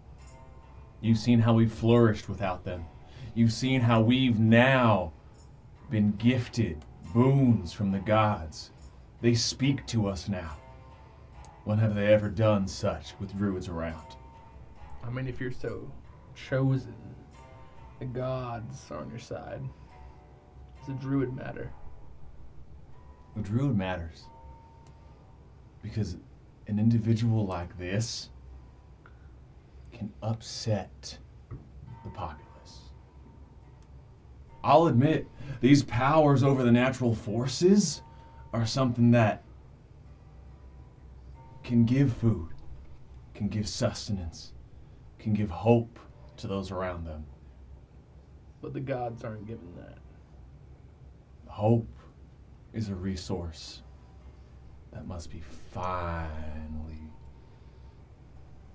You've seen how we flourished without them. You've seen how we've now been gifted boons from the gods. They speak to us now. When have they ever done such with druids around? I mean, if you're so chosen, the gods are on your side. Does a druid matter? The druid matters. Because an individual like this can upset the populace. I'll admit, these powers over the natural forces are something that can give food, can give sustenance, can give hope to those around them. But the gods aren't given that. Hope is a resource that must be finally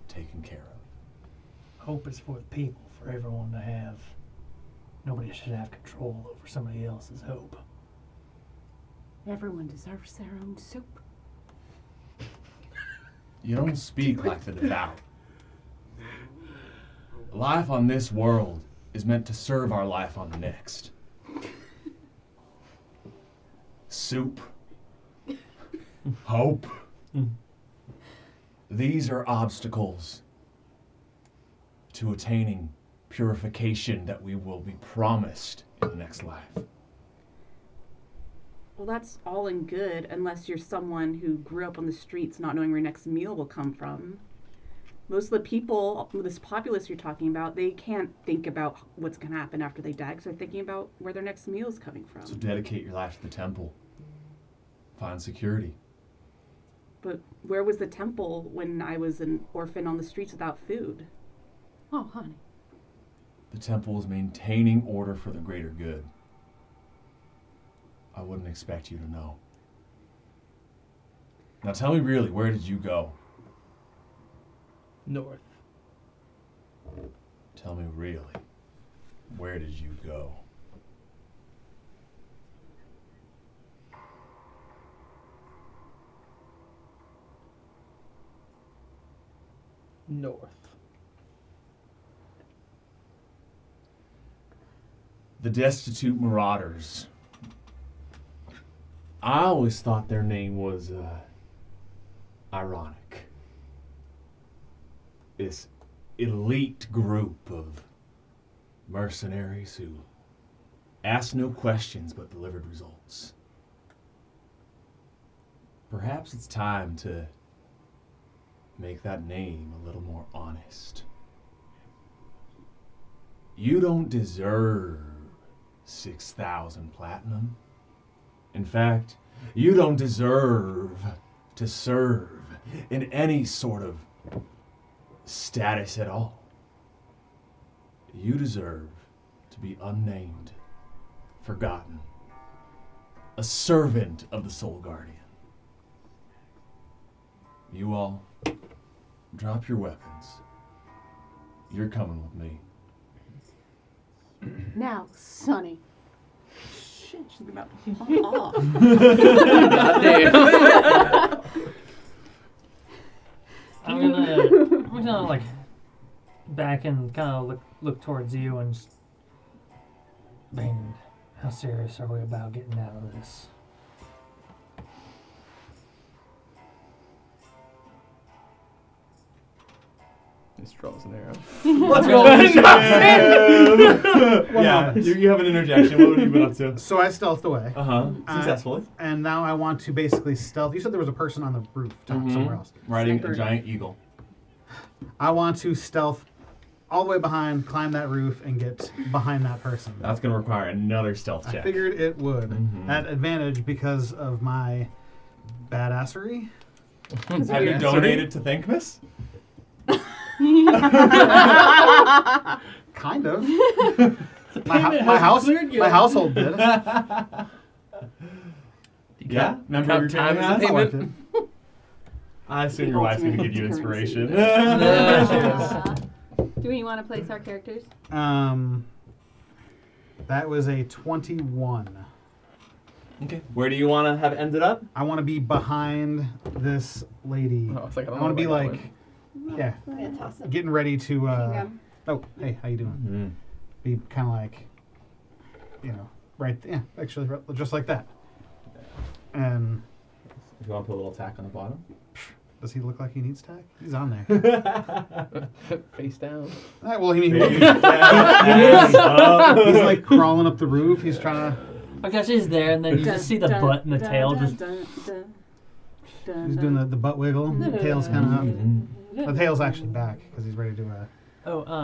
taken care of. Hope is for the people, for everyone to have. Nobody should have control over somebody else's hope. Everyone deserves their own soup. You don't speak like the devout. Life on this world is meant to serve our life on the next. Soup. Hope. These are obstacles to attaining purification that we will be promised in the next life. Well, that's all and good unless you're someone who grew up on the streets not knowing where your next meal will come from. Most of the people, this populace you're talking about, they can't think about what's going to happen after they die because they're thinking about where their next meal is coming from. So dedicate your life to the temple. Find security. But where was the temple when I was an orphan on the streets without food? Oh, honey. The temple is maintaining order for the greater good. I wouldn't expect you to know. Now tell me really, where did you go? North. Tell me really, where did you go? North. The Destitute Marauders. I always thought their name was ironic. This elite group of mercenaries who asked no questions but delivered results. Perhaps it's time to make that name a little more honest. You don't deserve 6,000 platinum. In fact, you don't deserve to serve in any sort of status at all. You deserve to be unnamed, forgotten, a servant of the Soul Guardian. You all, drop your weapons. You're coming with me. Now, Sonny. Shit, she's about to pop off. Goddamn. I'm gonna like back and kind of look towards you and just, Bane, how serious are we about getting out of this? Just draws an arrow. Let's go. Yeah, you have an interjection. What have you been up to? So I stealthed away. Successfully. And now I want to basically stealth. You said there was a person on the rooftop somewhere else. Riding Sniper. a giant eagle. I want to stealth all the way behind, climb that roof, and get behind that person. That's going to require another stealth check. I figured it would. Mhm. At advantage because of my badassery. Have you donated to Thankmas? Kind of. my household did. Yeah? Remember Count your time time as a has? payment? Collected. I assume your wife's going to give you Ultimate inspiration. Yeah, she Do we want to place our characters? That was a 21. Okay. Where do you want to have ended up? I want to be behind this lady. Oh, it's like, I I don't want to know be what like, yeah, Fantastic. getting ready to. Kingdom. Oh, hey, how you doing? Be kind of like, right. Yeah, actually, just like that. And If you want to put a little tack on the bottom. does he look like he needs tack? He's on there. Face down. All right, well, he's Yeah. like crawling up the roof. He's trying to. Okay, she's there, and then you just see the butt and the tail just. He's doing the butt wiggle. The tail's kind of up. The tail's actually back because he's ready to.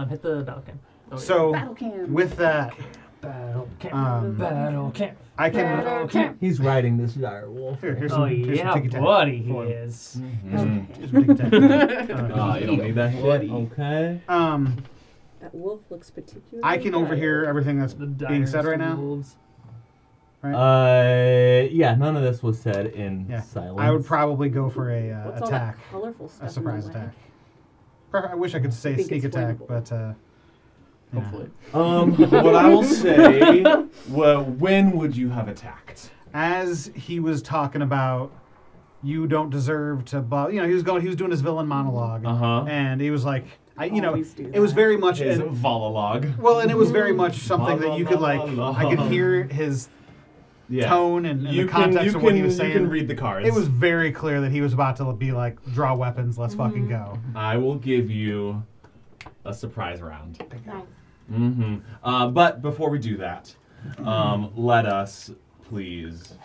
Hit the battle cam. So Battle cam. with that, Battle cam. Battle cam. I can. Battle cam. He's riding this dire wolf. Here's Oh some, here's some yeah, ticky tack. buddy, he is. Here's some ticky tack. You don't need that shit. Okay. That wolf looks particularly. I can overhear everything that's The being said right now. wolves. Right? Yeah, none of this was said in Yeah. silence. I would probably go for a What's all attack, that colorful stuff? a surprise in the way? attack. I wish I could say think sneak it's attack, flammable. but yeah. Hopefully. What I will say, when would you have attacked? As he was talking about, you don't deserve to, he was doing his villain monologue, and he was like, Always do it was that. very much His Volalog. well, and it was very much something that you could like. I could hear his tone and the context of what he was saying. You can read the cards. It was very clear that he was about to be like, draw weapons, let's fucking go. I will give you a surprise round. Nice. But before we do that, let us please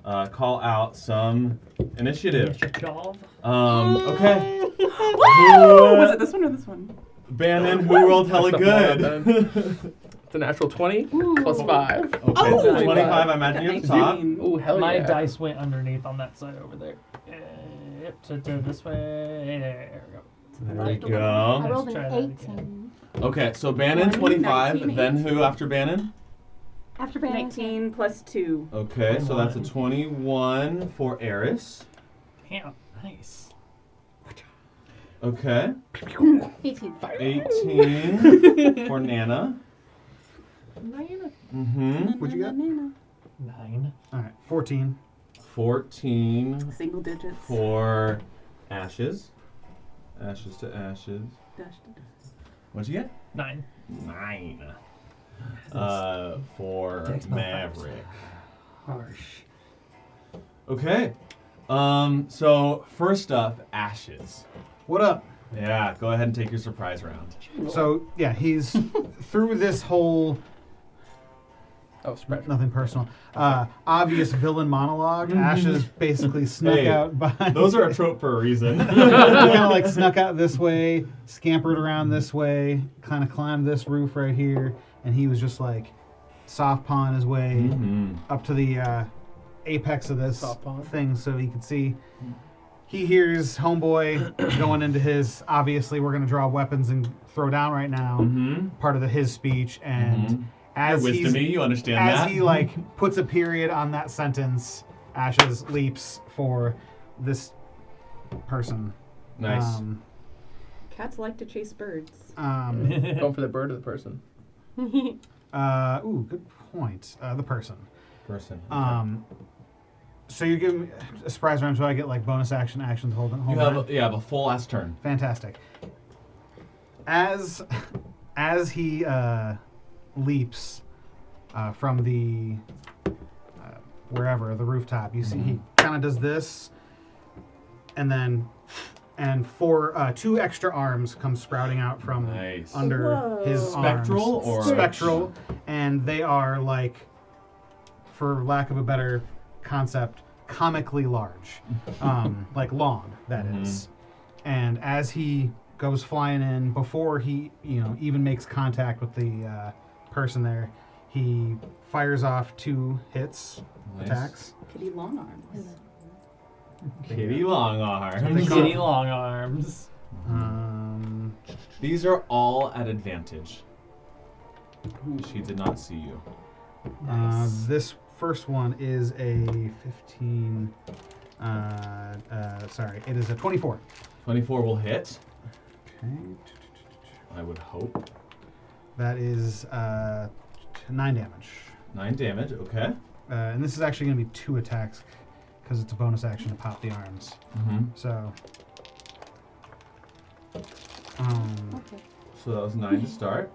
call out some initiative. Initiative. Okay. Was it this one or this one? Bannon, who rolled hella good? It's a natural 20 plus 5. Okay, Oh, so 25, I imagine you're at the top. 19. Oh, hell My yeah. dice went underneath on that side over there. To this way. There we go. There you I go. rolled try an that 18. Okay, so Bannon, 25. 19, Then who after Bannon? After Bannon. 19 plus 2. Okay, so that's a 21 for Eris. Yeah, nice. Okay, 18. 18 for Nana. Mm-hmm. What'd you get? 9. All right, 14. 14 Single digits. for Ashes. Ashes to Ashes. Dash to dash. What'd you get? 9. 9. For Dex modifiers. Maverick. Harsh. Okay. So first up, Ashes. What up? Yeah, go ahead and take your surprise round. So yeah, he's through this whole Oh, surprise. nothing personal, obvious villain monologue. Ashes basically snuck Hey, out behind. Those are a trope for a reason. kind of like snuck out this way, scampered around this way, kind of climbed this roof right here, and he was just like soft pawing his way Mhm. up to the apex of this Soft pawn. thing so he could see. He hears homeboy going into his, obviously we're going to draw weapons and throw down right now, Mm-hmm. part of his speech, and as You're he's wisdomy, you understand as that. he like puts a period on that sentence, Ashes leaps for this person. Nice. Cats like to chase birds. Going for the bird or the person? Ooh, good point. The person. Person. So you give me a surprise round, so I get like bonus action, actions, hold on. You have a full ass turn. Fantastic. As he leaps from the wherever the rooftop, you see he kind of does this, and then two extra arms come sprouting out from Nice. under Whoa. his Spectral arms. or spectral, and they are like, for lack of a better concept, comically large, like long. That is, and as he goes flying in, before he even makes contact with the person there, he fires off 2 hits, Nice. attacks. Kitty long arms. Kitty long arms. Kitty long arms. These are all at advantage. She did not see you. This first one is a 15. Sorry, it is a 24. 24 will hit. Okay. I would hope. That is 9 damage. 9 damage. Okay. And this is actually going to be 2 attacks because it's a bonus action to pop the arms. Mm-hmm. So. Okay. So that was 9 to start.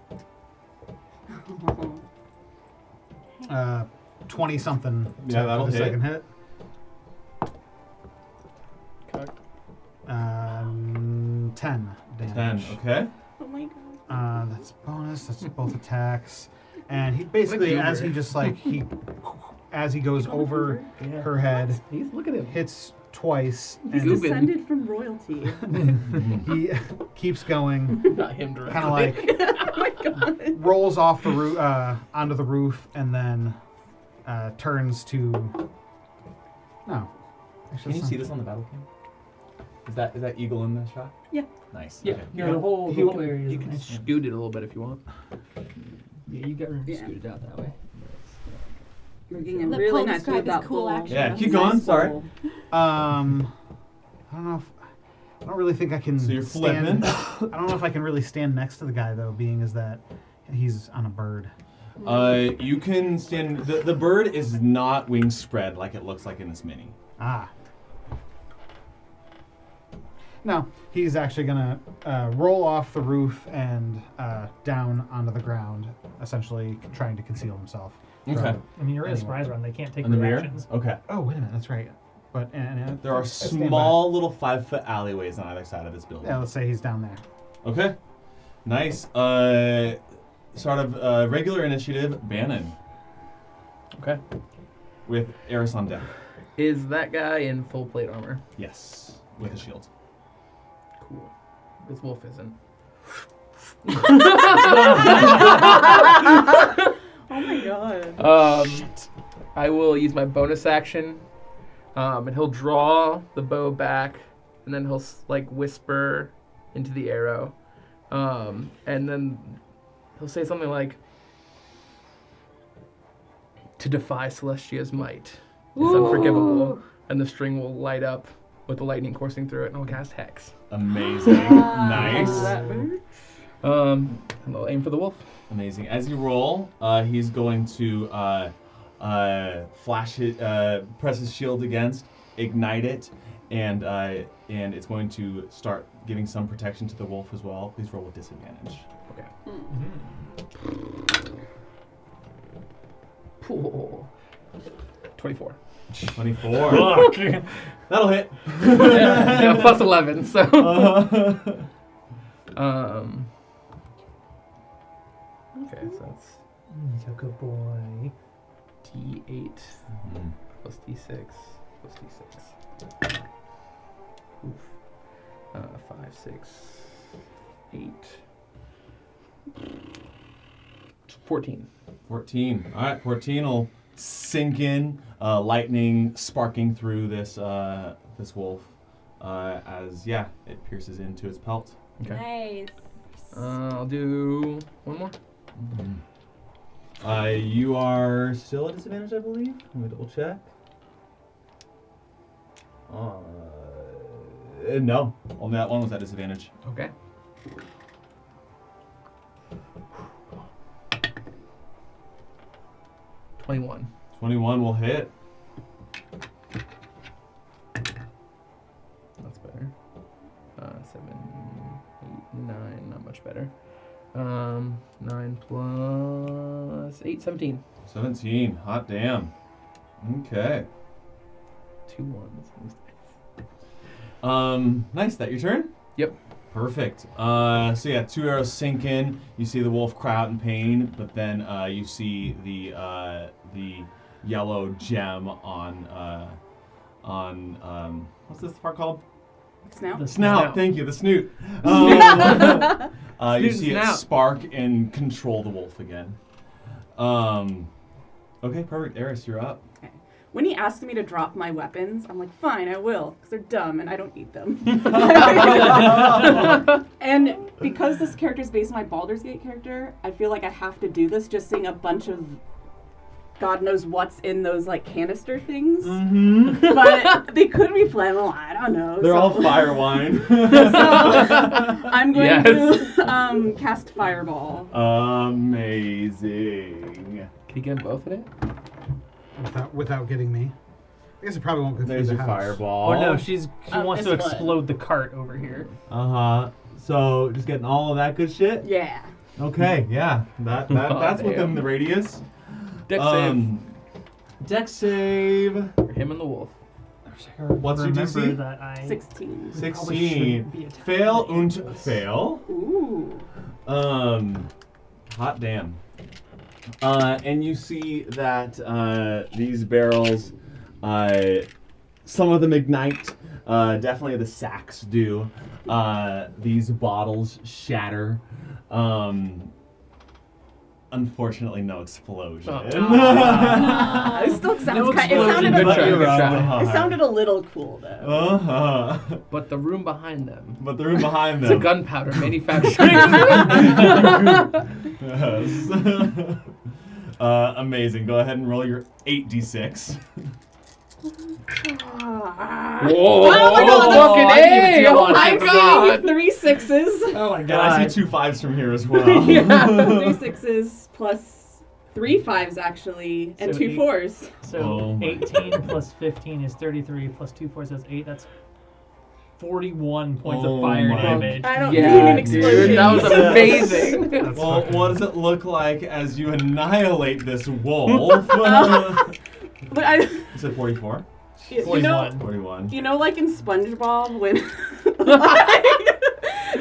20 something. Yeah, that'll for the hit. second hit. Okay. 10 10. damage. Okay. Oh my god. That's bonus. That's both attacks. And he basically, Like as he just like as he goes over her head, He's look at him. hits twice, He's and Goobin. descended from royalty. he keeps going, Not him directly. kind of like Oh my god. rolls off the roof onto the roof, and then turns to. No. Actually, Can you that's see not- this on the battle cam? Is that eagle in the shot? Yeah. Nice. Yeah. Okay. Yeah, the whole area is You can nice. scoot it a little bit if you want. Yeah, you got room to Yeah. scoot it out that way. We're getting a Let really Paul nice describe with his that cool bowl. action. Yeah, keep Nice going. Sorry. bowl. I don't know if. I don't really think I can. So you're stand, flipping. I don't know if I can really stand next to the guy though, being as that he's on a bird. You can stand. The bird is not wings spread like it looks like in this mini. Ah. No, he's actually gonna roll off the roof and down onto the ground, essentially trying to conceal himself. Okay. I mean, you're in a surprise round. They can't take In the rear. reactions. Okay. Oh, wait a minute, that's right. But There are I stand by. small little 5-foot alleyways on either side of this building. Yeah, let's say he's down there. Okay. Nice. Sort of regular initiative, Bannon. Okay. With Eris on deck. Is that guy in full plate armor? Yes, with a shield. Cool. This wolf isn't. Oh my god. I will use my bonus action, and he'll draw the bow back, and then he'll like whisper into the arrow, and then he'll say something like, "To defy Celestia's might is unforgivable," and the string will light up with the lightning coursing through it, and I'll cast Hex. Amazing. Nice. And I'll aim for the wolf. Amazing. As you roll, he's going to flash it, press his shield against, ignite it, and it's going to start giving some protection to the wolf as well. Please roll with disadvantage. Okay. Cool. 24. 24. That'll hit. Yeah, plus 11, so. Okay, so that's He's a good boy. D8 plus D6 plus D6. Oof. 5, 6, 8. 14. 14. All right, 14 will sink in, lightning sparking through this this wolf as it pierces into its pelt. Okay. Nice. I'll do one more. You are still at disadvantage, I believe. Let me double check. No, only that one was at disadvantage. Okay. $21. 21 will hit. That's better. 7, 8, 9. Not much better. 9 plus 8, 17. 17. Hot damn. Okay. 2 ones. Nice. That your turn? Yep. Perfect. So 2 arrows sink in. You see the wolf cry out in pain, but then you see the yellow gem on what's this part called? Snout? The Snout. Thank you. The snoot. You Snoot see and it snout. spark and control the wolf again. Okay, perfect. Eris, you're up. When he asked me to drop my weapons, I'm like, fine, I will, because they're dumb and I don't need them. And because this character is based on my Baldur's Gate character, I feel like I have to do this just seeing a bunch of God knows what's in those like canister things. Mm-hmm. But they could be flammable, I don't know. They're all fire wine. So I'm going Yes. to cast Fireball. Amazing. Can you get both of it? Without getting me. I guess it probably won't go through There's the your house. fireball. Oh no, she wants this to one. explode the cart over here. So just getting all of that good shit. Yeah. Okay, yeah, that's damn. within the radius. Dex save. Dex save. For him and the wolf. What's your Remember DC? that I 16. probably 16. shouldn't be attacking Fail the und angels. fail. Ooh. Hot damn. And you see that these barrels, some of them ignite. Definitely the sacks do. These bottles shatter. Unfortunately, no explosion. It still sounds No kind. explosion. Good try, good try. It sounded a little cool though. But the room behind them. But the room behind It's a them. gunpowder manufacturing. Yes. Amazing. Go ahead and roll your 8d6. Whoa! Oh my God, Fucking I give it to A! you Oh on my I'm God! seeing 3 6s. Oh my And god. I see 2 5s from here as well. 3 6s plus 3 5s actually, and So 2 eight. 4s. So Oh my 18 plus 15 is 33 plus 2 4 says 8. That's 41 points Oh of fire my damage. I don't need Yeah, an explosion. dude, that was amazing. That's Well, fucking- what does it look like as you annihilate this wolf? You But I, said 44? you know, 41. 41. you know, like in SpongeBob when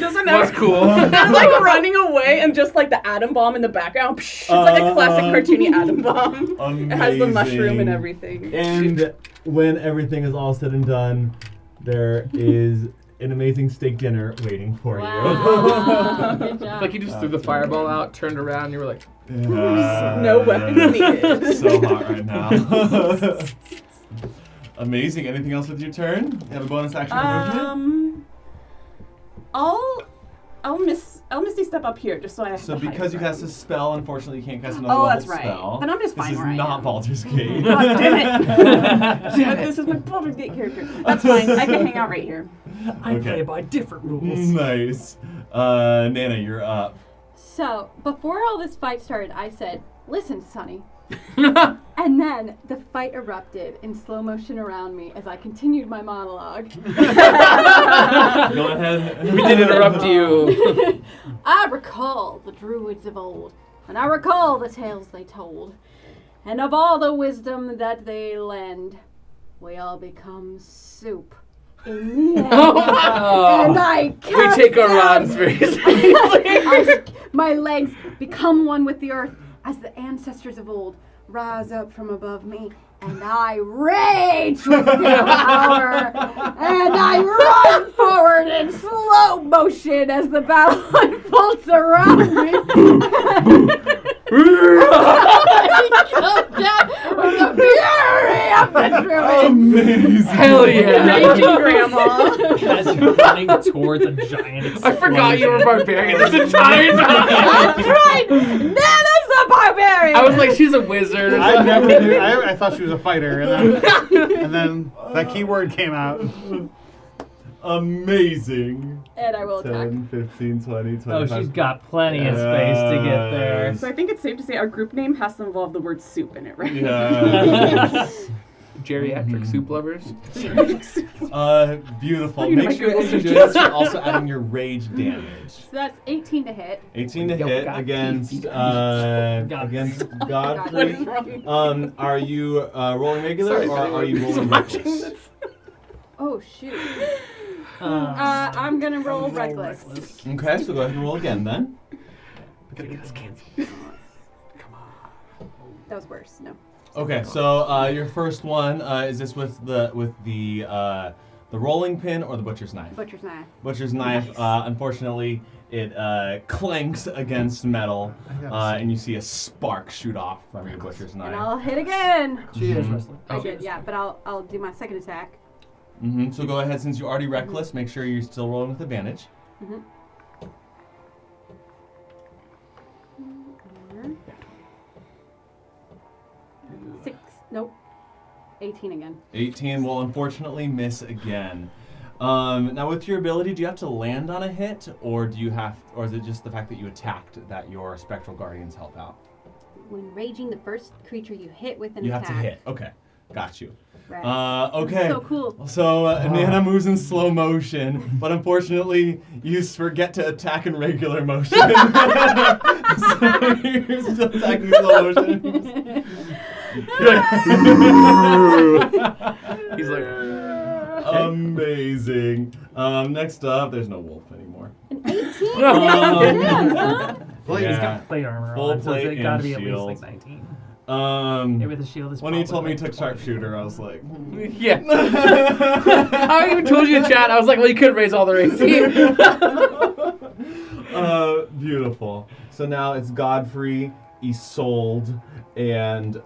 doesn't That's ever. cool. They're like running away, and just like the atom bomb in the background. It's like a classic cartoony atom bomb. Amazing. It has the mushroom and everything. And when everything is all said and done, there is an amazing steak dinner waiting for Wow. Good It's job. like you just threw the fireball out, turned around, and you were like, No weapons needed. So hot right now. Amazing. Anything else with your turn? You have a bonus action movement? I'll Misty step up here just so I have So to hide because you from cast a him. spell, unfortunately you can't cast another Oh, level that's right. spell. Then I'm just fine This is where I not am. Baldur's Gate. God damn it! This is my Baldur's Gate character. That's fine. I can hang out right here. I Okay. play by different rules. Nice. Nana, you're up. So, before all this fight started, I said, "Listen, Sonny." And then the fight erupted in slow motion around me as I continued my monologue. Go ahead. we did interrupt you. I recall the druids of old, and I recall the tales they told, and of all the wisdom that they lend, we all become soup in the end. And I We cast take our down- rods very seriously. My legs become one with the earth as the ancestors of old rise up from above me, and I rage with their power, and I run forward in slow motion as the battle unfolds around me. I come down with the fury of the druids. Amazing. Hell yeah. Raging grandma. As you're running towards a giant explosion. I forgot you were barbarian this entire time. That's right! Nana's the barbarian! I was like, she's a wizard. I never knew. I thought she was a fighter, and then that key word came out. Amazing. And I will attack. 10, 15, 20, 25. Oh, she's got plenty of space to get there. So I think it's safe to say our group name has to involve the word soup in it, right? Yeah. Geriatric soup lovers. Beautiful. You know, Make my sure as Google you do this, you're also adding your rage damage. So that's 18 to hit. 18 to Yo, hit God, against please, against What Godfrey. is wrong? Are you rolling regular Sorry, or sorry. are you rolling reckless? Oh, shoot. Uh, I'm gonna roll roll reckless. Okay, so go ahead and roll again then. That was worse. No. Okay, so your first one is this with the rolling pin or the butcher's knife? Butcher's knife. Butcher's knife. Unfortunately, it clanks against metal, and you see a spark shoot off from your butcher's And knife. I'll hit again. she is wrestling. I did, yeah, but I'll do my second attack. So go ahead, since you're already reckless, make sure you're still rolling with advantage. Mhm. 6. Nope. 18 again. 18 will unfortunately miss again. Now with your ability, do you have to land on a hit, or do you have, or is it just the fact that you attacked that your spectral guardians help out? When raging, the first creature you hit with an You attack. have to hit. Okay, got you. Right. Okay. So cool. So Nana moves in slow motion, but unfortunately you forget to attack in regular motion. So you're still attacking in slow motion. He's like, Amazing. Next up, there's no wolf anymore. An 18? Oh. Huh? Well, he's Yeah. got plate armor Full on, so plate it's got to and be at least shield. like 19. Maybe the shield is when he told me he probably took like sharpshooter, I was like, yeah. I even told you in chat. I was like, well, you could raise all the AC. Beautiful. So now it's Godfrey, Isolde, and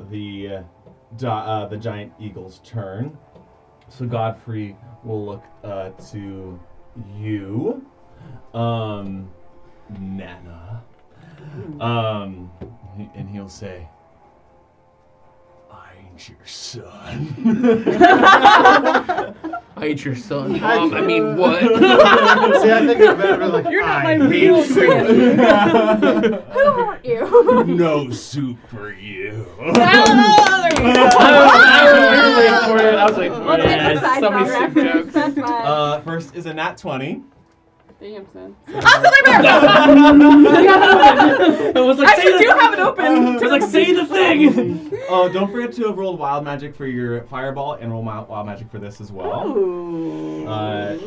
the giant eagle's turn. So Godfrey will look to you, Nana, and he'll say, "I ain't your son." I ate your son. I mean, what? See, I think it's better like You're not I my hate real soup. Who hurt you? No soup for you. I was waiting for it. We'll take Yes, the side somebody's bar soup reference. jokes. That's fine. First is a nat 20. Damn, son. It was like, I do have it open. It was like, say the thing. Oh, don't forget to have rolled wild magic for your fireball and roll wild magic for this as well. Ooh.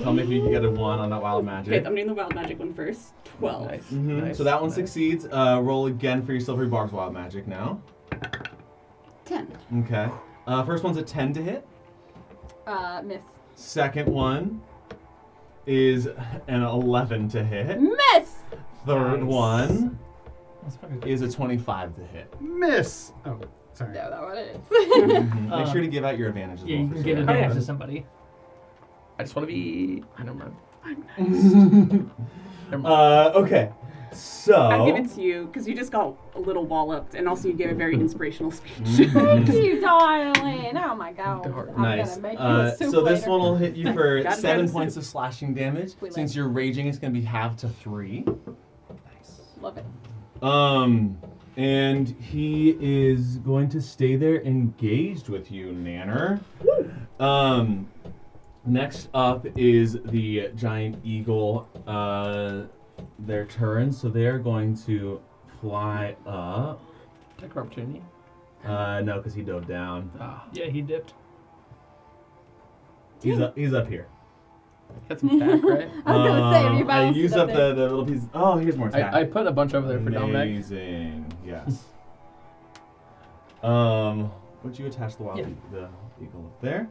Tell me if you can get a 1 on that wild magic. Okay, I'm doing the wild magic one first. 12. Nice. Mhm. Nice. So that one nice. succeeds. Roll again for your silvery barbs wild magic now. 10. Okay. First one's a 10 to hit. Miss. Second one is an 11 to hit. Miss! Third Nice. one That's fucking is a 25 to hit. Miss. Oh, sorry. No, that one is. Mhm. Make sure to give out your advantages. Yeah, you can for give sure. advantage to somebody. I just want to be. I don't remember. Never mind. Okay. So. I'll give it to you because you just got a little walloped, and also you gave a very inspirational speech. Thank you, darling. Oh my god. Darn. I'm Nice. gonna make you a soup So this later. one will hit you for Gotta 7 get a points soup. of slashing damage. We Since like. you're raging, it's going to be halved to 3. Love it. And he is going to stay there engaged with you, Nanner. Next up is the giant eagle. Their turn, so they are going to fly up. Attack of opportunity. No, because he dove down. Ah, Yeah, he dipped. He's up here. that's some attack, right? I was gonna say, have you I balanced it used up up there? the little piece. Oh, here's more attack. I put a bunch over there for Dominic. Amazing. Yes. Would you attach the wild the eagle up there?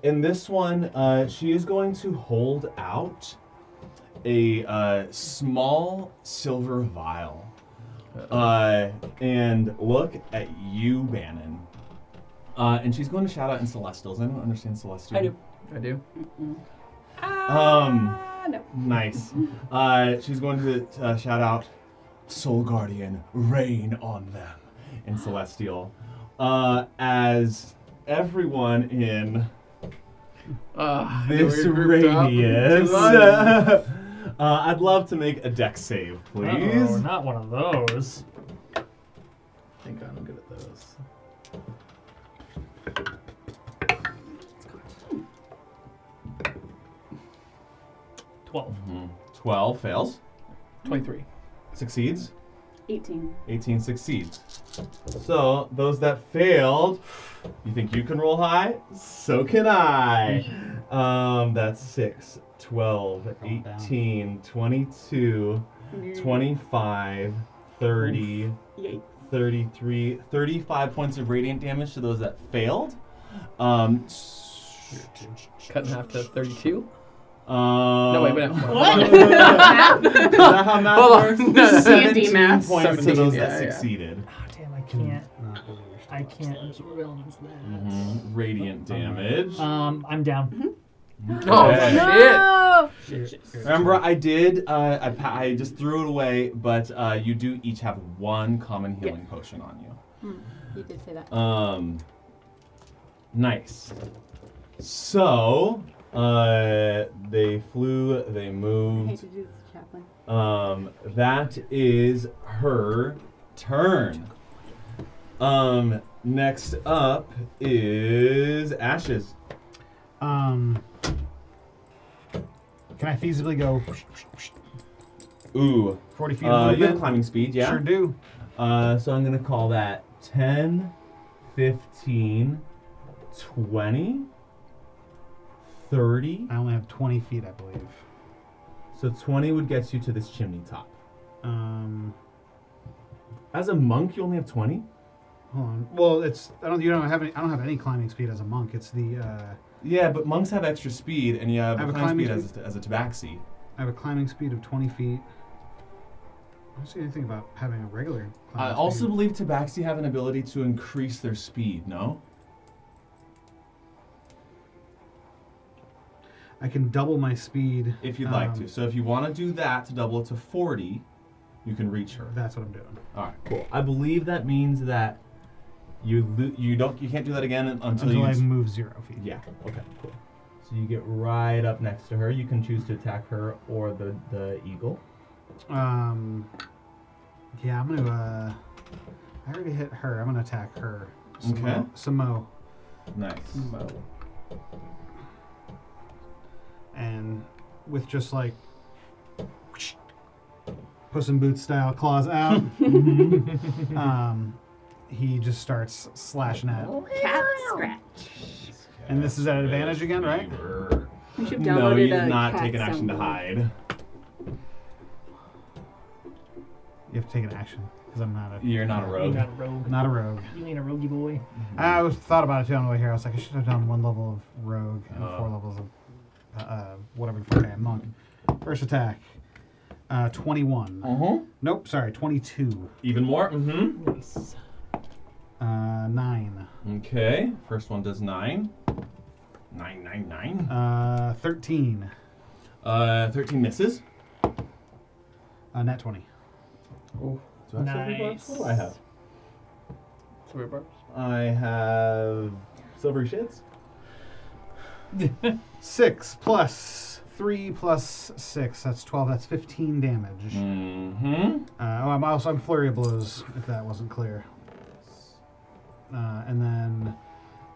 In this one, she is going to hold out a small silver vial, and look at you, Bannon. And she's going to shout out in Celestial. Does anyone understand Celestial? I do. I do. No. Nice. She's going to shout out, Soul Guardian, rain on them in Celestial. As everyone in this radius. I'd love to make a dex save, please. Oh, not one of those. Thank God I'm good at those. 12. 12 fails. 23. Succeeds. 18. 18 succeeds. So, those that failed, you think you can roll high? So can I. That's 6, 12, 18, 22, 25, 30, Yay. 33, 35 points of radiant damage to those that failed. Cut Cut in half to 32. no, wait. Is that how math Hold on. works? No, no. 17 math. points to 17, those yeah, that yeah. succeeded. Oh, damn, I can't absorb elements of that. Radiant damage. I'm down. Oh, Okay. No! Remember, I did. I just threw it away, but you do each have one common healing potion on you. You did say that. Nice. So, they flew. They I hate moved. to do this, Chaplain. That is her turn. Next up is Ashes. Can I feasibly go Ooh. 40 feet You of have movement? climbing speed, yeah? Sure do. So I'm going to call that 10, 15, 20, 30. I only have 20 feet, I believe. So 20 would get you to this chimney top. Um, As a monk, you only have 20? hold on. Well, I don't have any climbing speed as a monk. It's the Yeah, but monks have extra speed, and you have, I have a climbing climbing speed as a tabaxi. I have a climbing speed of 20 feet. I don't see anything about having a regular I climbing also speed. believe tabaxi have an ability to increase their speed, no? I can double my speed. If you'd like to. So if you want to do that to double it to 40, you can reach her. That's what I'm doing. All right, cool. I believe that means that you can't do that again until Until I move 0 feet. Yeah. Okay. Cool. So you get right up next to her. You can choose to attack her or the eagle. Yeah, I'm gonna. I already hit her. I'm gonna attack her. Okay. Samo. Nice. And with just like Puss in Boots style, claws out. He just starts slashing at it. Cat scratch. And this is at advantage again, right? We should have No, downloaded you a did not cat take an action to sound hide. You have to take an action because I'm not a. You're not a You're rogue. not a rogue. Not a rogue. You ain't a roguey boy. I thought about it too on the way here. I was like, I should have done 1 level of rogue and 4 levels of whatever the fuck I am, monk. First attack, 21. Uh-huh. Nope, sorry, 22. Even more? Mm-hmm. Nice. 9. Okay. First one does 9. 9. 13. 13 misses. Nat 20. Oh. Do I have silver barbs? What do I have? Silver barbs. I have silvery shits. 6 plus 3 plus 6. That's 12. That's 15 damage. Mm-hmm. I'm flurry of blows, if that wasn't clear. And then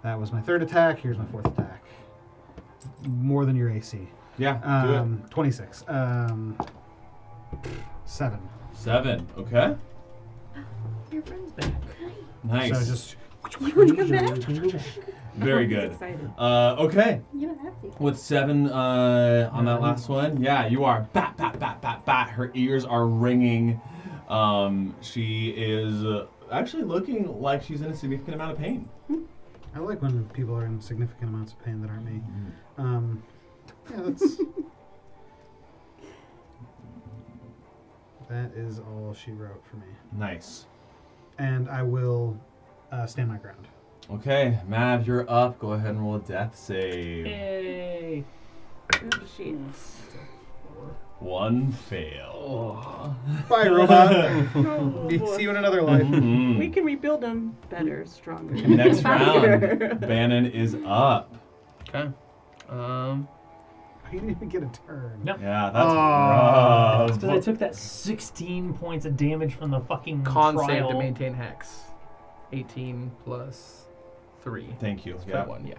that was my 3rd attack. Here's my 4th attack. More than your AC. Yeah, do it. 26. 7. 7. Okay. Your friend's back. Nice. So just Very good. Excited. Okay. You don't have to. With 7 on that last one, yeah, you are bat, bat, bat, bat, bat. Her ears are ringing. She is actually looking like she's in a significant amount of pain. I like when people are in significant amounts of pain that aren't me. Yeah, that's. That is all she wrote for me. Nice. And I will stand my ground. Okay, Mav, you're up. Go ahead and roll a death save. Yay. Oh, shit. 1 fail. Bye, robot. Oh, See boy. you in another life. Mhm. We can rebuild them better, stronger. Next faster. round, Bannon is up. Okay. I didn't even get a turn. No. Yeah, that's Oh. rough. Because I took that 16 points of damage from the fucking Con trial. save to maintain hex. 18 plus 3. Thank you. Yeah. 1, yeah.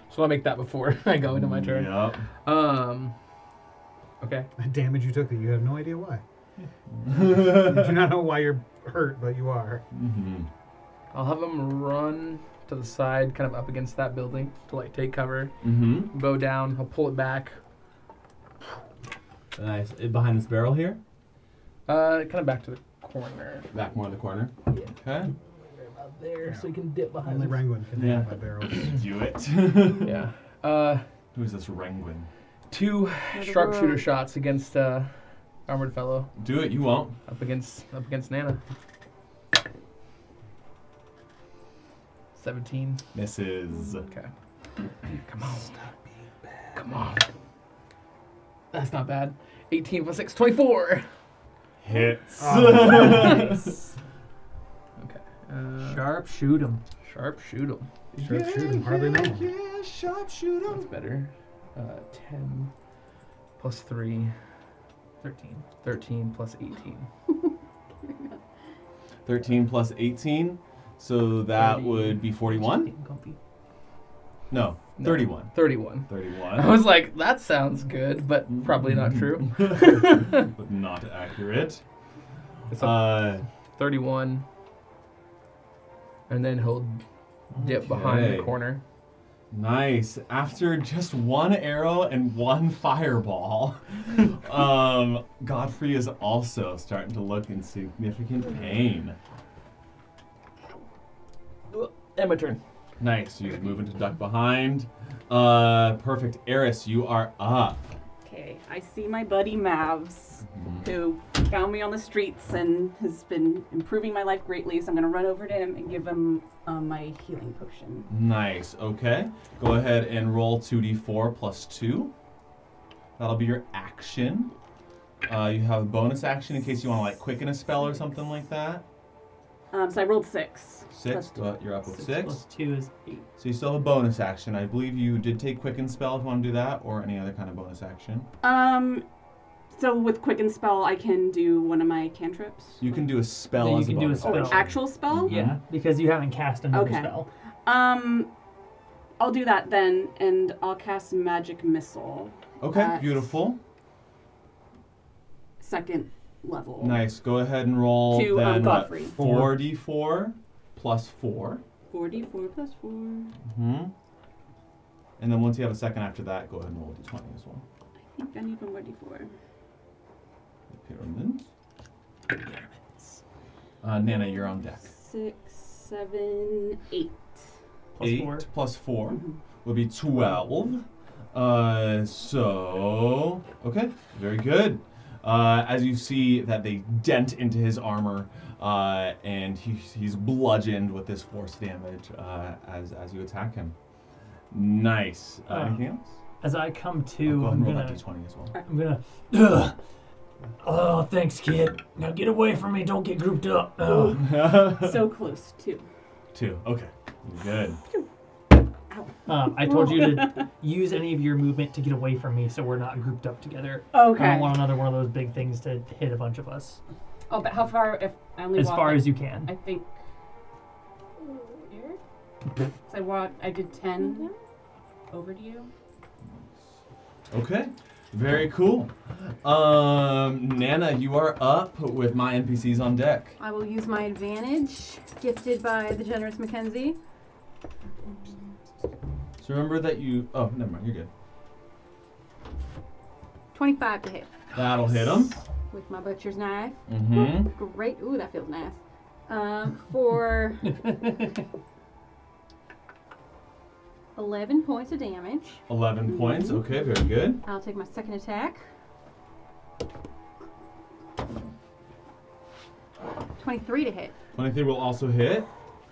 So I'll make that before I go into my turn. Yep. Okay. The damage you took that you have no idea why. You do not know why you're hurt, but you are. Mm-hmm. I'll have him run to the side, kind of up against that building to like take cover. Mm-hmm. Bow down. I'll pull it back. Nice. Behind this barrel here? Kind of back to the corner. Back more in the corner. Yeah. Okay. About there, so you can dip behind. Only Ranguin can Yeah. hit by barrels. Do it. Yeah. Who's this Renguin? 2 sharpshooter shots against armored fellow. Do it. You won't. Up against Nana. 17. Misses. Okay. Come on. Come on. That's not bad. 18 plus 6, 24. Hits. Nice. Okay. Sharp shoot 'em. Sharp shoot 'em. Sharp shooting, hardly know. Yeah, sharp shoot 'em. That's better. 10 plus 3. 13. 13 plus 18. 13 plus 18. So that 30. would be 41? Getting comfy. No, No. 31. 31. 31. I was like, that sounds good, but probably not true. But not accurate. It's a 31. And then he'll dip behind the Okay. corner. Nice. After just 1 arrow and 1 fireball, Godfrey is also starting to look in significant pain. And my turn. Nice. You're moving to duck behind. Perfect. Eris, you are up. Okay, I see my buddy Mavs, who found me on the streets and has been improving my life greatly. So I'm going to run over to him and give him my healing potion. Nice. Okay. Go ahead and roll 2d4 plus 2. That'll be your action. You have a bonus action in case you want to like quicken a spell or something like that. So I rolled 6. 6. You're up with 6. Plus 2 is 8. So you still have a bonus action. I believe you did take quicken spell if you want to do that, or any other kind of bonus action. So with quicken spell, I can do one of my cantrips. You can do a spell Yeah, you as can a do a bonus spell. An action. actual spell. Yeah, because you haven't cast another Okay. spell. I'll do that then, and I'll cast Magic Missile. Okay, At beautiful. 2nd level. Nice. Go ahead and roll To, then Godfrey. 4d4 plus 4. 4d4 plus 4. Mm-hmm. And then once you have a second after that, go ahead and roll a d20 as well. I think I need one more d4. The pyramids. Nana, you're on deck. 6, 7, 8. Plus 8 4. plus 4 Mhm. will be 12. Okay, very good. As you see that they dent into his armor, and he's bludgeoned with this force damage as you attack him. Nice. Anything else? As I come Go to, ahead I'm and roll gonna, that d20 as well. I'm gonna. Ugh. Oh, thanks, kid. Now get away from me. Don't get grouped up. Oh. So close, too. 2. Okay. Good. I told you to use any of your movement to get away from me, so we're not grouped up together. Okay. I don't want another one of those big things to hit a bunch of us. Oh, but how far? If I only As walk, far like, as you can. I think. Here? So I did 10. Over to you. Okay. Very cool. Nana, you are up with my NPCs on deck. I will use my advantage, gifted by the generous Mackenzie. So remember that you... Oh, never mind. You're good. 25 to hit That'll hit him. with my butcher's knife. Mm-hmm. Great. Ooh, that feels nice. For 11 points of damage. 11 points. Okay, very good. I'll take my second attack. 23 to hit. 23 will also hit.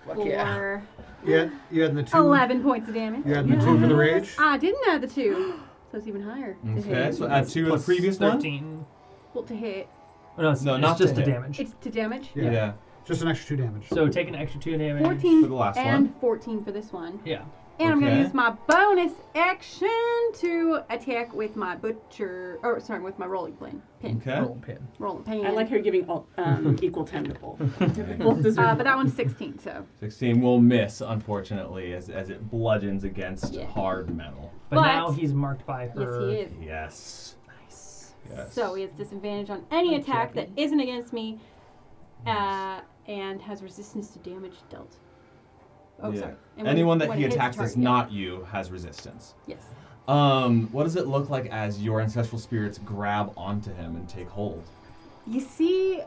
Fuck yeah. For You had the 2. 11 points of damage. You had the 2 for the rage. I didn't add the 2. So it's even higher. To Okay, hit. so add 2 to the Plus previous 13. Well, to hit. Oh, no, it's, No, it's not just to the hit. damage. It's to damage. Yeah. Yeah. Just an extra 2 damage. So take an extra 2 damage. 14 For the last and one. 14 for this one. Yeah. And I'm going Okay. to use my bonus action to attack with my with my rolling pin. Okay. Roll pin. Rolling pin. I like her giving equal time to both. Both deserve but more. that one's 16, so. 16 will miss, unfortunately, as it bludgeons against Yeah. hard metal. But But- now he's marked by her. Yes, he is. Yes. Nice. Yes. So he has disadvantage on any attack that checking. isn't against me, and has resistance to damage dealt. Oh, Yeah. sorry. And when- Anyone that when he it hits a attacks that's target, yeah. not you has resistance. Yes. What does it look like as your ancestral spirits grab onto him and take hold? You see,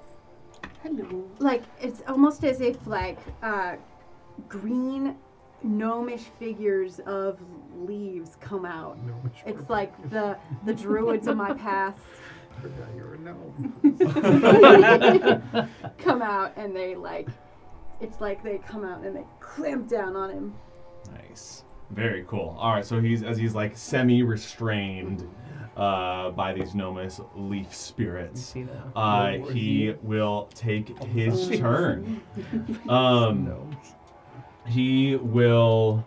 Hello. like, it's almost as if, like, green gnomish figures of leaves come out. It's like the druids of my past come out, and they, like, it's like they come out and they clamp down on him. Nice. Very cool. All right, so he's like semi-restrained by these gnomish leaf spirits. See now. He will take his turn. No. He will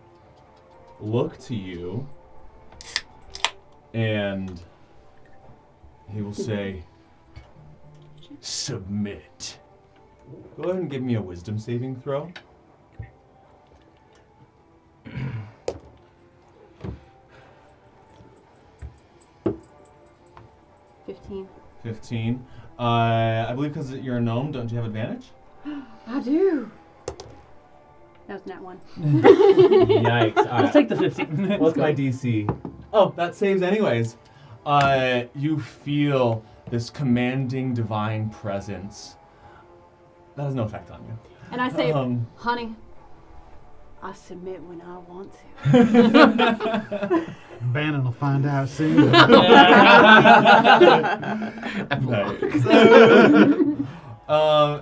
look to you and he will say, "Submit." Go ahead and give me a wisdom saving throw. 15. I believe because you're a gnome, don't you have advantage? I do. That was not one. Yikes. All I'll right. take the 15. What's my DC? Oh, that saves anyways. You feel this commanding divine presence. That has no effect on you. And I say, Um, honey, I submit when I want to. Bannon will find out soon. Nice.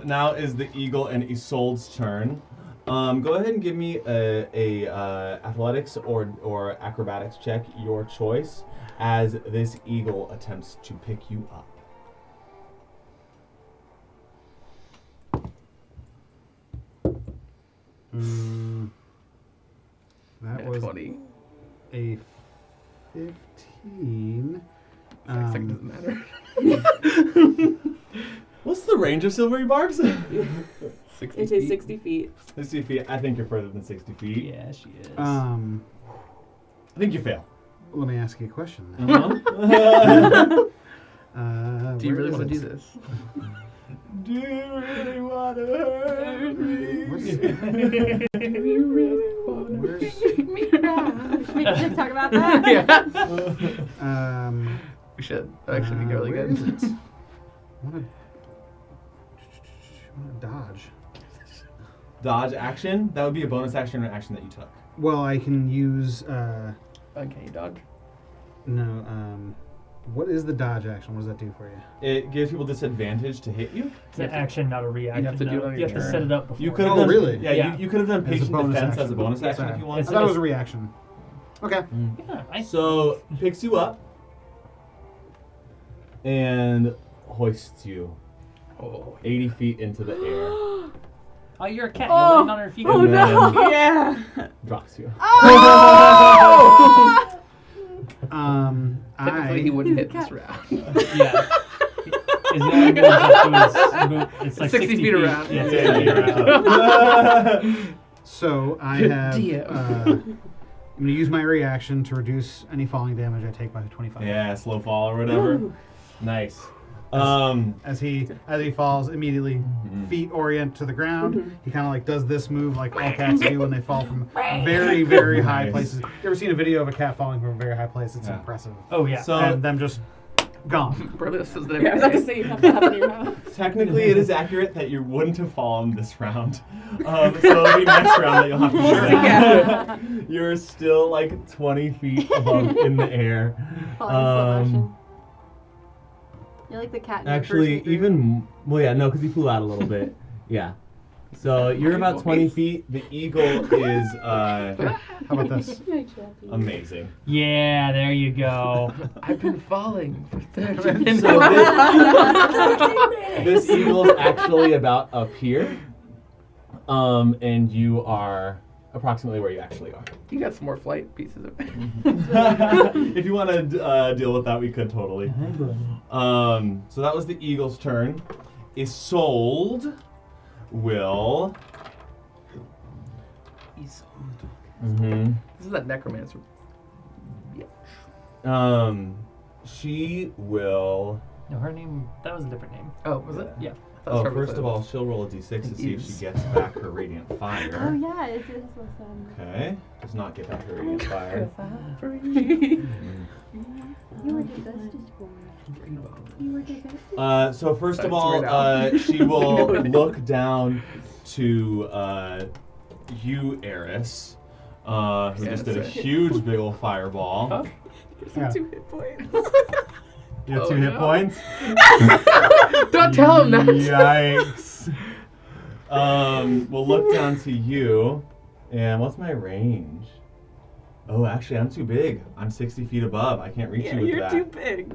Now is the eagle and Isolde's turn. Go ahead and give me a athletics or acrobatics check, your choice, as this eagle attempts to pick you up. That was 20. a 15. Second doesn't matter. What's the range of silvery barbs? 60 It is 60 feet. 60 feet. I think you're further than 60 feet. Yeah, she is. I think you fail. Let me ask you a question then. Uh-huh. Do you really want to do this? Do you really want to hurt me? We should talk about that. Yeah. We should. Actually, be really where good. is it? I want to dodge. Dodge action. That would be a bonus action or an action that you took. Well, I can use. Uncanny dodge. No. What is the dodge action? What does that do for you? It gives people disadvantage to hit you. It's an action, not a reaction. have to do it on You your have to turn. set it up before. You could have Oh, done, really? Yeah, Yeah. You could have done As a patient bonus defense action. as a bonus action Sorry. if you I want. thought it was a reaction. Okay. Yeah, So picks you up and hoists you Oh. 80 feet into the air. Oh, you're a cat. You're laying on her feet. Oh, and no. then Yeah. drops you. Typically, he wouldn't hit this round. Yeah. Is that goes up to his, it's like 60 feet around. Yeah, Yeah. 60 feet around. So I have. DM. I'm going to use my reaction to reduce any falling damage I take by 25. Yeah, slow fall or whatever. Nice. As he falls, immediately feet orient to the ground. He kind of like does this move like all cats do when they fall from very, very high Nice. places. You ever seen a video of a cat falling from a very high place? It's Yeah. impressive. Oh, yeah. So And them just gone. Bro, this is the Yeah, I was about to say you have to have it in your mouth. technically, it is accurate that you wouldn't have fallen this round. So it'll be next round that you'll have to do that. You're still like 20 feet above in the air. Falling in slow motion. You're like the cat in the Actually, first movie. even well, yeah, no, because he flew out a little bit. Yeah. So you're about 20 feet. The eagle is How about this? amazing. Yeah, there you go. I've been falling for 30 minutes. So this eagle is actually about up here, and you are approximately where you actually are. You got some more flight pieces of If you want to deal with that, we could totally. So that was the eagle's turn. Isolde will. Mm-hmm. This is that necromancer. She will. No, her name, that was a different name. Oh, was it? Yeah. I thought it was her First of all, she'll roll a d6 to see if she gets back her radiant Oh, fire. yeah, it is awesome. Okay, does not get back her radiant fire. You were the bestest boy. You were the bestest. So first of That's all, right out. she will look down to you, Eris, who just did a that's right. huge big ol' fireball. Huh? Yeah. 2 hit points. You have Oh, 2 hit no. points. Don't tell him that. Yikes. We'll look down to you, and what's my range? Oh, actually, I'm too big. I'm 60 feet above. I can't reach Yeah, you with you're that. too big.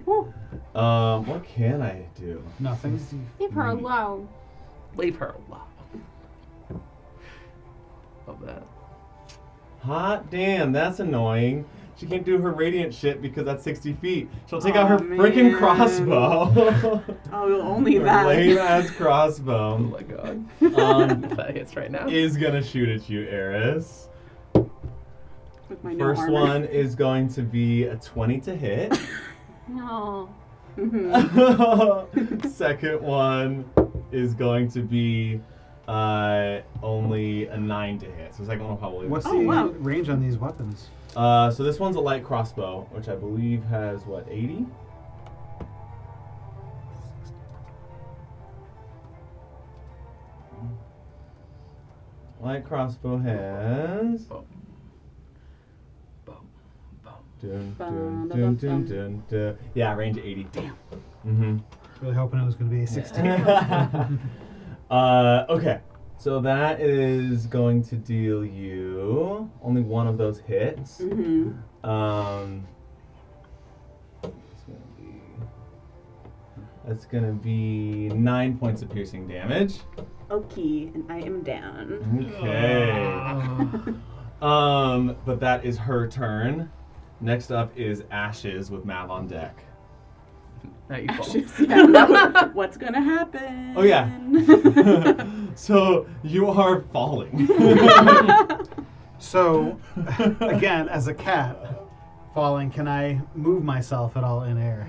What can I do? Nothing. Leave her alone. Leave her alone. Love that. Hot damn, that's annoying. She can't do her radiant shit because that's 60 feet. She'll take out her freaking man. crossbow. Oh, only Her that. lame ass Oh crossbow my god. That hits right now. is gonna shoot at you, Eris. With my no First armor. one is going to be a 20 to hit. No. Second one is going to be only a 9 to hit. So the second one will probably. What's Oh, the wow. range on these weapons? So this one's a light crossbow, which I believe has what, 80? Light crossbow has. Boom. Boom. Boom. Dun, Bum, dun, dun, bum, dun, dun, dun. Yeah, range 80. Damn. Mm-hmm. Really hoping it was going to be 16. Okay, so that is going to deal you only one of those hits. Mm-hmm. That's gonna be 9 points of piercing damage. Okay, and I am down. Okay. But that is her turn. Next up is Ashes with Mav on deck. Now you fall. Ashes, yeah, no, what's gonna happen? Oh yeah. So you are falling. So, again, as a cat falling, can I move myself at all in air?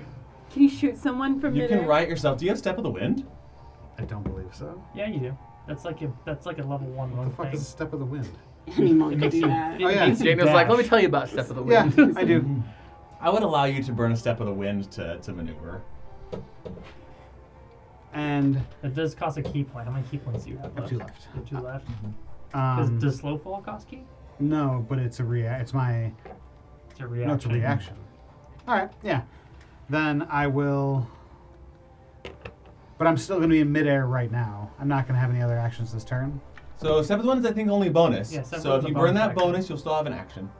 Can you shoot someone from You midair? can right yourself. Do you have Step of the Wind? I don't believe so. Yeah, you do. That's like a level 1 What the fuck thing. is Step of the Wind? Anyone It could makes do you- that. it Oh, yeah. makes you Daniel's like, let me dash. tell you about Step of the Yeah, Wind. I do. I would allow you to burn a Step of the Wind to maneuver. And It does cost a key point. How many key points do you have I have left? 2 left. You have 2 left. Um, Does slow fall cost key? no, but it's It's a reaction. No, it's a reaction. All right, yeah. Then I will. But I'm still going to be in midair right now. I'm not going to have any other actions this turn. So Step of the Wind is, I think, only a bonus. Yeah, Step of the so Wind's if a you burn bonus that action. bonus, you'll still have an action.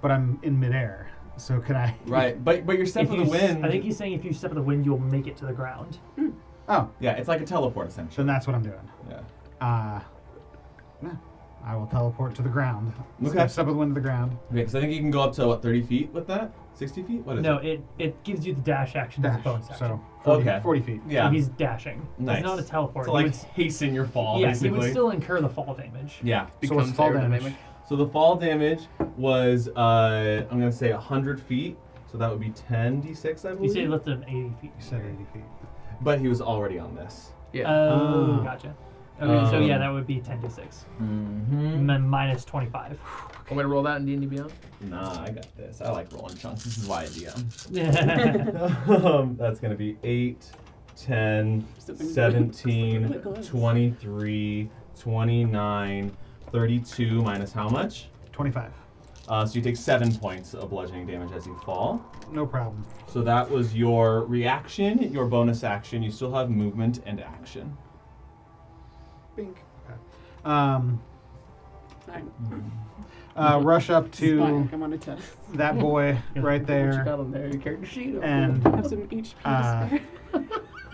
But I'm in midair, so could I? Right, but your Step If of you the Wind. I think he's saying if you step of the wind, you'll make it to the ground. Oh, Yeah, it's like a teleport essentially. then that's what I'm doing. Yeah. Yeah, I will teleport to the ground. Okay. Step of the wind to the ground. Okay, because I think you can go up to what, 30 feet with that? 60 feet? What is No, it? it gives you the dash action as a Dash. bonus action. So 40, Okay. 40 feet. Yeah. So he's dashing. Nice. It's not a teleport. To He like would hasten your fall, yeah, basically. he would still incur the fall damage. Yeah. So what's Becomes fall aerodynamic. damage? So the fall damage was, I'm going to say 100 feet. So that would be 10d6, I You believe. say he lifted him 80 feet. You said 80 feet. But he was already on this. Yeah. Oh, Oh. gotcha. Okay, so yeah, Um, that would be 10 to 6. Mm-hmm. Minus 25. Want me to roll that in D&D Beyond? Nah, I got this. I like rolling chunks. This is why I DM. Yeah. That's going to be 8, 10, Something 17, like gloves. 23, 29, 32 minus how much? 25. So you take 7 points of bludgeoning damage as you fall. No problem. So that was your reaction, your bonus action. You still have movement and action. Bink. Okay. Fine. Rush up It's fine, to I'm on a test. that boy right What you there, got on there? Your character sheet? and Have some HP to spare.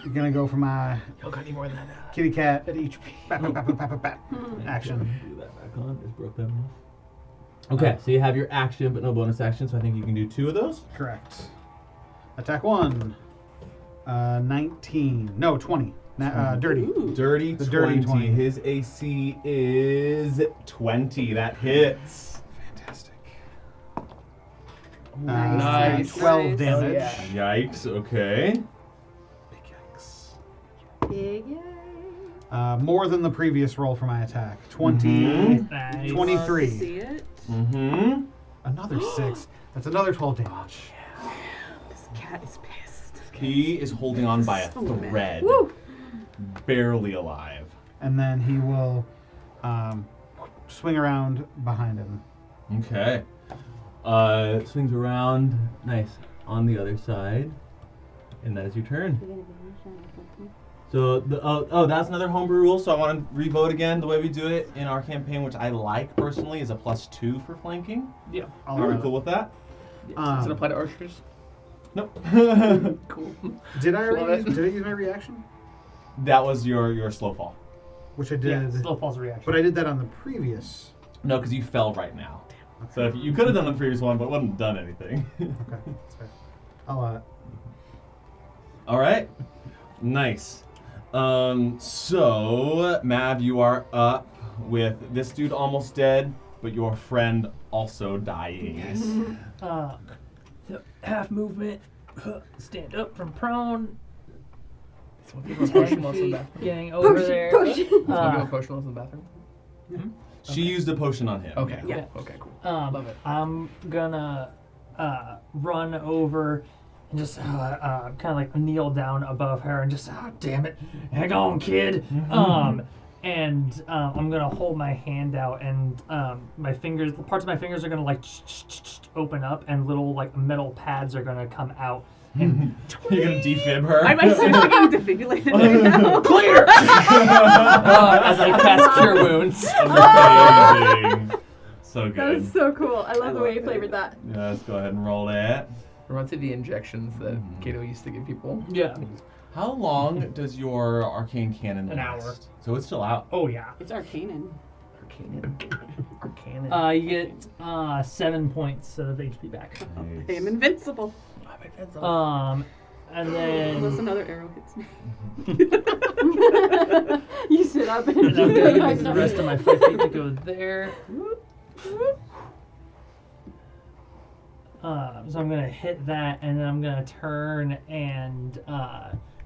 you're gonna go for my Don't got any more than that. kitty cat At HP. bat, bat, bat, bat, bat, bat, bat. action. Do that back on. Just broke that one off. Okay, so you have your action, but no bonus action. So I think you can do 2 of those. Correct. Attack 1. 19. No, 20. Dirty. Ooh. Dirty The 20. dirty 20. His AC is 20. That hits. Fantastic. Nice. 12 Nice. damage. Oh, yeah. Yikes. Okay. Big yikes. Big yay. More than the previous roll for my attack. 20. Mhm. Nice. 23. Love to see it. Mm-hmm. Another 6. That's another 12 damage. This cat is pissed. He is holding on by a So mad. thread. Woo! Barely alive. And then he will swing around behind him. Okay. Swings around, nice, on the other side, and that is your turn. So That's another homebrew rule, so I want to revote again the way we do it in our campaign, which I like personally, is a +2 for flanking. Yeah. I'll, Are we cool with that? Does it apply to archers? Nope. Cool. Did I Love already it. use, did I use my reaction? That was your slow fall. Which I Yeah, did. slow falls a reaction. But I did that on the previous. No, because you fell right now. So if you could have done the previous one, but wouldn't have done anything. Okay, that's fair. I'll All right. Nice. So Mav, you are up with this dude almost dead, but your friend also dying. So half movement, stand up from prone, Someone give him a potion while it's in the 10 bathroom. feet, getting over Potion, there. potion. Someone give him a potion while it's in the bathroom. She used a potion on him. Okay. Yeah. Cool. Okay. Cool. Love it. I'm gonna run over and just kind of like kneel down above her and just, damn it, hang on, kid. And I'm gonna hold my hand out, and my fingers, parts of my fingers are gonna like open up, and little like metal pads are gonna come out. And You're gonna defib her. Am I seriously getting defibrillated right now? clear as I cast cure wounds. Amazing. So That good. was so cool. I love the way you love flavored it. that. Yeah, let's go ahead and roll that. Reminds me of the injections that Kato used to give people. Yeah. How long does your arcane cannon An last? hour. So it's still out. Oh yeah. It's Arcanon. Arcanon. You get 7 points of HP back. I am invincible. And Unless then another arrow hits me. You sit up and I'm gonna use the rest of my 5 feet to go there. So I'm gonna hit that, and then I'm gonna turn and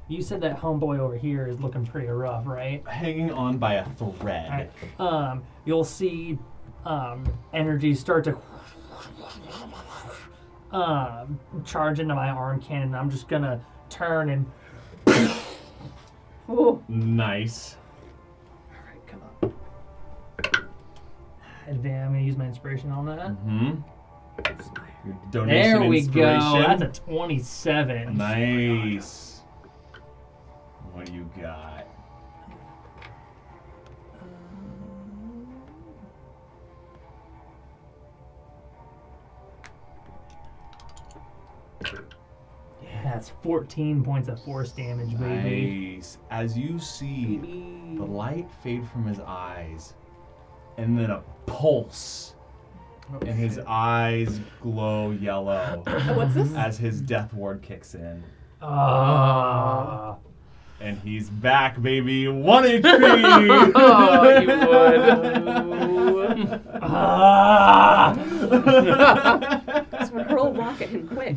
you said that homeboy over here is looking pretty rough, right? Hanging on by a thread. Alright. You'll see energy start to charge into my arm cannon. I'm just gonna turn and Ooh. Nice. alright, come on. I'm gonna use my inspiration on that. Mm-hmm. Your donation There we inspiration. go. That's a 27. Nice. What do you got? Yeah, that's 14 points of force damage, baby. Nice. As you see the light fade from his eyes, and then a pulse, and his eyes glow yellow What's this? as his death ward kicks in. Ah. And he's back, baby. 1 HP! Oh, you would. Ah. Just hurl rock at him quick.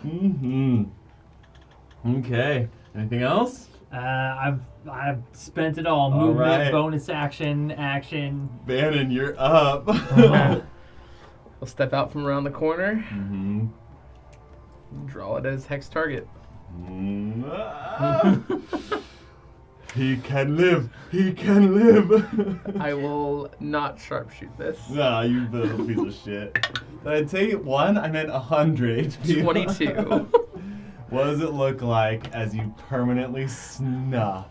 Mm-hmm. Okay. Anything else? I've spent it all. All Movement, right. bonus action. Bannon, you're up. We'll step out from around the corner. Mm-hmm. Draw it as hex target. He can live. He can live. I will not sharpshoot this. Nah, you little piece of shit. Did I say 1? I meant 100 HP. 22. What does it look like as you permanently snuff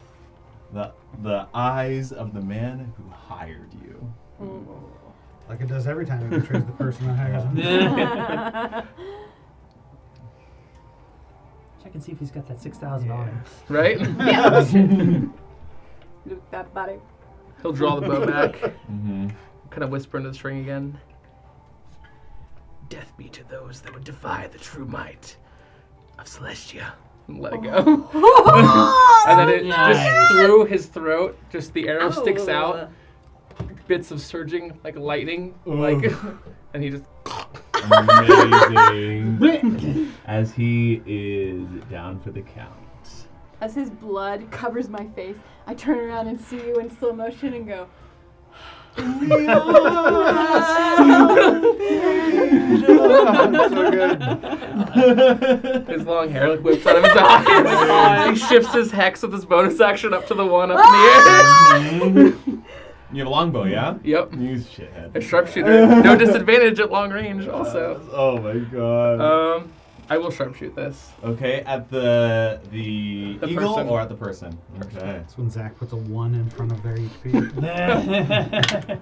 the eyes of the man who hired you? Like it does every time it betrays the person that hires him. Check and see if he's got that 6,000 on him. Right? Look that body. He'll draw the bow back. Mm-hmm. Kind of whisper into the string again. Death be to those that would defy the true might of Celestia. And let it go. And then it Nice. just through his throat, just the arrow sticks Ow. out. Bits of surging like lightning. Like, and he just. Amazing. As he is down for the count. As his blood covers my face, I turn around and see you in slow motion and go, So good. His long hair like whips out of his eyes. He shifts his hex with his bonus action up to the one up in the Mhm. You have a longbow, yeah? air. Yep. You shithead. A sharpshooter. No disadvantage at long range also. Oh my god. I will sharpshoot this. Okay, at the eagle person. or at the person? Okay. That's when Zach puts a 1 in front of their HP.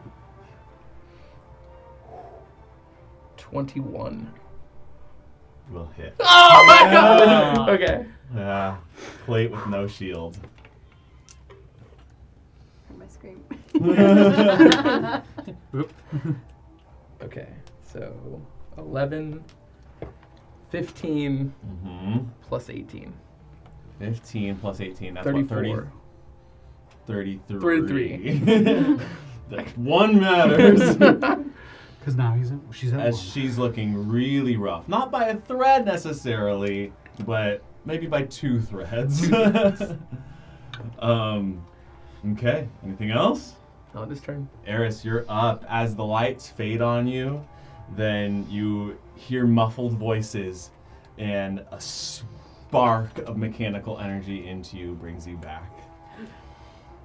21. Will hit. Oh my god! Okay. Yeah. Plate with no shield. heard my scream. Okay. So 11, 15 Mm-hmm. plus 18. 15 plus 18. That's what, 34. 33. That one matters. Because now she's at As 1. she's looking really rough. Not by a thread necessarily, but maybe by 2 threads. Okay. Anything else? On his turn. Eris, you're up. As the lights fade on you, then you hear muffled voices, and a spark of mechanical energy into you brings you back.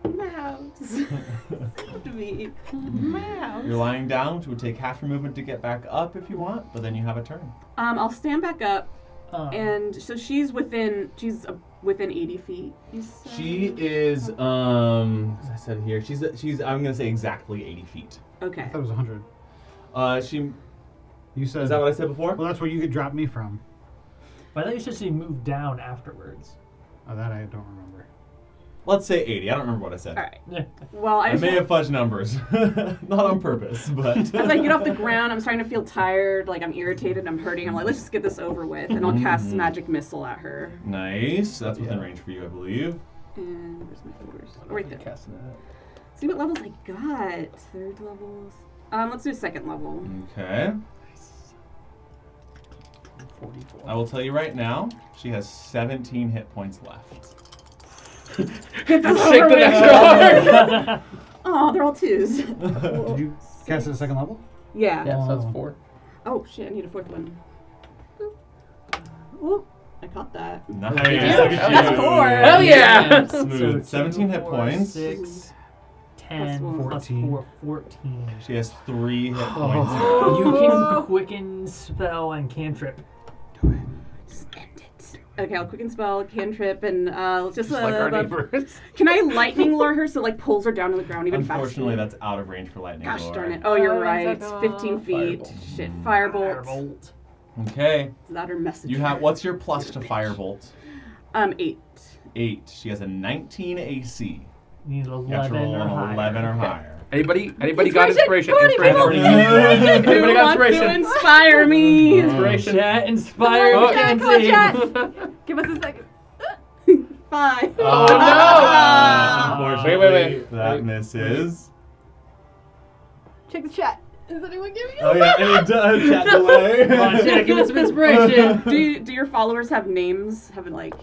Mouse. Saved me. Mouse. You're lying down, which would take half your movement to get back up if you want, but then you have a turn. I'll stand back up, and so she's within 80 feet. You said? She is, as I said here, she's. I'm gonna say exactly 80 feet. Okay. I thought it was 100. You said. Is that what I said before? Well, that's where you could drop me from. But I thought you said she moved down afterwards. Oh, that I don't remember. Let's say 80. I don't remember what I said. All right. Yeah. Well, I may have fudged numbers, not on purpose, but. As I get off the ground, I'm starting to feel tired, like I'm irritated, I'm hurting. I'm like, let's just get this over with, and I'll cast magic missile at her. Nice. That's within range for you, I believe. And where's my fingers? Oh, right there. Casting it. See what levels I got. Third levels. Let's do second level. Okay. 44. I will tell you right now, she has 17 hit points left. Get this Shake over the with. extra hard. Oh, they're all 2s. Did you cast it at second level? Yeah. Yeah, so Oh. that's 4. Oh shit! I need a 4th one. Ooh, I caught that. Nice. Yeah. Look at That's you. 4. Hell yeah! Smooth. 17 hit points. 6, 10, Plus one. plus 14. 4, 14. She has 3 hit Oh. points. You can quicken, spell, and cantrip. Just end it. Okay, I'll quicken spell, cantrip, and just Just like our neighbors. Can I lightning lure her so like pulls her down to the ground even Unfortunately, faster? that's out of range for lightning Gosh lure. darn it! Oh, you're Oh, right. that's It's 15 feet. Firebolt. Shit, firebolt. Firebolt. Okay. Is that her message? You have what's your plus to firebolt? 8. 8. She has a 19 AC. You need You have 11 to roll or an higher. 11 or higher. Anybody got inspiration? Come on, Inspiration. people. Anybody got Who wants to inspiration? inspire me? Inspiration. Chat, inspire Come on, Mackenzie. chat. Give us a second. 5. Oh, no. Unfortunately, Wait. that misses. Check the chat. Is anyone giving you? Oh yeah, and it does chat delay. Come on, chat, give us some inspiration. Do your followers have names? Having like,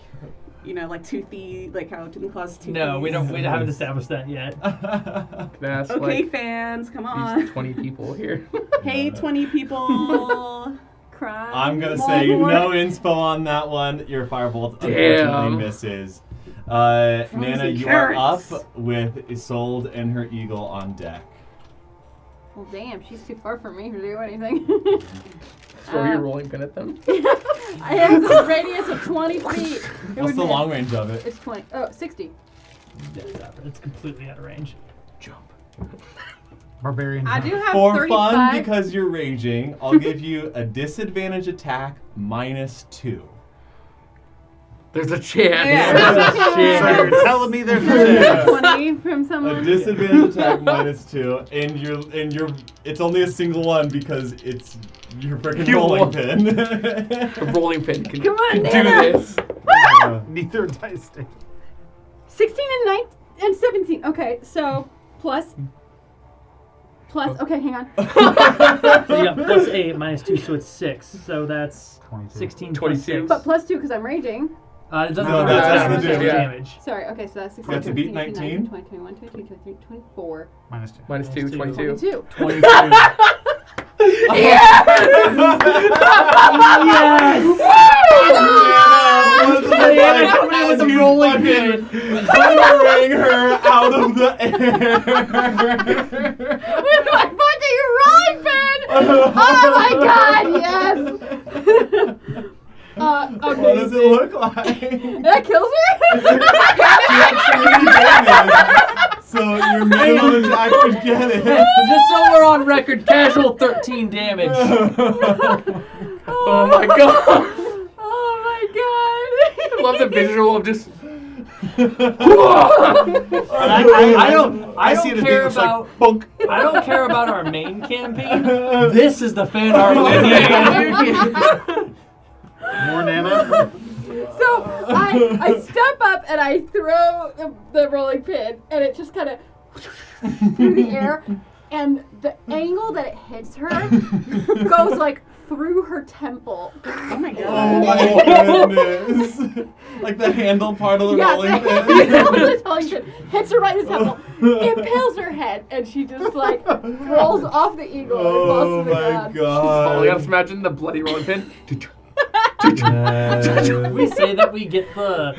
like Toothy, like how Tooth and Claw's Toothy? No, we haven't established that yet. That's Okay, like fans, come these on. 20 people here. Hey, 20 people. Cry. I'm gonna More, say more. no inspo on that one. Your firebolt Damn. unfortunately misses. Nana, you are up carrots. with Isolde and her eagle on deck. Well, damn, she's too far from me to do anything. Throw your rolling pin at them. I have a radius of 20 feet. It What's would the miss. long range of it? It's 20. Oh, 60. It's completely out of range. Barbarian. I do have For 35. fun, because you're raging, I'll give you a disadvantage attack -2. There's a chance. Yeah. So you're telling me there's a chance. 20 from A someone. disadvantage attack -2, and you're it's only a single one because it's your freaking You rolling won. pin. A rolling pin can, Come on, can do Nana. this. Neither dice stick. 16 and 9 and 17. Okay, so plus. Okay, hang on. So you got plus 8, minus 2, so it's 6. So that's 22. 16 22. plus 6. But plus 2 because I'm raging. It doesn't No, matter. that's It's the just do, yeah. damage. Sorry, okay, so that's 16. You have to beat 17, 18, 19. 20, 21, 22, 23, 24. -2. Minus 2, 22. 22. 22. 22. Coming with a rolling pin, firing her out of the air. With my fucking rolling pin! Oh my god, yes! Okay. What does it look like? That kills her? So your minimum attack would get it. Just so we're on record, casual 13 damage. Oh my god. Oh my god. I love the visual of just. I don't see it as care being about. like, bunk. I don't care about our main campaign. This is the fan art we need. More Nana. So I step up and I throw the rolling pin and it just kind of through the air, and the angle that it hits her goes like through her temple. Oh my Oh god. my goodness. Like the handle part of the Yeah, rolling the pin. rolling pin hits her right in the temple, impales her head, and she just like rolls off the eagle and Oh falls to the my ground. Oh, I god. just imagine the bloody rolling pin. We say that we get the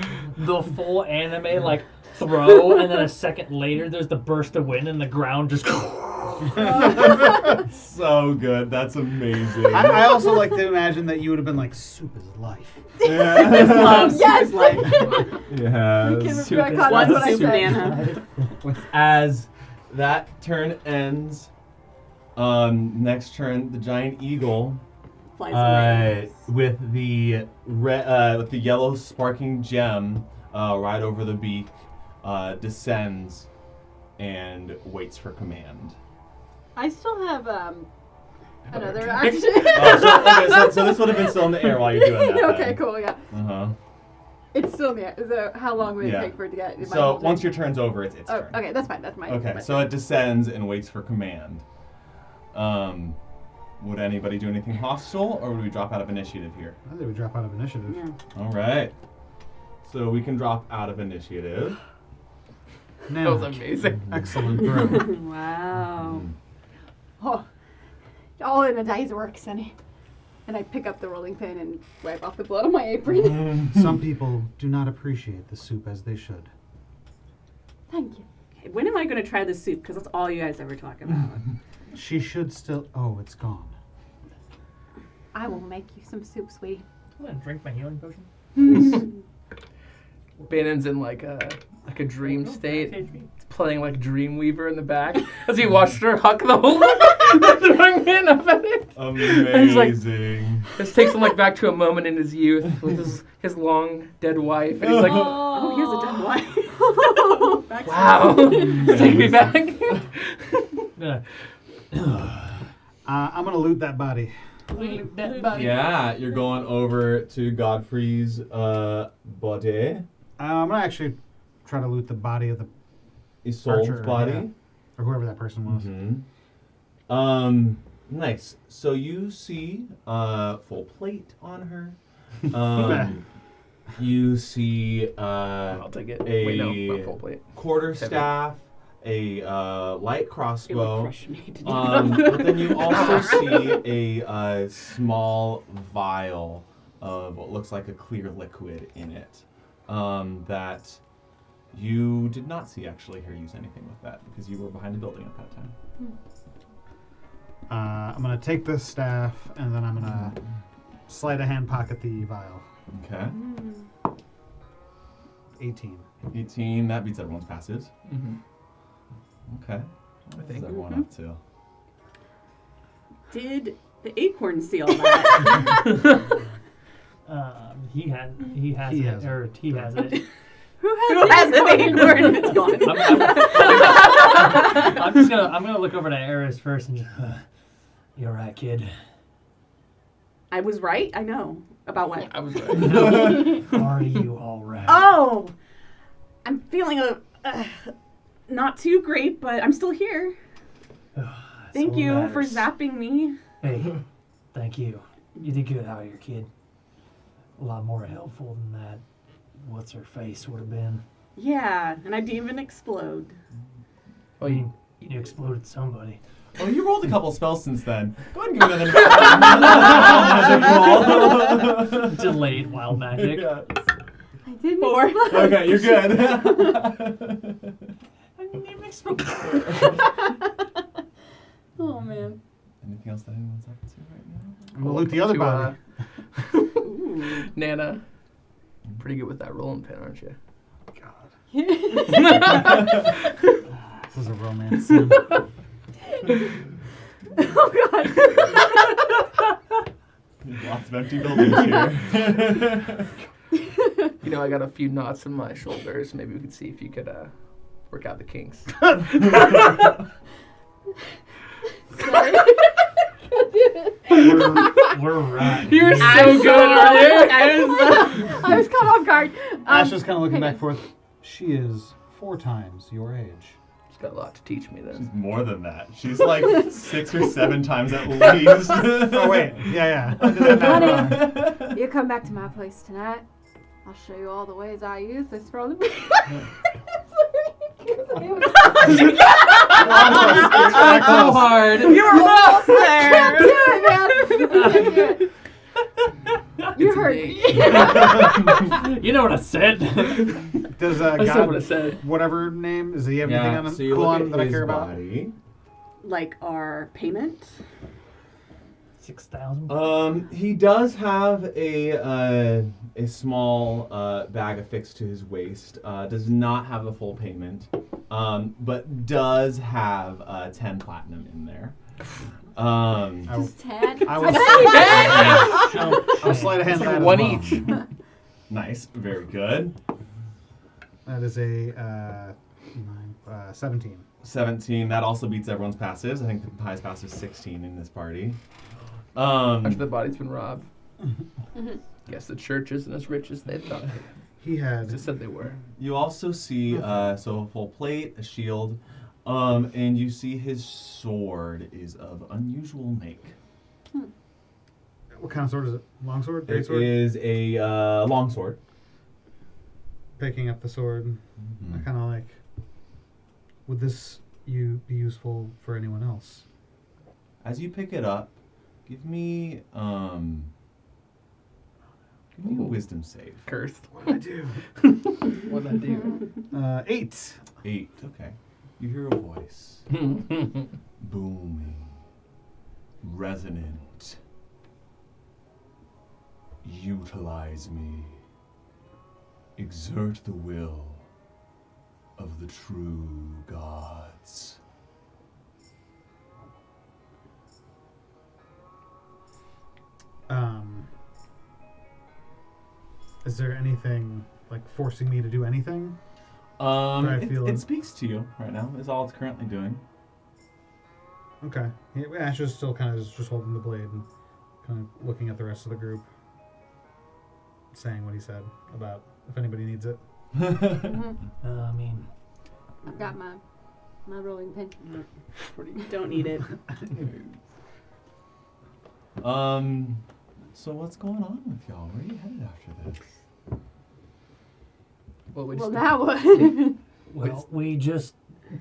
full anime like throw, and then a second later there's the burst of wind and the ground just. So good. That's amazing. I also like to imagine that you would have been like, soup is life. Love Yes. Super's life. Yes. Retcon, that's One what I soup said. Nana. As that turn ends, next turn the giant eagle, Flies away. with the yellow sparking gem right over the beak, descends and waits for command. I still have another action. So this would have been still in the air while you're doing that. Okay, cool. Yeah, Uh-huh. it's still there. So how long would it Yeah. take for it to get? So once your turn's over, it's its Oh, turn. okay, that's fine. That's my. Okay, my so it descends and waits for command. Would anybody do anything hostile, or would we drop out of initiative here? I think we drop out of initiative. Yeah. All right. So we can drop out of initiative. That Now, was amazing. excellent throw. Wow. Oh, all in a dice works, and I pick up the rolling pin and wipe off the blood on my apron. Some people do not appreciate the soup as they should. Thank you. Okay, when am I going to try the soup? Because that's all you guys ever talk about. She should still. Oh, it's gone. I will make you some soup, sweetie. I'm gonna drink my healing potion. Bannon's in like a dream state. It's playing like Dreamweaver in the back as he watched her huck the whole throwing man up at it. Amazing. This takes him like back to a moment in his youth with his long dead wife, and he's like, Oh, he has a dead wife. Backstory. "Wow, take me back." I'm gonna loot that body. Yeah, you're going over to Godfrey's body, I'm gonna actually try to loot the body of the Isolde's Archer, body. yeah. or whoever that person was. Nice. So you see full plate on her. You see I'll take it. a Wait, no, not full plate. quarterstaff, a light It would crossbow. crush me to do But then you also see a small vial of what looks like a clear liquid in it that you did not see actually her use anything with that because you were behind the building at that time. I'm gonna take this staff and then I'm gonna sleight of hand pocket the vial. Okay. 18. 18, that beats everyone's passes. Okay. What is think. everyone up to? Did the acorn see all that? He has He it, has it. or he has it. Who has an acorn? It's gone. I'm gonna look over to Eris first and just, you're right, kid. I was right. I know about what. I was right. Are you all right? Oh, I'm feeling not too great, but I'm still here. Thank all you that for matters. zapping me. Hey, thank you. You did good out here, kid. A lot more helpful than that. What's her face would have been. Yeah, and I didn't even explode. Well, you You exploded somebody. Oh, you rolled a couple spells since then. Go ahead and give me another magic roll. Delayed wild magic. Yeah. I did Four. make some. Okay, you're good. Oh man. Anything else that anyone's up to right now? I'm gonna loot the other body. Ooh. Nana, pretty good with that rolling pin, aren't you? This is a romance sim. Oh god. There's lots of empty buildings here. You know, I got a few knots in my shoulders. Maybe we could see if you could work out the kinks. Sorry. We're right. You were so I'm good earlier. I was caught off guard. Ash is kind of looking back and forth. She is 4 times your age. She's got a lot to teach me She's then. more than that. She's like 6 or 7 times at least. Oh wait, yeah. I did that math wrong. Honey, you come back to my place tonight. I'll show you all the ways I use this for the. Not so hard. You were almost there. You heard me. me. You know what I said. Does I said God, what I said. whatever name, does he have anything on so you cool look on at him that I his care about? body. Like our payment. 6,000. He does have a small bag affixed to his waist. Does not have a full payment, but does have 10 platinum in there. Just 10. I was sleight of hand that as One well. each. Nice, very good. That is a 17. 17. That also beats everyone's passes. I think the highest pass is 16 in this party. After the body's been robbed. Guess the church isn't as rich as they thought. He had They said they were. You also see so a full plate, a shield, and you see his sword is of unusual make. What kind of sword is it? Longsword? It Greatsword? is a longsword. Picking up the sword. I kind of like. Would this be useful for anyone else? As you pick it up, give me a wisdom save. Cursed. What I do? What'd I do? 8. 8. Okay. You hear a voice. Booming. Resonant. Utilize me. Exert the will of the true gods. Is there anything like forcing me to do anything? I feel It it? speaks to you right now, is all it's currently doing. Okay. Yeah, Ash is still kind of just holding the blade and kind of looking at the rest of the group, saying what he said about if anybody needs it. I mean, I've got my rolling pin. Don't need it. So what's going on with y'all? Where are you headed after this? Well, we Well, just now what? well, we just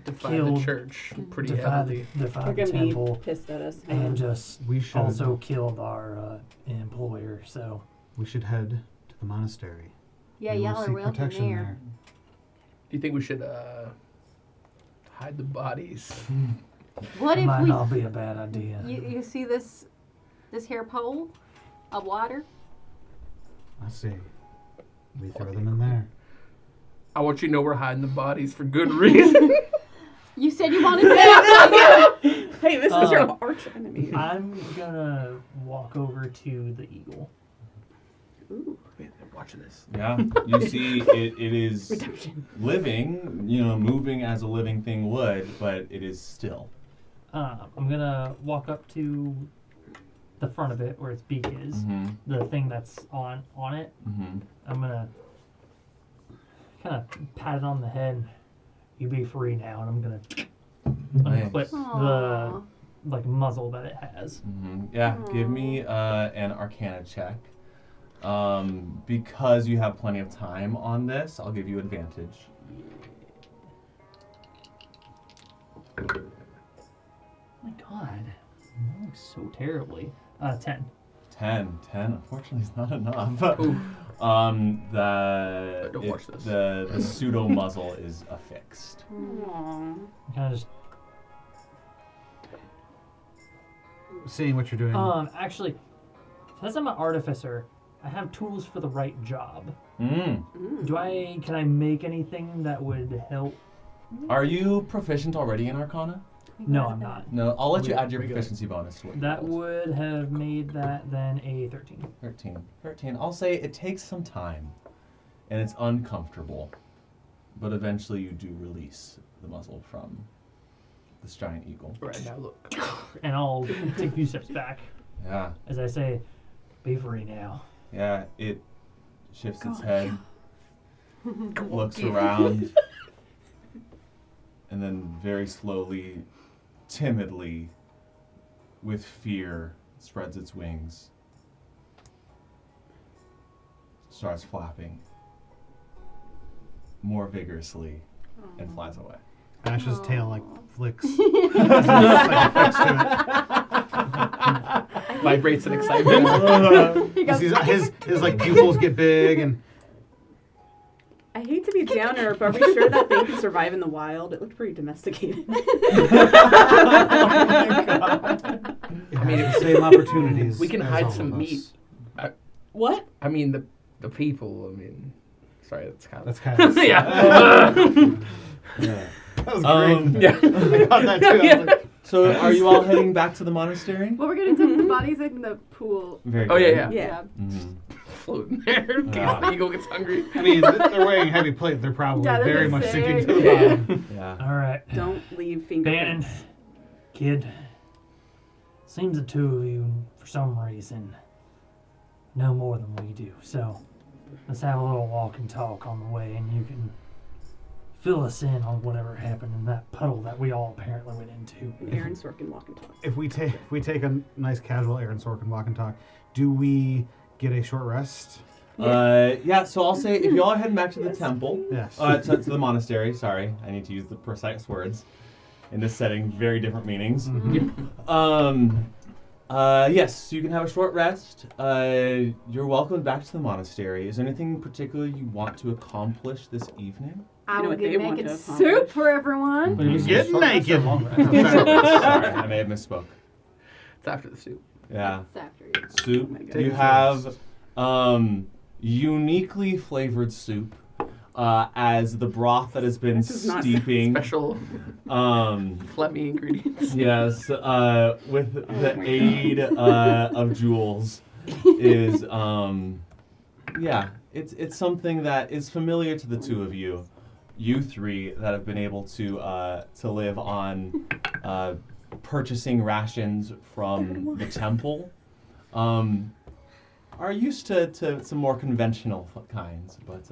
defied killed- the church pretty defied heavily. They're the gonna be temple pissed at us. and just We should also killed our employer. So head to the monastery. Yeah, We will y'all are seek welcome protection there. Do you think we should hide the bodies? What it if might we? not be a bad idea. You see this here pole of water? I see. We throw them in there. I want you to know we're hiding the bodies for good reason. You said you wanted to. Hey, this is your arch enemy. I'm gonna walk over to the eagle. Ooh, Wait, watch this. Yeah, you see it is redemption. living, moving as a living thing would, but it is still. I'm gonna walk up to the front of it where its beak is, Mm-hmm. the thing that's on it. Mm-hmm. I'm gonna kind of pat it on the head. You be free now, and I'm gonna Nice. clip the Aw. muzzle that it has. Mm-hmm. Yeah, give me an Arcana check. Because you have plenty of time on this, I'll give you advantage. My God, that looks so terribly. 10. 10. Unfortunately, is not enough. Ooh. The Don't watch this. The pseudo muzzle is affixed. Aww. Kind of just. Seeing what you're doing. Actually, since I'm an artificer, I have tools for the right job. Mm. Can I make anything that would help? Are you proficient already in Arcana? No, I'm not. No, I'll let you We- add your we got it. proficiency bonus to it. That would have made that then a 13. 13. I'll say it takes some time, and it's uncomfortable, but eventually you do release the muzzle from this giant eagle. Right now, look. And I'll take a few steps back Yeah, as I say, be free now. yeah. It shifts its head, looks around, and then very slowly, timidly, with fear, spreads its wings, starts flapping more vigorously, and flies away. Ash's tail like flicks. Vibrates in excitement. He goes, his like pupils get big and I hate to be a downer, but are we sure that thing can survive in the wild? It looked pretty domesticated. it has the same opportunities. We can as hide all some of meat. us. What? I mean, the people. I mean, sorry, that's kind of. That's kind of yeah. Yeah. That was great. Yeah. I got that too. I was like, So, are you all heading back to the monastery? well, we're gonna dip the bodies in the pool. Very Oh, good. yeah. Yeah. Mhm. Floating there in case Ah. the eagle gets hungry. I mean, they're wearing heavy plate. They're probably Yeah, they're very gonna much sink. sinking to the bottom. Yeah. All right. Don't leave Bannon, fingerprints. kid. Seems the two of you, for some reason, know more than we do. So let's have a little walk and talk on the way, and you can fill us in on whatever happened in that puddle that we all apparently went into. And Aaron Sorkin walk and talk. If we take a nice casual Aaron Sorkin walk and talk, do we get a short rest? Yeah, so I'll say if you all are heading back to the temple, Yes. to the monastery, sorry, I need to use the precise words. In this setting, very different meanings. Yes, you can have a short rest. You're welcome back to the monastery. Is there anything in particular you want to accomplish this evening? I know will what be they want making to soup accomplish. for everyone. Get naked. Sorry, I may have misspoke. It's after the soup. Yeah. It's after you. Soup. Oh my God. You have uniquely flavored soup as the broth that has been This is not steeping. Special phlegmy ingredients. Yes, with the my aid of Jules is yeah, it's something that is familiar to the two of you. You three that have been able to live on purchasing rations from the temple are used to some more conventional kinds, but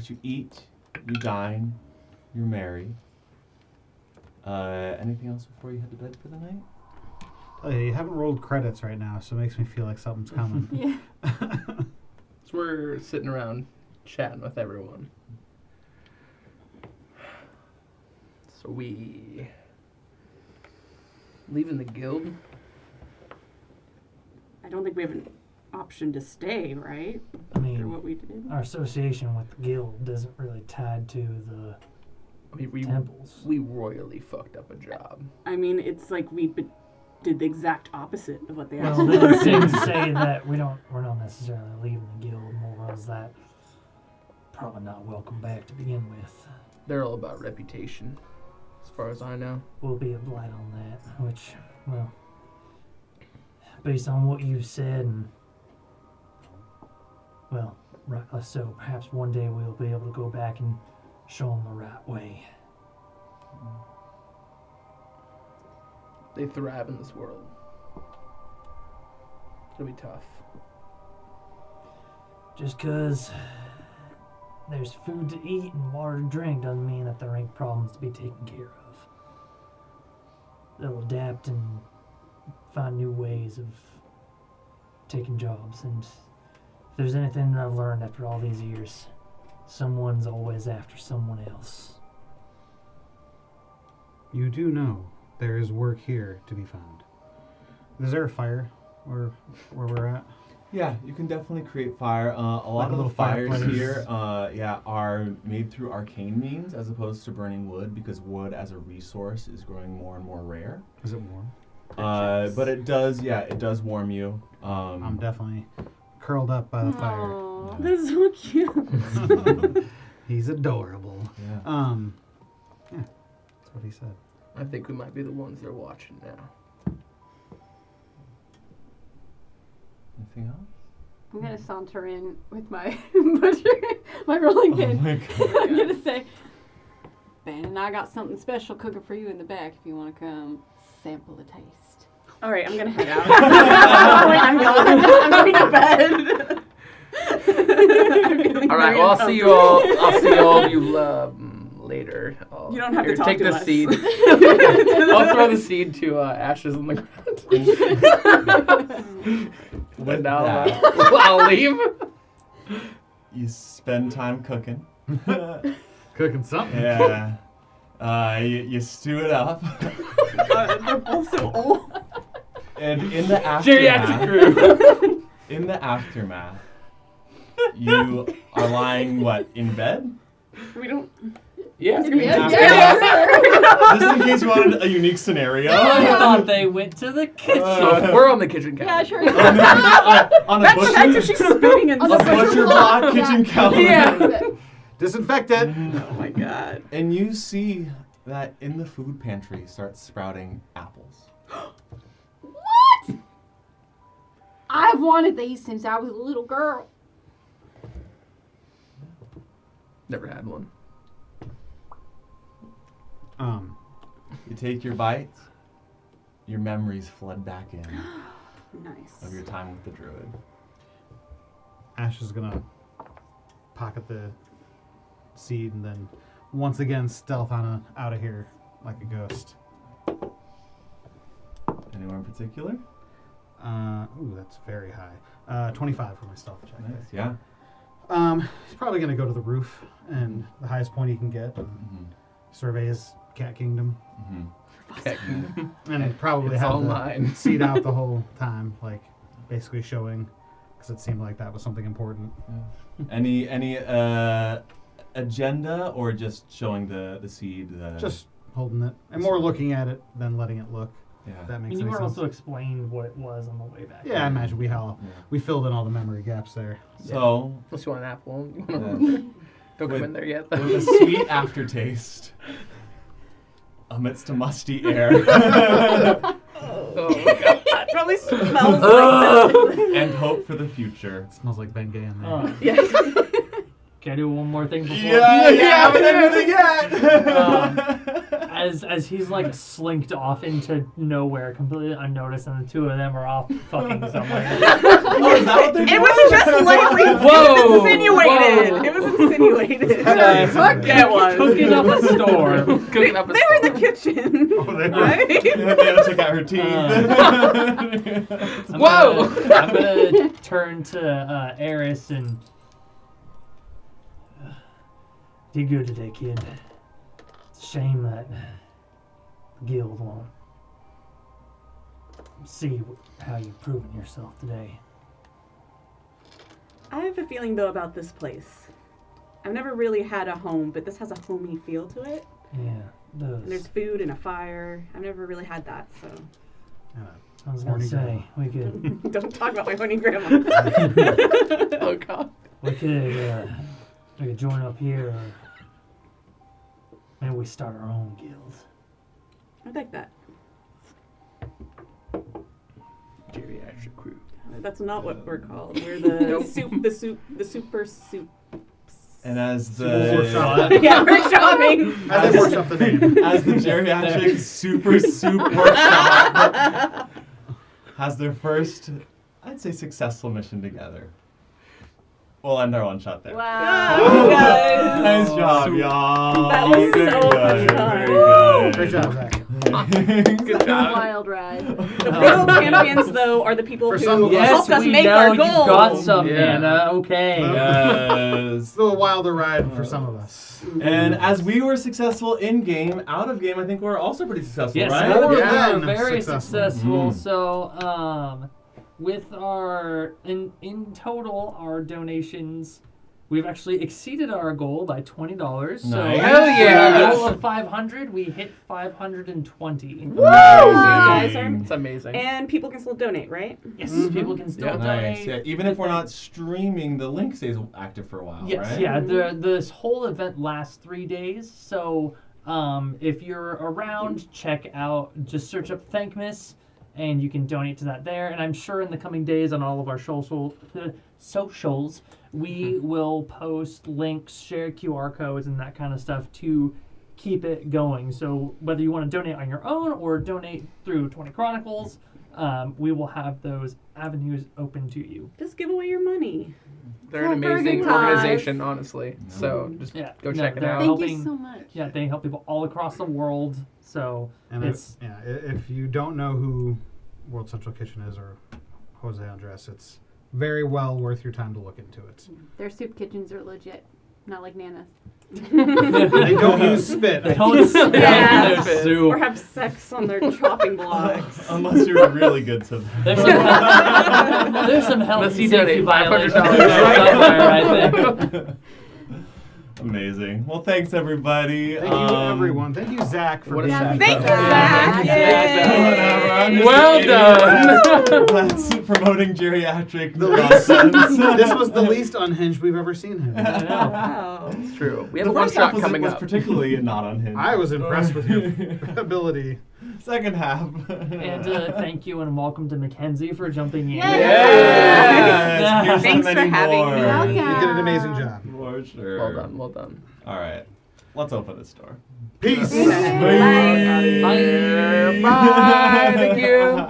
you eat, you dine, you're merry. Anything else before you head to bed for the night? Oh, yeah, you haven't rolled credits right now, so it makes me feel like something's coming. Yeah. So we're sitting around chatting with everyone. So we leaving the guild. I don't think we have an option to stay, right? I After mean, what we did. our association with the guild isn't really tied to the I mean, temples. we royally fucked up a job. I mean, it's like we did the exact opposite of what they asked Well, for. then it seems to say that we're not necessarily leaving the guild, more as that probably not welcome back to begin with. They're all about reputation, as far as I know. We'll be a blight on that, which, well, based on what you've said, and, well, rightly so, perhaps one day we'll be able to go back and show them the right way. They thrive in this world. It'll be tough. Just 'cause there's food to eat and water to drink doesn't mean that there ain't problems to be taken care of. They'll adapt and find new ways of taking jobs, and if there's anything that I've learned after all these years, someone's always after someone else. You do know there is work here to be found. Is there a fire where we're at? Yeah, you can definitely create fire. A lot Like a of the little fires fireplace. here, are made through arcane means as opposed to burning wood, because wood as a resource is growing more and more rare. Is it warm? But it does warm you. I'm definitely curled up by the fire. Aw, that's so cute. He's adorable. Yeah. Yeah, that's what he said. I think we might be the ones they're watching now. Anything else? I'm gonna saunter in with my my rolling pin. Oh my God. I'm gonna say, Ben and I got something special cooking for you in the back if you want to come sample a taste. All right, I'm gonna head out. I'm going to bed. All right. Well, I'll see you all. I'll see all of you later. You don't have to Here, talk take to the us. seed. I'll throw the seed to Ashes on the ground. With Now that, I'll leave. you spend time cooking. Cooking something. Yeah. You stew it up. They're both so old. And in the Geriatric aftermath, crew. in the aftermath, you are lying in bed? We don't. Yeah. Just in case you wanted a unique scenario. I thought they went to the kitchen. So we're on the kitchen counter. Yeah, sure. On a That's butcher, she's spinning and a butcher block kitchen counter. Yeah. Disinfected. Oh my god. And you see that in the food pantry starts sprouting apples. What? I've wanted these since I was a little girl. Never had one. You take your bites, your memories flood back in Nice. of your time with the druid. Ash is gonna pocket the seed, and then once again stealth on out of here like a ghost. Anyone in particular? Ooh, that's very high. 25 for my stealth check. Nice. Yeah. He's probably going to go to the roof and the highest point he can get and survey his cat kingdom. And probably It's have all the mine. seed out the whole time, like basically showing, because it seemed like that was something important. Any agenda or just showing the seed? Just holding it and more looking at it than letting it look. Yeah. If that makes And you any were sense. also explained what it was on the way back. Yeah, I imagine we filled in all the memory gaps there. So Unless you want an apple. Don't With- come in there yet. with a sweet aftertaste amidst a musty air Oh my god. That probably smells like and hope for the future. It smells like Bengay in there. Uh, Yes. can I do one more thing before? haven't done anything yet. As he's like slinked off into nowhere, completely unnoticed, and the two of them are off fucking somewhere. Oh, is that what they're It doing? was just lightly Whoa! insinuated. Whoa. It was insinuated. Get one. Cooking up a storm. Cooking up a They were in storm. the kitchen. Oh, they were. Right? Diana took out her teeth. Whoa! I'm gonna turn to Eris and did good today, kid. It's a shame that the guild won't see how you've proven yourself today. I have a feeling though about this place. I've never really had a home, but this has a homey feel to it. Yeah, And there's those. food and a fire. I've never really had that, so I was gonna Horny say we could don't talk about my horny grandma. Oh god. we could join up here, or maybe we start our own guild. I like that. Geriatric crew. That's not what we're called. We're the super soup. And as Workshop. the Yeah, we're shopping. As they workshop the name. as the geriatric super soup workshop has their first, I'd say, successful mission together. We'll end our one shot there. Wow. Guys. Nice job, y'all. That was Very so good. much fun. Very good. Great job, Zach. Good job. Wild ride. The real champions, though, are the people For who some of us- helped us we make know our you goal. got some, Yeah. Anna. Okay. Yes. It's a little wilder ride for some of us. And as we were successful in game, out of game, I think we're also pretty successful, Yes, right? More we than are very successful. successful. Mm. So, with our in total, our donations, we've actually exceeded our goal by $20. So, Nice. Hell yeah. our goal of 500, we hit 520. Woo! You guys are. It's amazing. And people can still donate, right? Yes, Mhm. people can still Yeah. donate. Nice. Yeah, even if we're not streaming, the link stays active for a while, Yes, right? yeah. This whole event lasts 3 days, so if you're around, check out. Just search up Thankmas, and you can donate to that there. And I'm sure in the coming days on all of our socials, we will post links, share QR codes, and that kind of stuff to keep it going. So whether you want to donate on your own or donate through 20 Chronicles, we will have those avenues open to you. Just give away your money. They're an For a amazing good cause. organization, honestly. So just Yeah, go no, check it they're out. Thank helping- you so much. Yeah, they help people all across the world. So And it's if you don't know who World Central Kitchen is or Jose Andres, it's very well worth your time to look into it. Their soup kitchens are legit, not like Nana's. They don't use spit. they don't spit Yeah. in their soup. Or have sex on their chopping blocks. Unless you're really good to There's some, there's some health Unless and you safety donate violations $500 somewhere, I think. Amazing. Well, thanks, everybody. Thank you, everyone. Thank you, Zach, for What a being shout. here. Thank you, Zach. Zach. Yay. Well done. That's promoting geriatric The least, nonsense. this was the least unhinged we've ever seen him. Wow. It's true. We have The a one first half shot was, coming was up. particularly not unhinged. I was impressed with your ability. Second half. And thank you and welcome to Mackenzie for jumping in. Yay. Yes. Here's Thanks so for many having more. me. Welcome. You did an amazing job. For sure. Well done. Well done. All right. Let's open this door. Peace. Bye. Bye. Bye. Thank you.